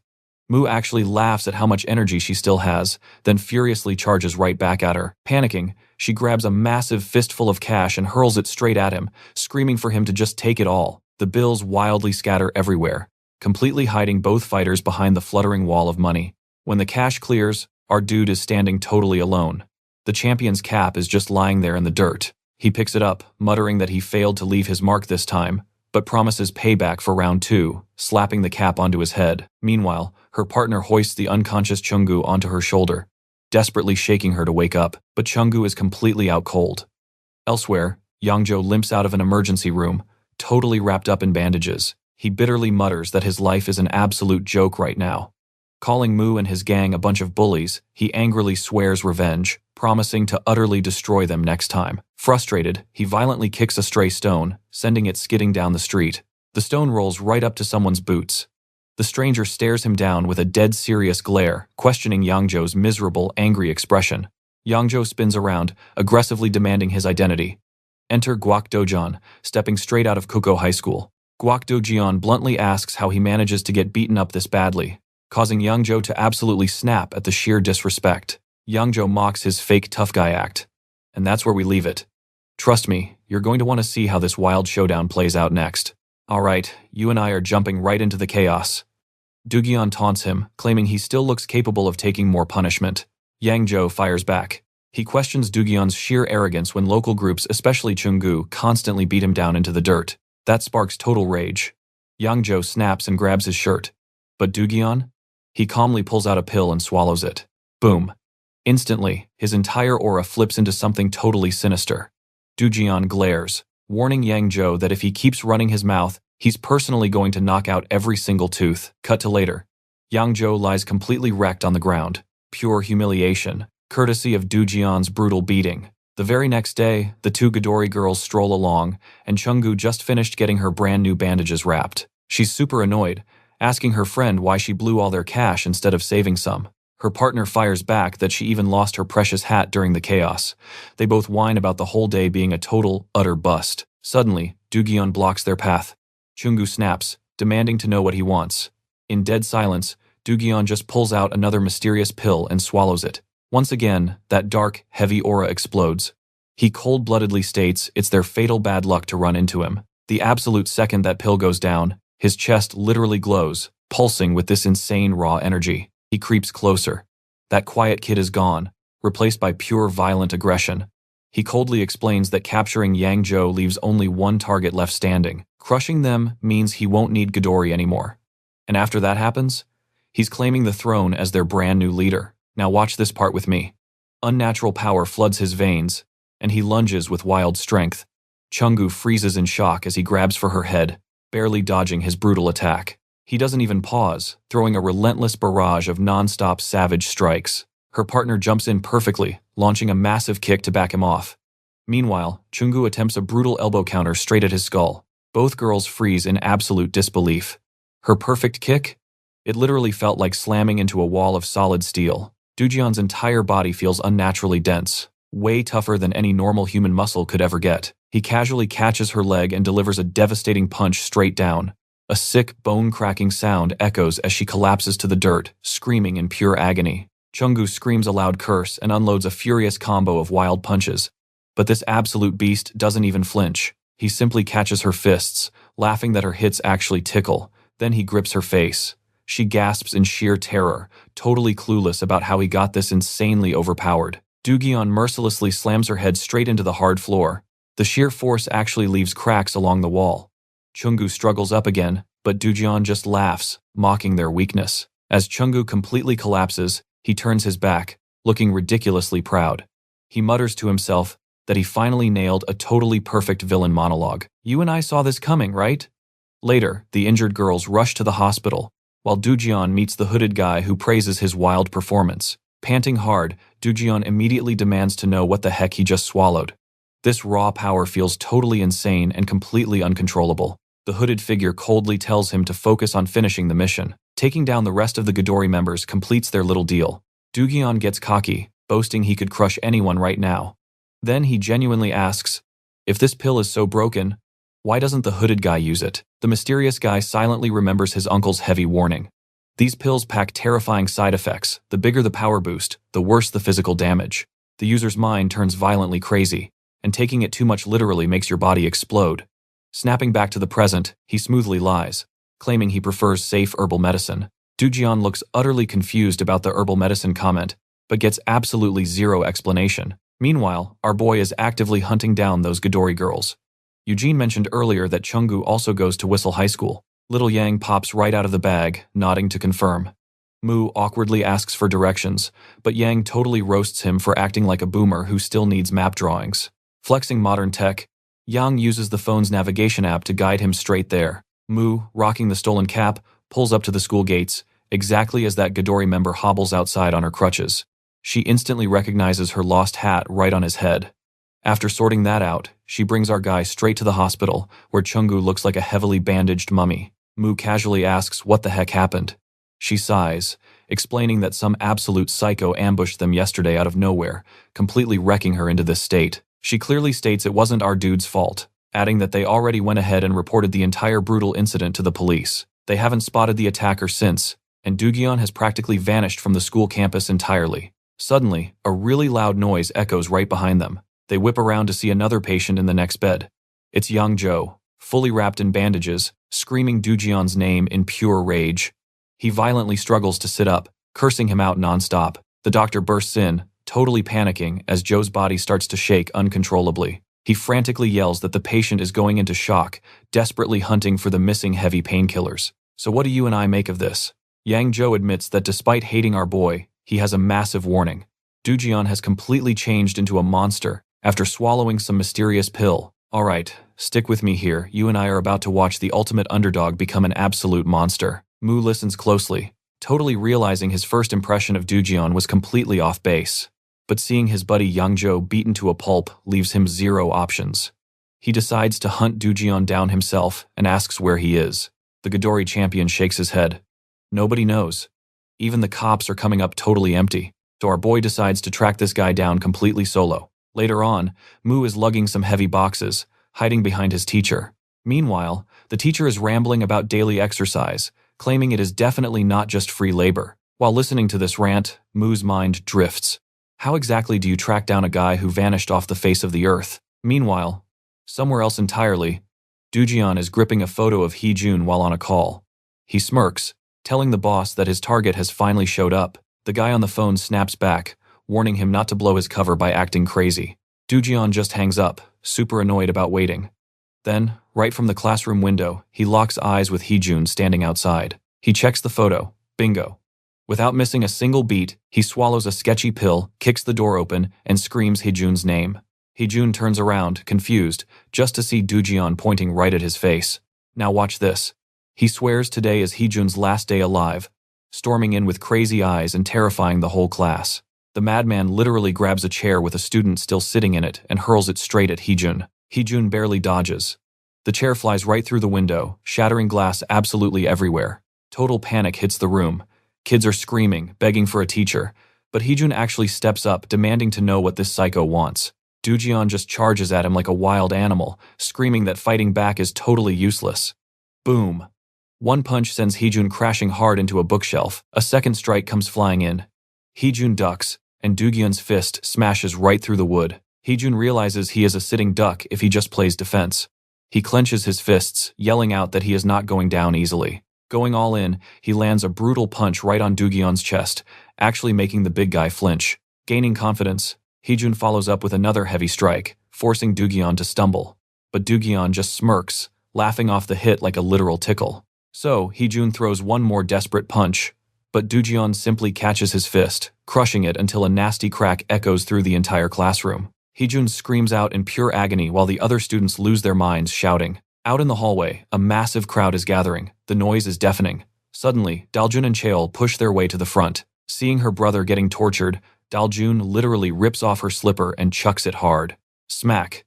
Mu actually laughs at how much energy she still has, then furiously charges right back at her. Panicking, she grabs a massive fistful of cash and hurls it straight at him, screaming for him to just take it all. The bills wildly scatter everywhere, completely hiding both fighters behind the fluttering wall of money. When the cash clears, our dude is standing totally alone. The champion's cap is just lying there in the dirt. He picks it up, muttering that he failed to leave his mark this time, but promises payback for round 2, slapping the cap onto his head. Meanwhile, her partner hoists the unconscious Chungu onto her shoulder, desperately shaking her to wake up, but Chungu is completely out cold. Elsewhere, Yangzhou limps out of an emergency room, totally wrapped up in bandages. He bitterly mutters that his life is an absolute joke right now. Calling Mu and his gang a bunch of bullies, he angrily swears revenge, promising to utterly destroy them next time. Frustrated, he violently kicks a stray stone, sending it skidding down the street. The stone rolls right up to someone's boots. The stranger stares him down with a dead serious glare, questioning Yangzhou's miserable, angry expression. Yangzhou spins around, aggressively demanding his identity. Enter Guak Dojian, stepping straight out of Kuko High School. Guak Dojian bluntly asks how he manages to get beaten up this badly, causing Yangzhou to absolutely snap at the sheer disrespect. Yangzhou mocks his fake tough guy act. And that's where we leave it. Trust me, you're going to want to see how this wild showdown plays out next. Alright, you and I are jumping right into the chaos. Dojian taunts him, claiming he still looks capable of taking more punishment. Yangzhou fires back. He questions Dojian's sheer arrogance when local groups, especially Chungu, constantly beat him down into the dirt. That sparks total rage. Yangzhou snaps and grabs his shirt. But Dojian? He calmly pulls out a pill and swallows it. Boom. Instantly, his entire aura flips into something totally sinister. Dojian glares, warning Yangzhou that if he keeps running his mouth, he's personally going to knock out every single tooth. Cut to later. Yangzhou lies completely wrecked on the ground. Pure humiliation, courtesy of Dojian's brutal beating. The very next day, the two Midori girls stroll along, and Chungu just finished getting her brand new bandages wrapped. She's super annoyed, asking her friend why she blew all their cash instead of saving some. Her partner fires back that she even lost her precious hat during the chaos. They both whine about the whole day being a total, utter bust. Suddenly, Dojian blocks their path. Chungu snaps, demanding to know what he wants. In dead silence, Dojian just pulls out another mysterious pill and swallows it. Once again, that dark, heavy aura explodes. He cold-bloodedly states it's their fatal bad luck to run into him. The absolute second that pill goes down, his chest literally glows, pulsing with this insane raw energy. He creeps closer. That quiet kid is gone, replaced by pure violent aggression. He coldly explains that capturing Yangzhou leaves only one target left standing. Crushing them means he won't need Midori anymore. And after that happens, he's claiming the throne as their brand new leader. Now watch this part with me. Unnatural power floods his veins, and he lunges with wild strength. Chungu freezes in shock as he grabs for her head, barely dodging his brutal attack. He doesn't even pause, throwing a relentless barrage of non-stop savage strikes. Her partner jumps in perfectly, launching a massive kick to back him off. Meanwhile, Chungu attempts a brutal elbow counter straight at his skull. Both girls freeze in absolute disbelief. Her perfect kick? It literally felt like slamming into a wall of solid steel. Dojian's entire body feels unnaturally dense, way tougher than any normal human muscle could ever get. He casually catches her leg and delivers a devastating punch straight down. A sick, bone-cracking sound echoes as she collapses to the dirt, screaming in pure agony. Chungu screams a loud curse and unloads a furious combo of wild punches. But this absolute beast doesn't even flinch. He simply catches her fists, laughing that her hits actually tickle. Then he grips her face. She gasps in sheer terror, totally clueless about how he got this insanely overpowered. Dojian mercilessly slams her head straight into the hard floor. The sheer force actually leaves cracks along the wall. Chungu struggles up again, but Dojian just laughs, mocking their weakness. As Chungu completely collapses, he turns his back, looking ridiculously proud. He mutters to himself that he finally nailed a totally perfect villain monologue. You and I saw this coming, right? Later, the injured girls rush to the hospital, while Dojian meets the hooded guy who praises his wild performance. Panting hard, Dojian immediately demands to know what the heck he just swallowed. This raw power feels totally insane and completely uncontrollable. The hooded figure coldly tells him to focus on finishing the mission. Taking down the rest of the Midori members completes their little deal. Dojian gets cocky, boasting he could crush anyone right now. Then he genuinely asks, if this pill is so broken, why doesn't the hooded guy use it? The mysterious guy silently remembers his uncle's heavy warning. These pills pack terrifying side effects. The bigger the power boost, the worse the physical damage. The user's mind turns violently crazy, and taking it too much literally makes your body explode. Snapping back to the present, he smoothly lies, claiming he prefers safe herbal medicine. Dojian looks utterly confused about the herbal medicine comment, but gets absolutely zero explanation. Meanwhile, our boy is actively hunting down those Midori girls. Eugene mentioned earlier that Chungu also goes to Whistle High School. Little Yang pops right out of the bag, nodding to confirm. Mu awkwardly asks for directions, but Yang totally roasts him for acting like a boomer who still needs map drawings. Flexing modern tech, Yang uses the phone's navigation app to guide him straight there. Mu, rocking the stolen cap, pulls up to the school gates, exactly as that Midori member hobbles outside on her crutches. She instantly recognizes her lost hat right on his head. After sorting that out, she brings our guy straight to the hospital, where Chungu looks like a heavily bandaged mummy. Mu casually asks what the heck happened. She sighs, explaining that some absolute psycho ambushed them yesterday out of nowhere, completely wrecking her into this state. She clearly states it wasn't our dude's fault, adding that they already went ahead and reported the entire brutal incident to the police. They haven't spotted the attacker since, and Dugyeon has practically vanished from the school campus entirely. Suddenly, a really loud noise echoes right behind them. They whip around to see another patient in the next bed. It's Yang-jo, fully wrapped in bandages, screaming Dugyeon's name in pure rage. He violently struggles to sit up, cursing him out nonstop. The doctor bursts in, totally panicking as Joe's body starts to shake uncontrollably. He frantically yells that the patient is going into shock, desperately hunting for the missing heavy painkillers. So what do you and I make of this? Yang-jo admits that despite hating our boy, he has a massive warning. Dugyeon has completely changed into a monster after swallowing some mysterious pill. Alright, stick with me here. You and I are about to watch the ultimate underdog become an absolute monster. Mu listens closely, totally realizing his first impression of Dugyeon was completely off base. But seeing his buddy Yang-jo beaten to a pulp leaves him zero options. He decides to hunt Dugyeon down himself and asks where he is. The Ghidorah champion shakes his head. Nobody knows. Even the cops are coming up totally empty, so our boy decides to track this guy down completely solo. Later on, Mu is lugging some heavy boxes, hiding behind his teacher. Meanwhile, the teacher is rambling about daily exercise, claiming it is definitely not just free labor. While listening to this rant, Mu's mind drifts. How exactly do you track down a guy who vanished off the face of the earth? Meanwhile, somewhere else entirely, Dugyeon is gripping a photo of Hee-jun while on a call. He smirks, telling the boss that his target has finally showed up. The guy on the phone snaps back, warning him not to blow his cover by acting crazy. Dugyeon just hangs up, super annoyed about waiting. Then, right from the classroom window, he locks eyes with Hee-jun standing outside. He checks the photo. Bingo. Without missing a single beat, he swallows a sketchy pill, kicks the door open, and screams Hee-jun's name. Hee-jun turns around, confused, just to see Dugyeon pointing right at his face. Now watch this. He swears today is Hee-jun's last day alive, storming in with crazy eyes and terrifying the whole class. The madman literally grabs a chair with a student still sitting in it and hurls it straight at Hee-jun. Hee-jun barely dodges. The chair flies right through the window, shattering glass absolutely everywhere. Total panic hits the room. Kids are screaming, begging for a teacher, but Hee-jun actually steps up, demanding to know what this psycho wants. Dugyeon just charges at him like a wild animal, screaming that fighting back is totally useless. Boom. One punch sends Hee-jun crashing hard into a bookshelf. A second strike comes flying in. Hee-jun ducks, and Dugyeon's fist smashes right through the wood. Hee-jun realizes he is a sitting duck if he just plays defense. He clenches his fists, yelling out that he is not going down easily. Going all in, he lands a brutal punch right on Dugyeon's chest, actually making the big guy flinch. Gaining confidence, Hee-jun follows up with another heavy strike, forcing Dugyeon to stumble. But Dugyeon just smirks, laughing off the hit like a literal tickle. So, Hee-jun throws one more desperate punch, but Dugyeon simply catches his fist, crushing it until a nasty crack echoes through the entire classroom. Hee-jun screams out in pure agony while the other students lose their minds, shouting. Out in the hallway, a massive crowd is gathering. The noise is deafening. Suddenly, Daljun and Cheol push their way to the front. Seeing her brother getting tortured, Daljun literally rips off her slipper and chucks it hard. Smack.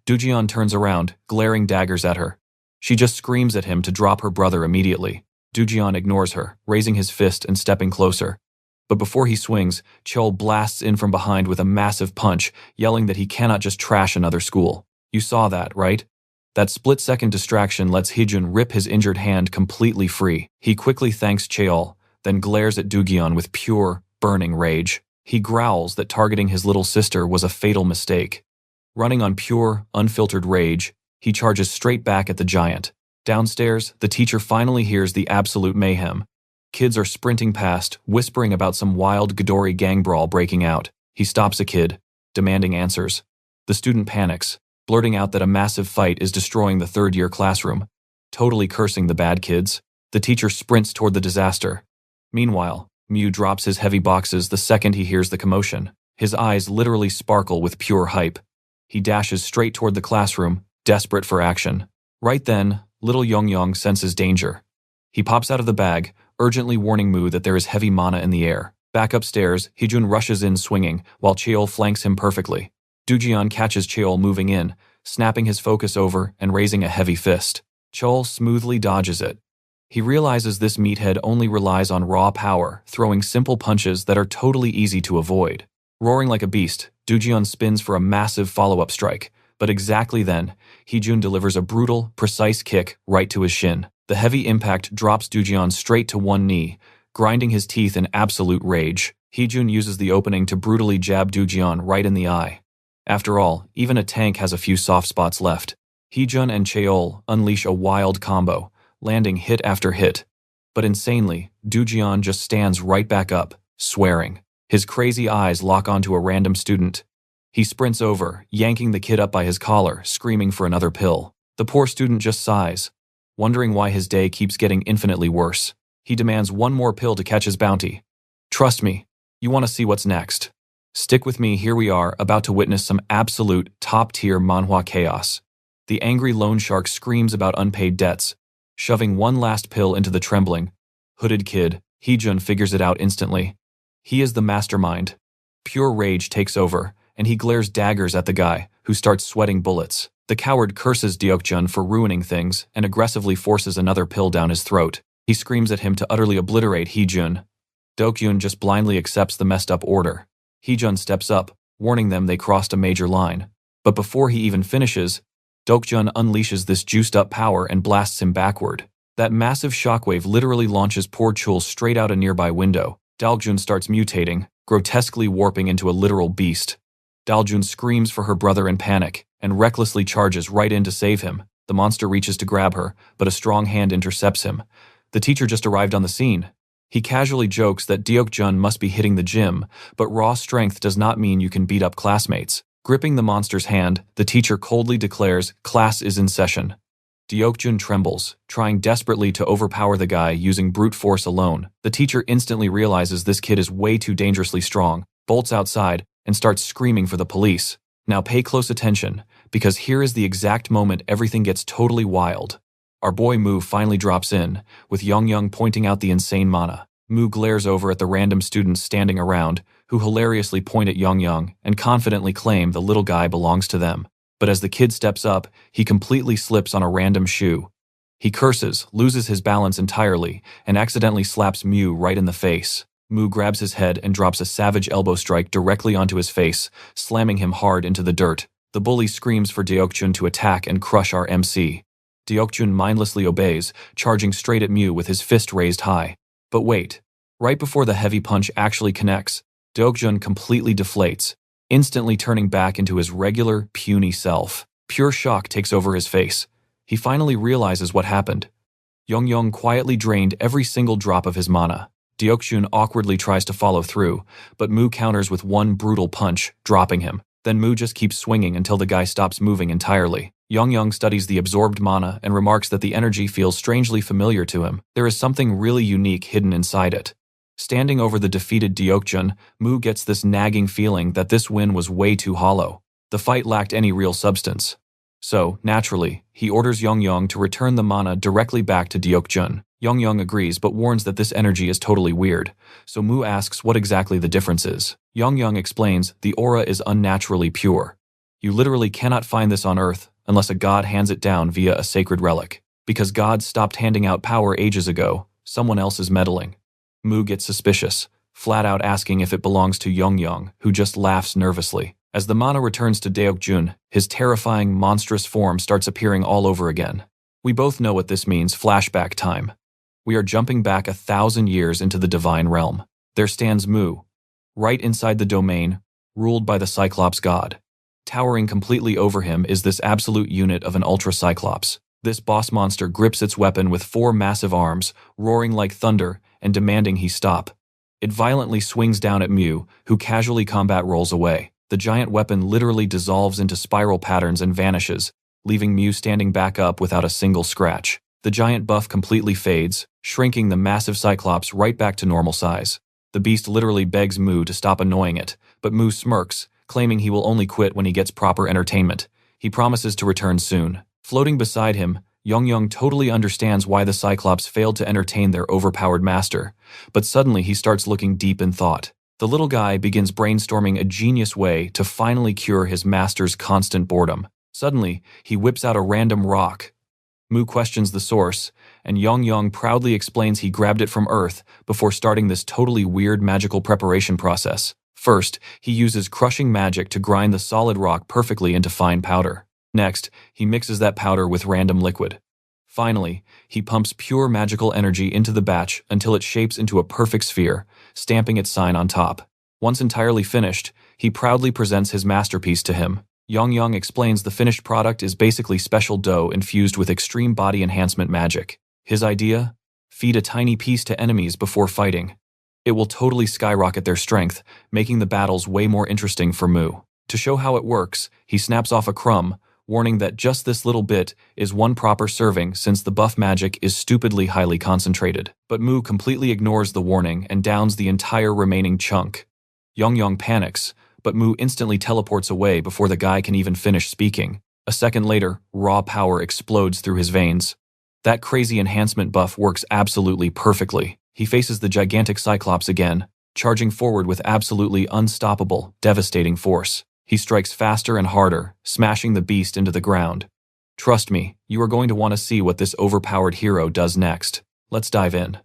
Dugyeon turns around, glaring daggers at her. She just screams at him to drop her brother immediately. Dugyeon ignores her, raising his fist and stepping closer. But before he swings, Cheol blasts in from behind with a massive punch, yelling that he cannot just trash another school. You saw that, right? That split-second distraction lets Hee-jun rip his injured hand completely free. He quickly thanks Cheol, then glares at Dugyeon with pure, burning rage. He growls that targeting his little sister was a fatal mistake. Running on pure, unfiltered rage, he charges straight back at the giant. Downstairs, the teacher finally hears the absolute mayhem. Kids are sprinting past, whispering about some wild Ghidorah gang brawl breaking out. He stops a kid, demanding answers. The student panics, blurting out that a massive fight is destroying the third-year classroom, totally cursing the bad kids. The teacher sprints toward the disaster. Meanwhile, Mu drops his heavy boxes the second he hears the commotion. His eyes literally sparkle with pure hype. He dashes straight toward the classroom, desperate for action. Right then, little Yongyong senses danger. He pops out of the bag, urgently warning Mu that there is heavy mana in the air. Back upstairs, Heejun rushes in swinging, while Cheol flanks him perfectly. Doojian catches Cheol moving in, snapping his focus over and raising a heavy fist. Cheol smoothly dodges it. He realizes this meathead only relies on raw power, throwing simple punches that are totally easy to avoid. Roaring like a beast, Doojian spins for a massive follow-up strike, but exactly then, Heejun delivers a brutal, precise kick right to his shin. The heavy impact drops Doojian straight to one knee, grinding his teeth in absolute rage. Heejun uses the opening to brutally jab Doojian right in the eye. After all, even a tank has a few soft spots left. Heejun and Cheol unleash a wild combo, landing hit after hit. But insanely, Doojian just stands right back up, swearing. His crazy eyes lock onto a random student. He sprints over, yanking the kid up by his collar, screaming for another pill. The poor student just sighs, wondering why his day keeps getting infinitely worse. He demands one more pill to catch his bounty. Trust me, you want to see what's next. Stick with me, here we are, about to witness some absolute top-tier manhwa chaos. The angry loan shark screams about unpaid debts, shoving one last pill into the trembling, hooded kid. Heejun figures it out instantly. He is the mastermind. Pure rage takes over, and he glares daggers at the guy, who starts sweating bullets. The coward curses Deokjun for ruining things and aggressively forces another pill down his throat. He screams at him to utterly obliterate Heejun. Deokjun just blindly accepts the messed up order. Heejun steps up, warning them they crossed a major line. But before he even finishes, Deokjun unleashes this juiced-up power and blasts him backward. That massive shockwave literally launches poor Chul straight out a nearby window. Daljun starts mutating, grotesquely warping into a literal beast. Daljun screams for her brother in panic, and recklessly charges right in to save him. The monster reaches to grab her, but a strong hand intercepts him. The teacher just arrived on the scene. He casually jokes that Deokjun must be hitting the gym, but raw strength does not mean you can beat up classmates. Gripping the monster's hand, the teacher coldly declares, "Class is in session." Deokjun trembles, trying desperately to overpower the guy using brute force alone. The teacher instantly realizes this kid is way too dangerously strong, bolts outside, and starts screaming for the police. Now pay close attention, because here is the exact moment everything gets totally wild. Our boy Mu finally drops in, with Young pointing out the insane mana. Mu glares over at the random students standing around, who hilariously point at Young and confidently claim the little guy belongs to them. But as the kid steps up, he completely slips on a random shoe. He curses, loses his balance entirely, and accidentally slaps Mu right in the face. Mu grabs his head and drops a savage elbow strike directly onto his face, slamming him hard into the dirt. The bully screams for Deokjun to attack and crush our MC. Deokjun mindlessly obeys, charging straight at Mu with his fist raised high. But wait, right before the heavy punch actually connects, Deokjun completely deflates, instantly turning back into his regular, puny self. Pure shock takes over his face. He finally realizes what happened. Young quietly drained every single drop of his mana. Deokjun awkwardly tries to follow through, but Mu counters with one brutal punch, dropping him. Then Mu just keeps swinging until the guy stops moving entirely. Young studies the absorbed mana and remarks that the energy feels strangely familiar to him. There is something really unique hidden inside it. Standing over the defeated Deokjun, Mu gets this nagging feeling that this win was way too hollow. The fight lacked any real substance. So, naturally, he orders Young to return the mana directly back to Deokjun. Young agrees but warns that this energy is totally weird, so Mu asks what exactly the difference is. Young explains the aura is unnaturally pure. You literally cannot find this on Earth unless a god hands it down via a sacred relic. Because gods stopped handing out power ages ago, someone else is meddling. Mu gets suspicious, flat out asking if it belongs to Young, who just laughs nervously. As the mana returns to Deokjun, his terrifying, monstrous form starts appearing all over again. We both know what this means, flashback time. We are jumping back 1,000 years into the divine realm. There stands Mu, right inside the domain, ruled by the Cyclops god. Towering completely over him is this absolute unit of an Ultra Cyclops. This boss monster grips its weapon with 4 massive arms, roaring like thunder and demanding he stop. It violently swings down at Mu, who casually combat rolls away. The giant weapon literally dissolves into spiral patterns and vanishes, leaving Mu standing back up without a single scratch. The giant buff completely fades, shrinking the massive Cyclops right back to normal size. The beast literally begs Mu to stop annoying it, but Mu smirks, claiming he will only quit when he gets proper entertainment. He promises to return soon. Floating beside him, Young totally understands why the Cyclops failed to entertain their overpowered master, but suddenly he starts looking deep in thought. The little guy begins brainstorming a genius way to finally cure his master's constant boredom. Suddenly, he whips out a random rock. Mu questions the source, and Young proudly explains he grabbed it from Earth before starting this totally weird magical preparation process. First, he uses crushing magic to grind the solid rock perfectly into fine powder. Next, he mixes that powder with random liquid. Finally, he pumps pure magical energy into the batch until it shapes into a perfect sphere, stamping its sign on top. Once entirely finished, he proudly presents his masterpiece to him. Young explains the finished product is basically special dough infused with extreme body enhancement magic. His idea? Feed a tiny piece to enemies before fighting. It will totally skyrocket their strength, making the battles way more interesting for Mu. To show how it works, he snaps off a crumb, warning that just this little bit is one proper serving since the buff magic is stupidly highly concentrated. But Mu completely ignores the warning and downs the entire remaining chunk. Young panics, but Mu instantly teleports away before the guy can even finish speaking. A second later, raw power explodes through his veins. That crazy enhancement buff works absolutely perfectly. He faces the gigantic Cyclops again, charging forward with absolutely unstoppable, devastating force. He strikes faster and harder, smashing the beast into the ground. Trust me, you are going to want to see what this overpowered hero does next. Let's dive in.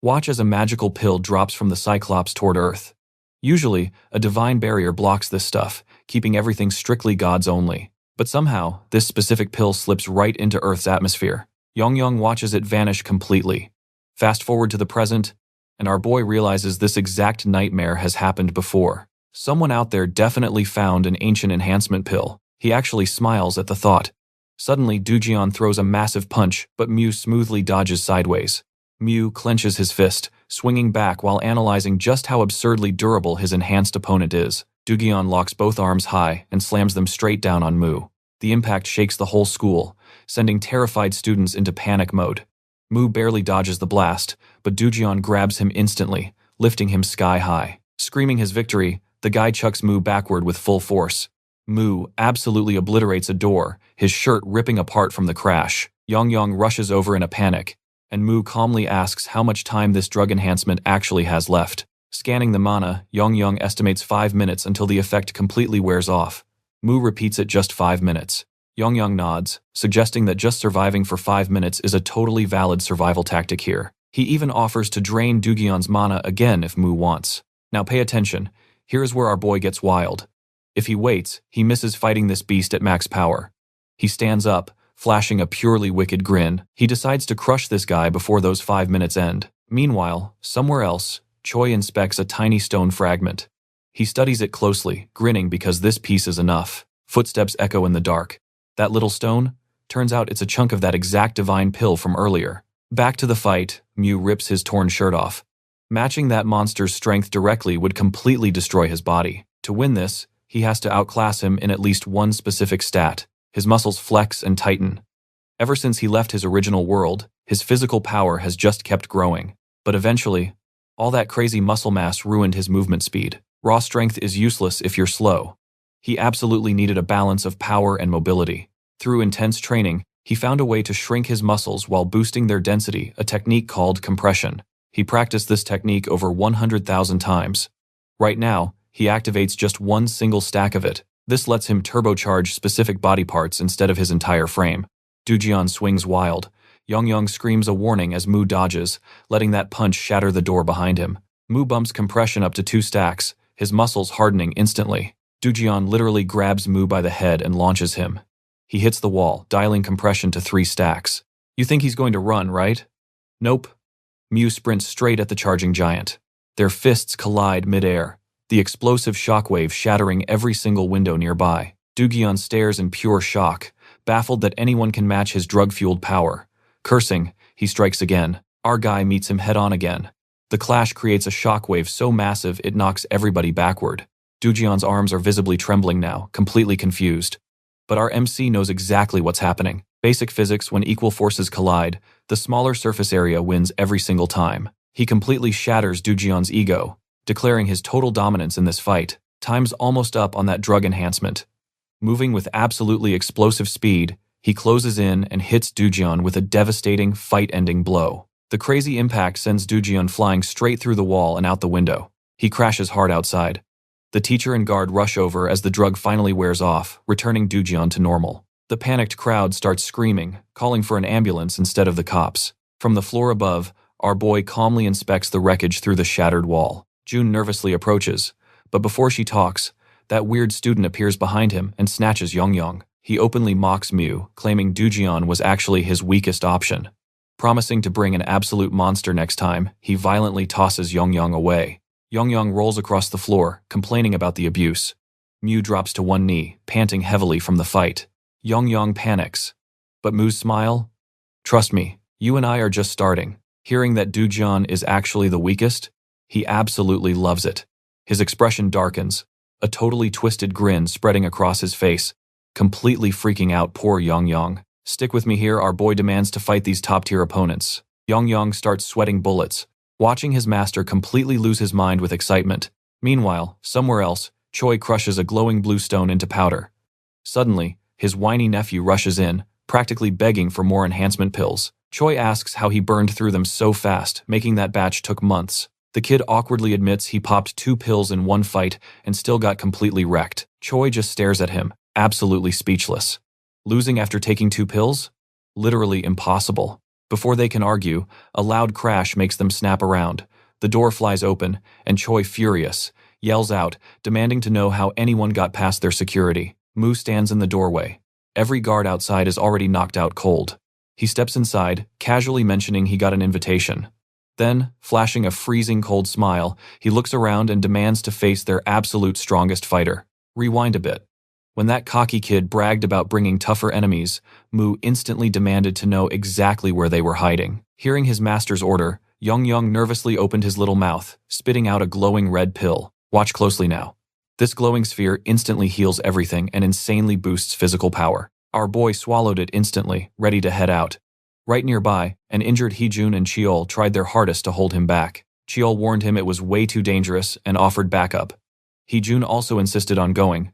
Watch as a magical pill drops from the Cyclops toward Earth. Usually, a divine barrier blocks this stuff, keeping everything strictly gods only. But somehow, this specific pill slips right into Earth's atmosphere. Young watches it vanish completely. Fast forward to the present, and our boy realizes this exact nightmare has happened before. Someone out there definitely found an ancient enhancement pill. He actually smiles at the thought. Suddenly, Dujian throws a massive punch, but Mu smoothly dodges sideways. Mu clenches his fist, swinging back while analyzing just how absurdly durable his enhanced opponent is. Dujian locks both arms high and slams them straight down on Mu. The impact shakes the whole school, sending terrified students into panic mode. Mu barely dodges the blast, but Dujian grabs him instantly, lifting him sky high. Screaming his victory, the guy chucks Mu backward with full force. Mu absolutely obliterates a door, his shirt ripping apart from the crash. Young rushes over in a panic, and Mu calmly asks how much time this drug enhancement actually has left. Scanning the mana, Young estimates 5 minutes until the effect completely wears off. Mu repeats it just 5 minutes. Young nods, suggesting that just surviving for 5 minutes is a totally valid survival tactic here. He even offers to drain Dujian's mana again if Mu wants. Now pay attention. Here is where our boy gets wild. If he waits, he misses fighting this beast at max power. He stands up, flashing a purely wicked grin. He decides to crush this guy before those 5 minutes end. Meanwhile, somewhere else, Choi inspects a tiny stone fragment. He studies it closely, grinning because this piece is enough. Footsteps echo in the dark. That little stone? Turns out it's a chunk of that exact divine pill from earlier. Back to the fight, Mu rips his torn shirt off. Matching that monster's strength directly would completely destroy his body. To win this, he has to outclass him in at least one specific stat. His muscles flex and tighten. Ever since he left his original world, his physical power has just kept growing. But eventually, all that crazy muscle mass ruined his movement speed. Raw strength is useless if you're slow. He absolutely needed a balance of power and mobility. Through intense training, he found a way to shrink his muscles while boosting their density, a technique called compression. He practiced this technique over 100,000 times. Right now, he activates just one single stack of it. This lets him turbocharge specific body parts instead of his entire frame. Dujian swings wild. Young screams a warning as Mu dodges, letting that punch shatter the door behind him. Mu bumps compression up to 2 stacks, his muscles hardening instantly. Dujian literally grabs Mu by the head and launches him. He hits the wall, dialing compression to 3 stacks. You think he's going to run, right? Nope. Mu sprints straight at the charging giant. Their fists collide mid-air, the explosive shockwave shattering every single window nearby. Dujian stares in pure shock, baffled that anyone can match his drug-fueled power. Cursing, he strikes again. Our guy meets him head-on again. The clash creates a shockwave so massive it knocks everybody backward. Dujian's arms are visibly trembling now, completely confused. But our MC knows exactly what's happening. Basic physics, when equal forces collide, the smaller surface area wins every single time. He completely shatters Dujian's ego, declaring his total dominance in this fight. Time's almost up on that drug enhancement. Moving with absolutely explosive speed, He closes in and hits Doojeon with a devastating, fight-ending blow. The crazy impact sends Doojeon flying straight through the wall and out the window. He crashes hard outside. The teacher and guard rush over as the drug finally wears off, returning Doojeon to normal. The panicked crowd starts screaming, calling for an ambulance instead of the cops. From the floor above, our boy calmly inspects the wreckage through the shattered wall. June nervously approaches, but before she talks, that weird student appears behind him and snatches Yongyong. He openly mocks Mew, claiming Doojeon was actually his weakest option. Promising to bring an absolute monster next time, he violently tosses Yongyong away. Yongyong rolls across the floor, complaining about the abuse. Mew drops to one knee, panting heavily from the fight. Yongyong panics. But Mew's smile? Trust me, you and I are just starting. Hearing that Doojeon is actually the weakest, he absolutely loves it. His expression darkens, a totally twisted grin spreading across his face, completely freaking out poor Yongyong. Stick with me here, our boy demands to fight these top-tier opponents. Yongyong starts sweating bullets, watching his master completely lose his mind with excitement. Meanwhile, somewhere else, Choi crushes a glowing blue stone into powder. Suddenly, his whiny nephew rushes in, practically begging for more enhancement pills. Choi asks how he burned through them so fast, making that batch took months. The kid awkwardly admits he popped 2 pills in one fight and still got completely wrecked. Choi just stares at him, absolutely speechless. Losing after taking 2 pills? Literally impossible. Before they can argue, a loud crash makes them snap around. The door flies open, and Choi, furious, yells out, demanding to know how anyone got past their security. Mu stands in the doorway. Every guard outside is already knocked out cold. He steps inside, casually mentioning he got an invitation. Then, flashing a freezing cold smile, he looks around and demands to face their absolute strongest fighter. Rewind a bit. When that cocky kid bragged about bringing tougher enemies, Mu instantly demanded to know exactly where they were hiding. Hearing his master's order, Yongyong nervously opened his little mouth, spitting out a glowing red pill. Watch closely now. This glowing sphere instantly heals everything and insanely boosts physical power. Our boy swallowed it instantly, ready to head out. Right nearby, an injured Heejun and Cheol tried their hardest to hold him back. Cheol warned him it was way too dangerous and offered backup. Heejun also insisted on going,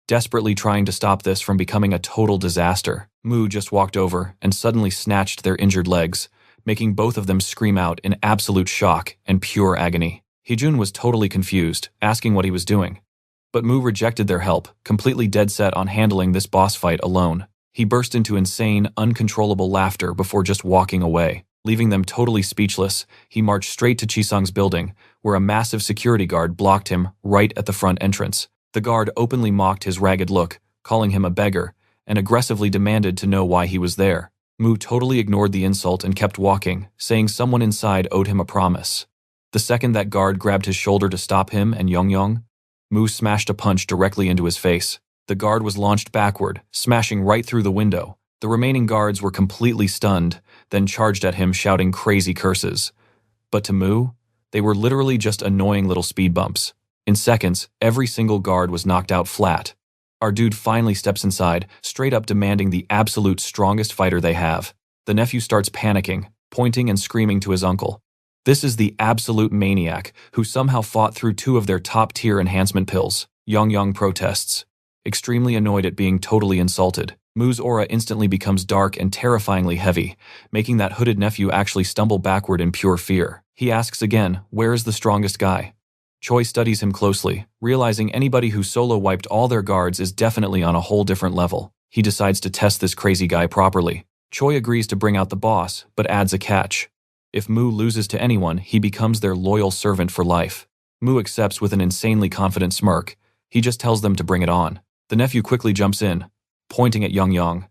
desperately trying to stop this from becoming a total disaster. Mu just walked over and suddenly snatched their injured legs, making both of them scream out in absolute shock and pure agony. Heejun was totally confused, asking what he was doing. But Mu rejected their help, completely dead set on handling this boss fight alone. He burst into insane, uncontrollable laughter before just walking away. Leaving them totally speechless, he marched straight to Chisung's building, where a massive security guard blocked him right at the front entrance. The guard openly mocked his ragged look, calling him a beggar, and aggressively demanded to know why he was there. Mu totally ignored the insult and kept walking, saying someone inside owed him a promise. The second that guard grabbed his shoulder to stop him and Yongyong, Mu smashed a punch directly into his face. The guard was launched backward, smashing right through the window. The remaining guards were completely stunned, then charged at him shouting crazy curses. But to Mu, they were literally just annoying little speed bumps. In seconds, every single guard was knocked out flat. Our dude finally steps inside, straight up demanding the absolute strongest fighter they have. The nephew starts panicking, pointing and screaming to his uncle. This is the absolute maniac who somehow fought through 2 of their top-tier enhancement pills. Yongyong protests, extremely annoyed at being totally insulted. Mu's aura instantly becomes dark and terrifyingly heavy, making that hooded nephew actually stumble backward in pure fear. He asks again, where is the strongest guy? Choi studies him closely, realizing anybody who solo wiped all their guards is definitely on a whole different level. He decides to test this crazy guy properly. Choi agrees to bring out the boss, but adds a catch. If Mu loses to anyone, he becomes their loyal servant for life. Mu accepts with an insanely confident smirk. He just tells them to bring it on. The nephew quickly jumps in, pointing at Yongyong.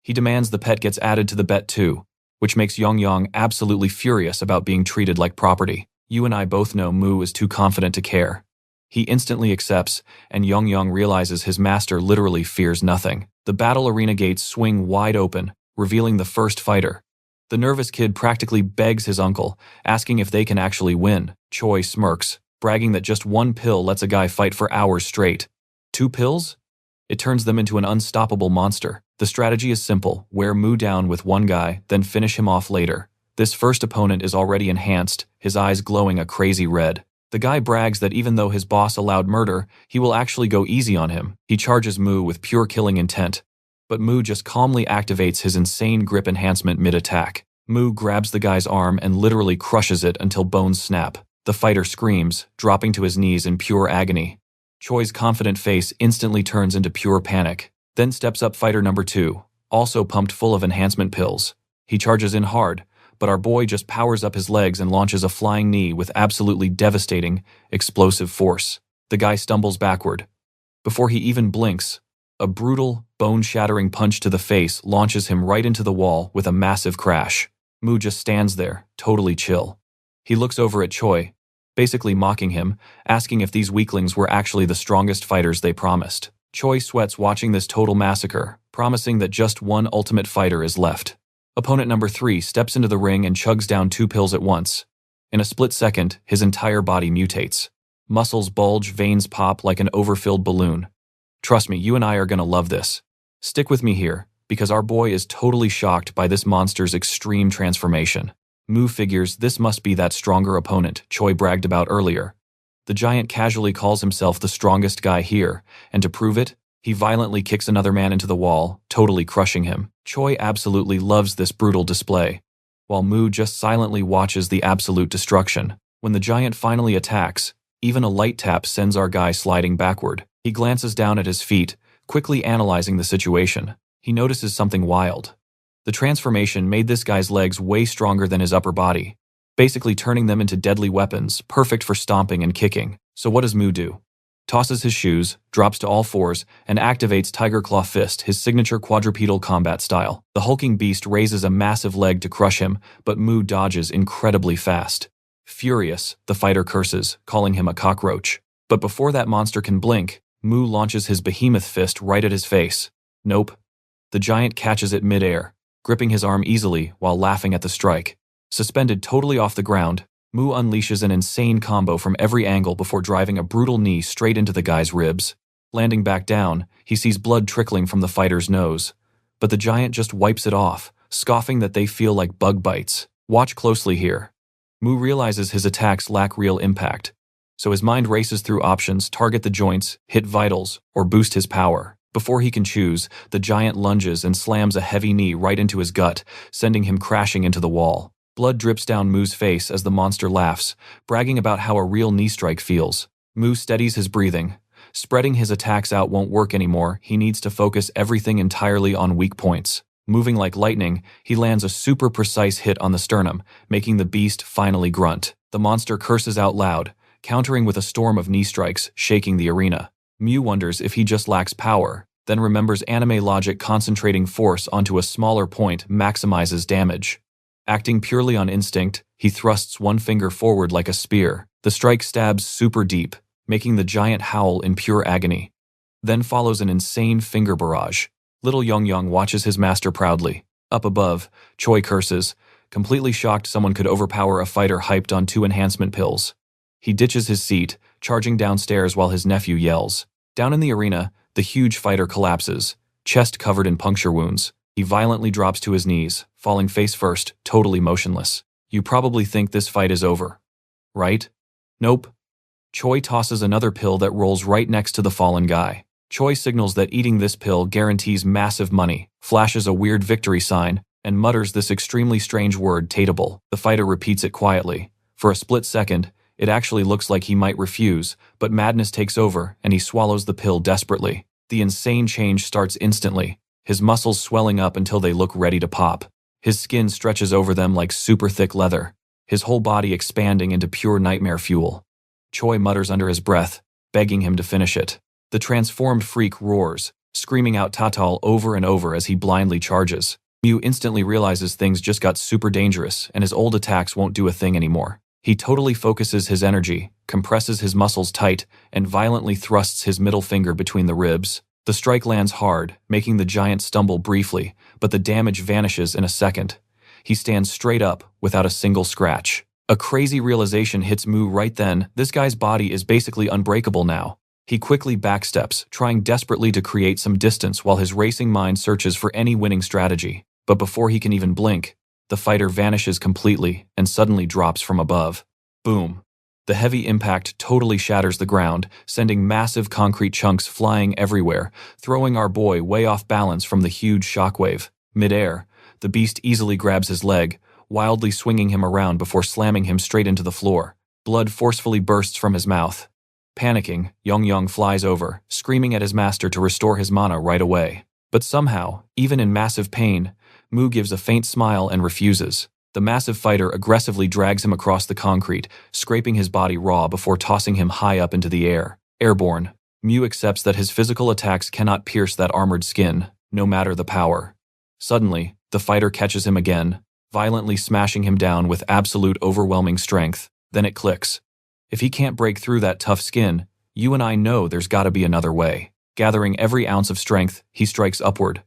He demands the pet gets added to the bet too, which makes Yongyong absolutely furious about being treated like property. You and I both know Mu is too confident to care. He instantly accepts, and Yongyong realizes his master literally fears nothing. The battle arena gates swing wide open, revealing the first fighter. The nervous kid practically begs his uncle, asking if they can actually win. Choi smirks, bragging that just 1 pill lets a guy fight for hours straight. 2 pills? It turns them into an unstoppable monster. The strategy is simple, wear Mu down with 1 guy, then finish him off later. This first opponent is already enhanced, his eyes glowing a crazy red. The guy brags that even though his boss allowed murder, he will actually go easy on him. He charges Mu with pure killing intent. but Mu just calmly activates his insane grip enhancement mid-attack. Mu grabs the guy's arm and literally crushes it until bones snap. The fighter screams, dropping to his knees in pure agony. Choi's confident face instantly turns into pure panic. Then steps up fighter number 2, also pumped full of enhancement pills. He charges in hard, but our boy just powers up his legs and launches a flying knee with absolutely devastating, explosive force. The guy stumbles backward. Before he even blinks, a brutal, bone-shattering punch to the face launches him right into the wall with a massive crash. Mu just stands there, totally chill. He looks over at Choi, basically mocking him, asking if these weaklings were actually the strongest fighters they promised. Choi sweats watching this total massacre, promising that just one ultimate fighter is left. Opponent number 3 steps into the ring and chugs down 2 pills at once. In a split second, his entire body mutates. Muscles bulge, veins pop like an overfilled balloon. Trust me, you and I are gonna love this. Stick with me here, because our boy is totally shocked by this monster's extreme transformation. Mu figures this must be that stronger opponent Choi bragged about earlier. The giant casually calls himself the strongest guy here, and to prove it, he violently kicks another man into the wall, totally crushing him. Choi absolutely loves this brutal display, while Mu just silently watches the absolute destruction. When the giant finally attacks, even a light tap sends our guy sliding backward. He glances down at his feet, quickly analyzing the situation. He notices something wild. The transformation made this guy's legs way stronger than his upper body, basically turning them into deadly weapons, perfect for stomping and kicking. So what does Mu do? Tosses his shoes, drops to all fours, and activates Tiger Claw Fist, his signature quadrupedal combat style. The hulking beast raises a massive leg to crush him, but Mu dodges incredibly fast. Furious, the fighter curses, calling him a cockroach. But before that monster can blink, Mu launches his behemoth fist right at his face. Nope. The giant catches it mid-air, gripping his arm easily while laughing at the strike. Suspended totally off the ground, Mu unleashes an insane combo from every angle before driving a brutal knee straight into the guy's ribs. Landing back down, he sees blood trickling from the fighter's nose. But the giant just wipes it off, scoffing that they feel like bug bites. Watch closely here. Mu realizes his attacks lack real impact, so his mind races through options: target the joints, hit vitals, or boost his power. Before he can choose, the giant lunges and slams a heavy knee right into his gut, sending him crashing into the wall. Blood drips down Mu's face as the monster laughs, bragging about how a real knee strike feels. Mu steadies his breathing. Spreading his attacks out won't work anymore. He needs to focus everything entirely on weak points. Moving like lightning, he lands a super precise hit on the sternum, making the beast finally grunt. The monster curses out loud, countering with a storm of knee strikes, shaking the arena. Mu wonders if he just lacks power, then remembers anime logic: concentrating force onto a smaller point maximizes damage. Acting purely on instinct, he thrusts one finger forward like a spear. The strike stabs super deep, making the giant howl in pure agony. Then follows an insane finger barrage. Little Yongyang watches his master proudly. Up above, Choi curses, completely shocked someone could overpower a fighter hyped on 2 enhancement pills. He ditches his seat, charging downstairs while his nephew yells. Down in the arena, the huge fighter collapses, chest covered in puncture wounds. He violently drops to his knees, falling face first, totally motionless. You probably think this fight is over, right? Nope. Choi tosses another pill that rolls right next to the fallen guy. Choi signals that eating this pill guarantees massive money, flashes a weird victory sign, and mutters this extremely strange word: tateable. The fighter repeats it quietly. For a split second, it actually looks like he might refuse, but madness takes over and he swallows the pill desperately. The insane change starts instantly, his muscles swelling up until they look ready to pop. His skin stretches over them like super thick leather, his whole body expanding into pure nightmare fuel. Choi mutters under his breath, begging him to finish it. The transformed freak roars, screaming out Tatal over and over as he blindly charges. Mu instantly realizes things just got super dangerous and his old attacks won't do a thing anymore. He totally focuses his energy, compresses his muscles tight, and violently thrusts his middle finger between the ribs. The strike lands hard, making the giant stumble briefly, but the damage vanishes in a second. He stands straight up, without a single scratch. A crazy realization hits Mu right then: this guy's body is basically unbreakable now. He quickly backsteps, trying desperately to create some distance while his racing mind searches for any winning strategy. But before he can even blink, the fighter vanishes completely and suddenly drops from above. Boom. The heavy impact totally shatters the ground, sending massive concrete chunks flying everywhere, throwing our boy way off balance from the huge shockwave. Mid-air, the beast easily grabs his leg, wildly swinging him around before slamming him straight into the floor. Blood forcefully bursts from his mouth. Panicking, Yong flies over, screaming at his master to restore his mana right away. But somehow, even in massive pain, Mu gives a faint smile and refuses. The massive fighter aggressively drags him across the concrete, scraping his body raw before tossing him high up into the air. Airborne, Mu accepts that his physical attacks cannot pierce that armored skin, no matter the power. Suddenly, the fighter catches him again, violently smashing him down with absolute overwhelming strength. Then it clicks. If he can't break through that tough skin, you and I know there's gotta be another way. Gathering every ounce of strength, he strikes upward,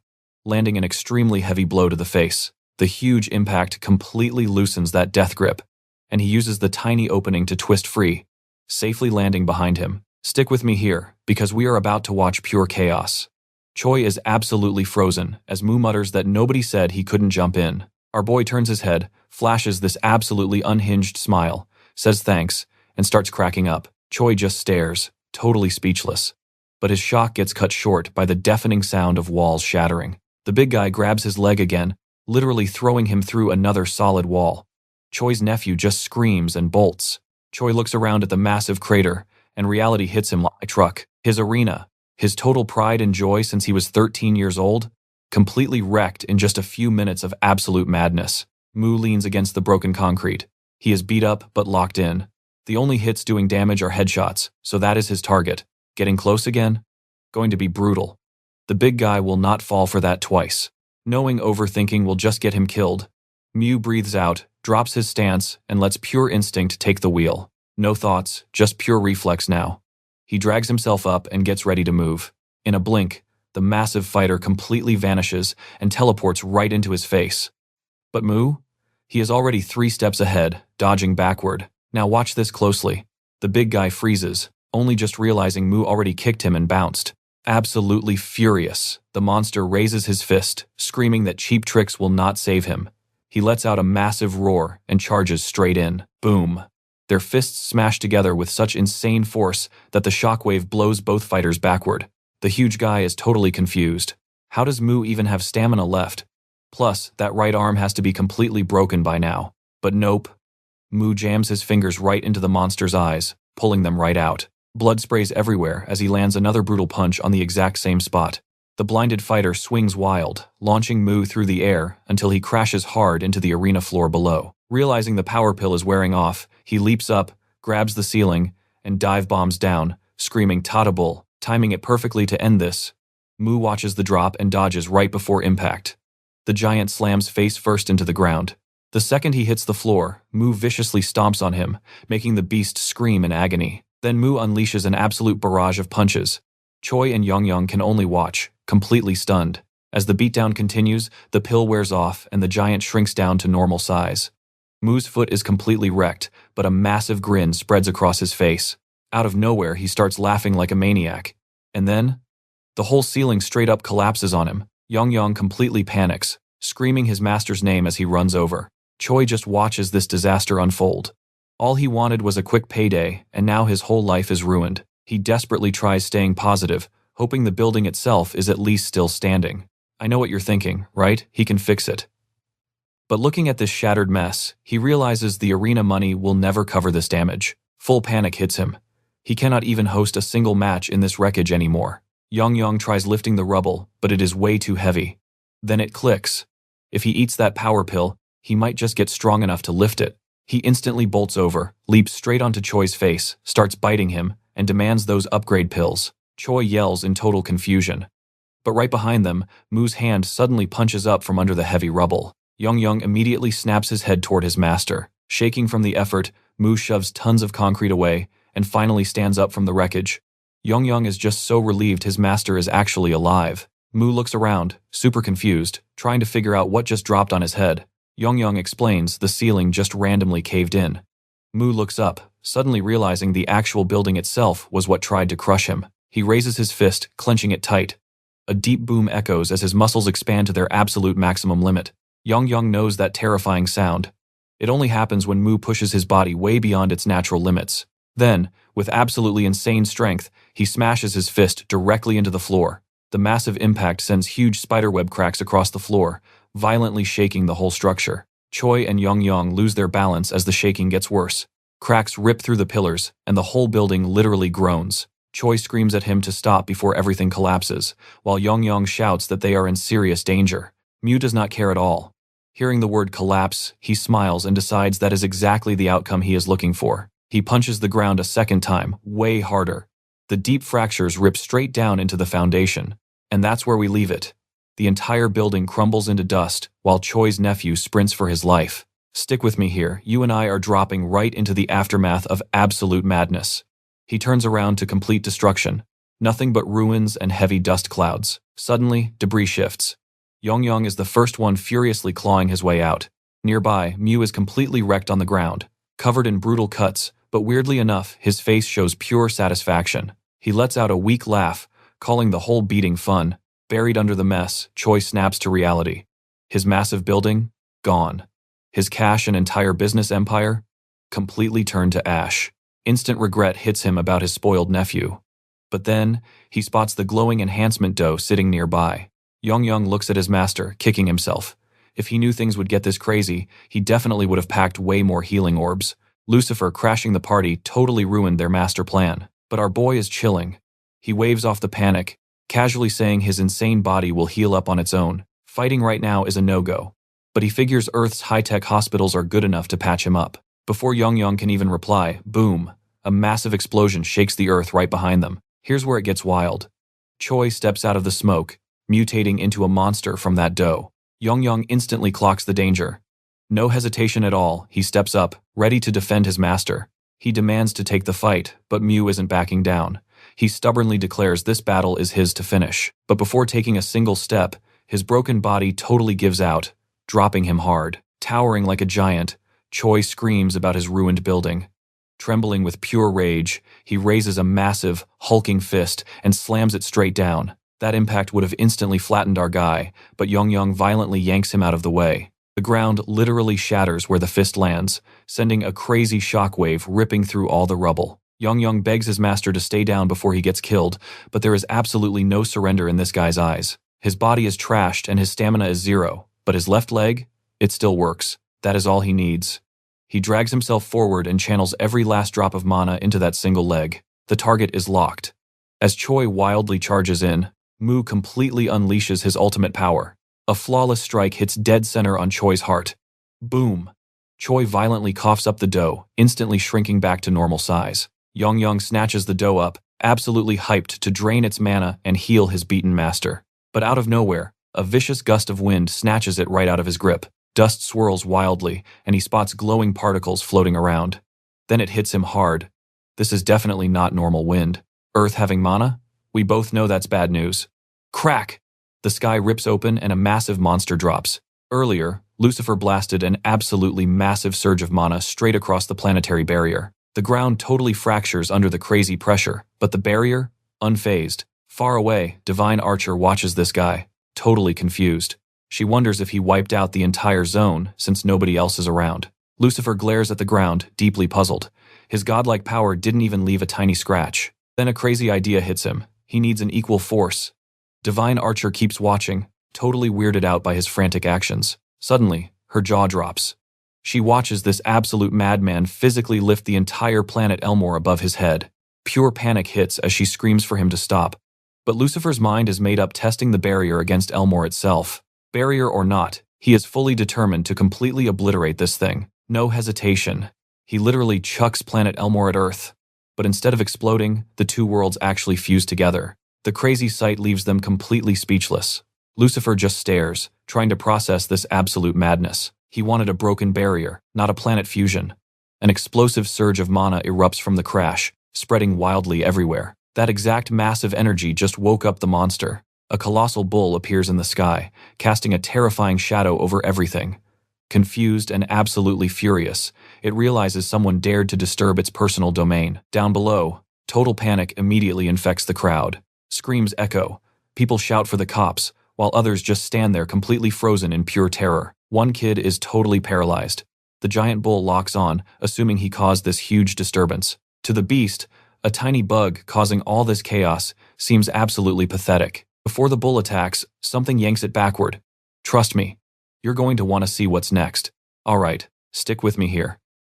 landing an extremely heavy blow to the face. The huge impact completely loosens that death grip, and he uses the tiny opening to twist free, safely landing behind him. Stick with me here, because we are about to watch pure chaos. Choi is absolutely frozen, as Mu mutters that nobody said he couldn't jump in. Our boy turns his head, flashes this absolutely unhinged smile, says thanks, and starts cracking up. Choi just stares, totally speechless. But his shock gets cut short by the deafening sound of walls shattering. The big guy grabs his leg again, literally throwing him through another solid wall. Choi's nephew just screams and bolts. Choi looks around at the massive crater, and reality hits him like a truck. His arena, his total pride and joy since he was 13 years old, completely wrecked in just a few minutes of absolute madness. Mu leans against the broken concrete. He is beat up but locked in. The only hits doing damage are headshots, so that is his target. Getting close again? Going to be brutal. The big guy will not fall for that twice. Knowing overthinking will just get him killed, Mu breathes out, drops his stance, and lets pure instinct take the wheel. No thoughts, just pure reflex now. He drags himself up and gets ready to move. In a blink, the massive fighter completely vanishes and teleports right into his face. But Mu? He is already 3 steps ahead, dodging backward. Now watch this closely. The big guy freezes, only just realizing Mu already kicked him and bounced. Absolutely furious, the monster raises his fist, screaming that cheap tricks will not save him. He lets out a massive roar and charges straight in. Boom. Their fists smash together with such insane force that the shockwave blows both fighters backward. The huge guy is totally confused. How does Mu even have stamina left? Plus, that right arm has to be completely broken by now. But nope. Mu jams his fingers right into the monster's eyes, pulling them right out. Blood sprays everywhere as he lands another brutal punch on the exact same spot. The blinded fighter swings wild, launching Mu through the air until he crashes hard into the arena floor below. Realizing the power pill is wearing off, he leaps up, grabs the ceiling, and dive bombs down, screaming "Tada bull," timing it perfectly to end this. Mu watches the drop and dodges right before impact. The giant slams face first into the ground. The second he hits the floor, Mu viciously stomps on him, making the beast scream in agony. Then Mu unleashes an absolute barrage of punches. Choi and Yong can only watch, completely stunned. As the beatdown continues, the pill wears off and the giant shrinks down to normal size. Mu's foot is completely wrecked, but a massive grin spreads across his face. Out of nowhere, he starts laughing like a maniac. And then, the whole ceiling straight up collapses on him. Yong completely panics, screaming his master's name as he runs over. Choi just watches this disaster unfold. All he wanted was a quick payday, and now his whole life is ruined. He desperately tries staying positive, hoping the building itself is at least still standing. I know what you're thinking, right? He can fix it. But looking at this shattered mess, he realizes the arena money will never cover this damage. Full panic hits him. He cannot even host a single match in this wreckage anymore. Yong tries lifting the rubble, but it is way too heavy. Then it clicks. If he eats that power pill, he might just get strong enough to lift it. He instantly bolts over, leaps straight onto Choi's face, starts biting him, and demands those upgrade pills. Choi yells in total confusion. But right behind them, Mu's hand suddenly punches up from under the heavy rubble. Yong immediately snaps his head toward his master. Shaking from the effort, Mu shoves tons of concrete away and finally stands up from the wreckage. Yong is just so relieved his master is actually alive. Mu looks around, super confused, trying to figure out what just dropped on his head. Yong explains the ceiling just randomly caved in. Mu looks up, suddenly realizing the actual building itself was what tried to crush him. He raises his fist, clenching it tight. A deep boom echoes as his muscles expand to their absolute maximum limit. Yong knows that terrifying sound. It only happens when Mu pushes his body way beyond its natural limits. Then, with absolutely insane strength, he smashes his fist directly into the floor. The massive impact sends huge spiderweb cracks across the floor, violently shaking the whole structure. Choi and Yongyong lose their balance as the shaking gets worse. Cracks rip through the pillars, and the whole building literally groans. Choi screams at him to stop before everything collapses, while Yongyong shouts that they are in serious danger. Mu does not care at all. Hearing the word collapse, he smiles and decides that is exactly the outcome he is looking for. He punches the ground a second time, way harder. The deep fractures rip straight down into the foundation. And that's where we leave it. The entire building crumbles into dust, while Choi's nephew sprints for his life. Stick with me here, you and I are dropping right into the aftermath of absolute madness. He turns around to complete destruction. Nothing but ruins and heavy dust clouds. Suddenly, debris shifts. Yongyong is the first one furiously clawing his way out. Nearby, Mu is completely wrecked on the ground, covered in brutal cuts, but weirdly enough, his face shows pure satisfaction. He lets out a weak laugh, calling the whole beating fun. Buried under the mess, Choi snaps to reality. His massive building? Gone. His cash and entire business empire? Completely turned to ash. Instant regret hits him about his spoiled nephew. But then, he spots the glowing enhancement dough sitting nearby. Yongyong looks at his master, kicking himself. If he knew things would get this crazy, he definitely would have packed way more healing orbs. Lucifer crashing the party totally ruined their master plan. But our boy is chilling. He waves off the panic, casually saying his insane body will heal up on its own. Fighting right now is a no-go. But he figures Earth's high-tech hospitals are good enough to patch him up. Before Yongyong can even reply, boom, a massive explosion shakes the Earth right behind them. Here's where it gets wild. Choi steps out of the smoke, mutating into a monster from that dough. Yongyong instantly clocks the danger. No hesitation at all, he steps up, ready to defend his master. He demands to take the fight, but Mu isn't backing down. He stubbornly declares this battle is his to finish. But before taking a single step, his broken body totally gives out, dropping him hard. Towering like a giant, Choi screams about his ruined building. Trembling with pure rage, he raises a massive, hulking fist and slams it straight down. That impact would have instantly flattened our guy, but Yongyong violently yanks him out of the way. The ground literally shatters where the fist lands, sending a crazy shockwave ripping through all the rubble. Yongyong begs his master to stay down before he gets killed, but there is absolutely no surrender in this guy's eyes. His body is trashed and his stamina is 0, but his left leg? It still works. That is all he needs. He drags himself forward and channels every last drop of mana into that single leg. The target is locked. As Choi wildly charges in, Mu completely unleashes his ultimate power. A flawless strike hits dead center on Choi's heart. Boom! Choi violently coughs up the dough, instantly shrinking back to normal size. Yongyong snatches the dough up, absolutely hyped to drain its mana and heal his beaten master. But out of nowhere, a vicious gust of wind snatches it right out of his grip. Dust swirls wildly, and he spots glowing particles floating around. Then it hits him hard. This is definitely not normal wind. Earth having mana? We both know that's bad news. Crack! The sky rips open and a massive monster drops. Earlier, Lucifer blasted an absolutely massive surge of mana straight across the planetary barrier. The ground totally fractures under the crazy pressure, but the barrier? Unfazed. Far away, Divine Archer watches this guy, totally confused. She wonders if he wiped out the entire zone since nobody else is around. Lucifer glares at the ground, deeply puzzled. His godlike power didn't even leave a tiny scratch. Then a crazy idea hits him. He needs an equal force. Divine Archer keeps watching, totally weirded out by his frantic actions. Suddenly, her jaw drops. She watches this absolute madman physically lift the entire planet Elmore above his head. Pure panic hits as she screams for him to stop. But Lucifer's mind is made up testing the barrier against Elmore itself. Barrier or not, he is fully determined to completely obliterate this thing. No hesitation. He literally chucks planet Elmore at Earth. But instead of exploding, the two worlds actually fuse together. The crazy sight leaves them completely speechless. Lucifer just stares, trying to process this absolute madness. He wanted a broken barrier, not a planet fusion. An explosive surge of mana erupts from the crash, spreading wildly everywhere. That exact massive energy just woke up the monster. A colossal bull appears in the sky, casting a terrifying shadow over everything. Confused and absolutely furious, it realizes someone dared to disturb its personal domain. Down below, total panic immediately infects the crowd. Screams echo. People shout for the cops, while others just stand there completely frozen in pure terror. One kid is totally paralyzed. The giant bull locks on, assuming he caused this huge disturbance. To the beast, a tiny bug causing all this chaos seems absolutely pathetic. Before the bull attacks, something yanks it backward. Trust me, you're going to want to see what's next. Alright, stick with me here.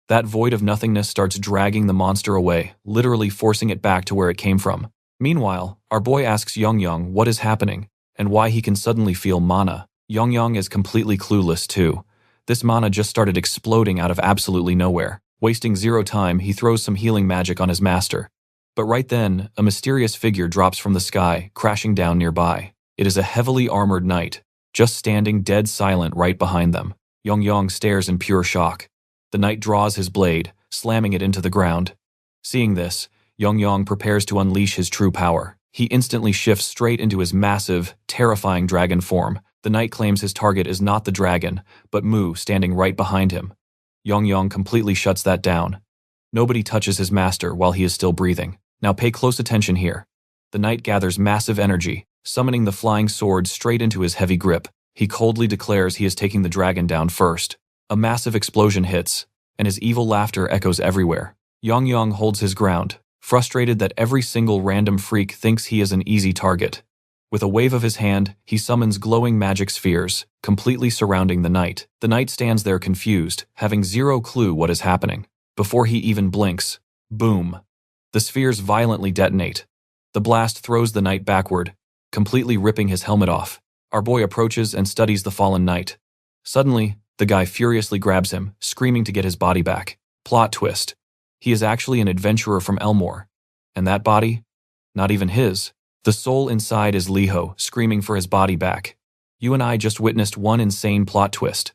That void of nothingness starts dragging the monster away, literally forcing it back to where it came from. Meanwhile, our boy asks Yongyong what is happening, and why he can suddenly feel mana. Yongyong is completely clueless too. This mana just started exploding out of absolutely nowhere. Wasting zero time, he throws some healing magic on his master. But right then, a mysterious figure drops from the sky, crashing down nearby. It is a heavily armored knight, just standing dead silent right behind them. Yongyong stares in pure shock. The knight draws his blade, slamming it into the ground. Seeing this, Yongyong prepares to unleash his true power. He instantly shifts straight into his massive, terrifying dragon form. The knight claims his target is not the dragon, but Mu standing right behind him. Yongyong completely shuts that down. Nobody touches his master while he is still breathing. Now pay close attention here. The knight gathers massive energy, summoning the flying sword straight into his heavy grip. He coldly declares he is taking the dragon down first. A massive explosion hits, and his evil laughter echoes everywhere. Yongyong holds his ground, frustrated that every single random freak thinks he is an easy target. With a wave of his hand, he summons glowing magic spheres, completely surrounding the knight. The knight stands there confused, having zero clue what is happening. Before he even blinks, boom! The spheres violently detonate. The blast throws the knight backward, completely ripping his helmet off. Our boy approaches and studies the fallen knight. Suddenly, the guy furiously grabs him, screaming to get his body back. Plot twist. He is actually an adventurer from Elmore. And that body? Not even his. The soul inside is Liho, screaming for his body back. You and I just witnessed one insane plot twist.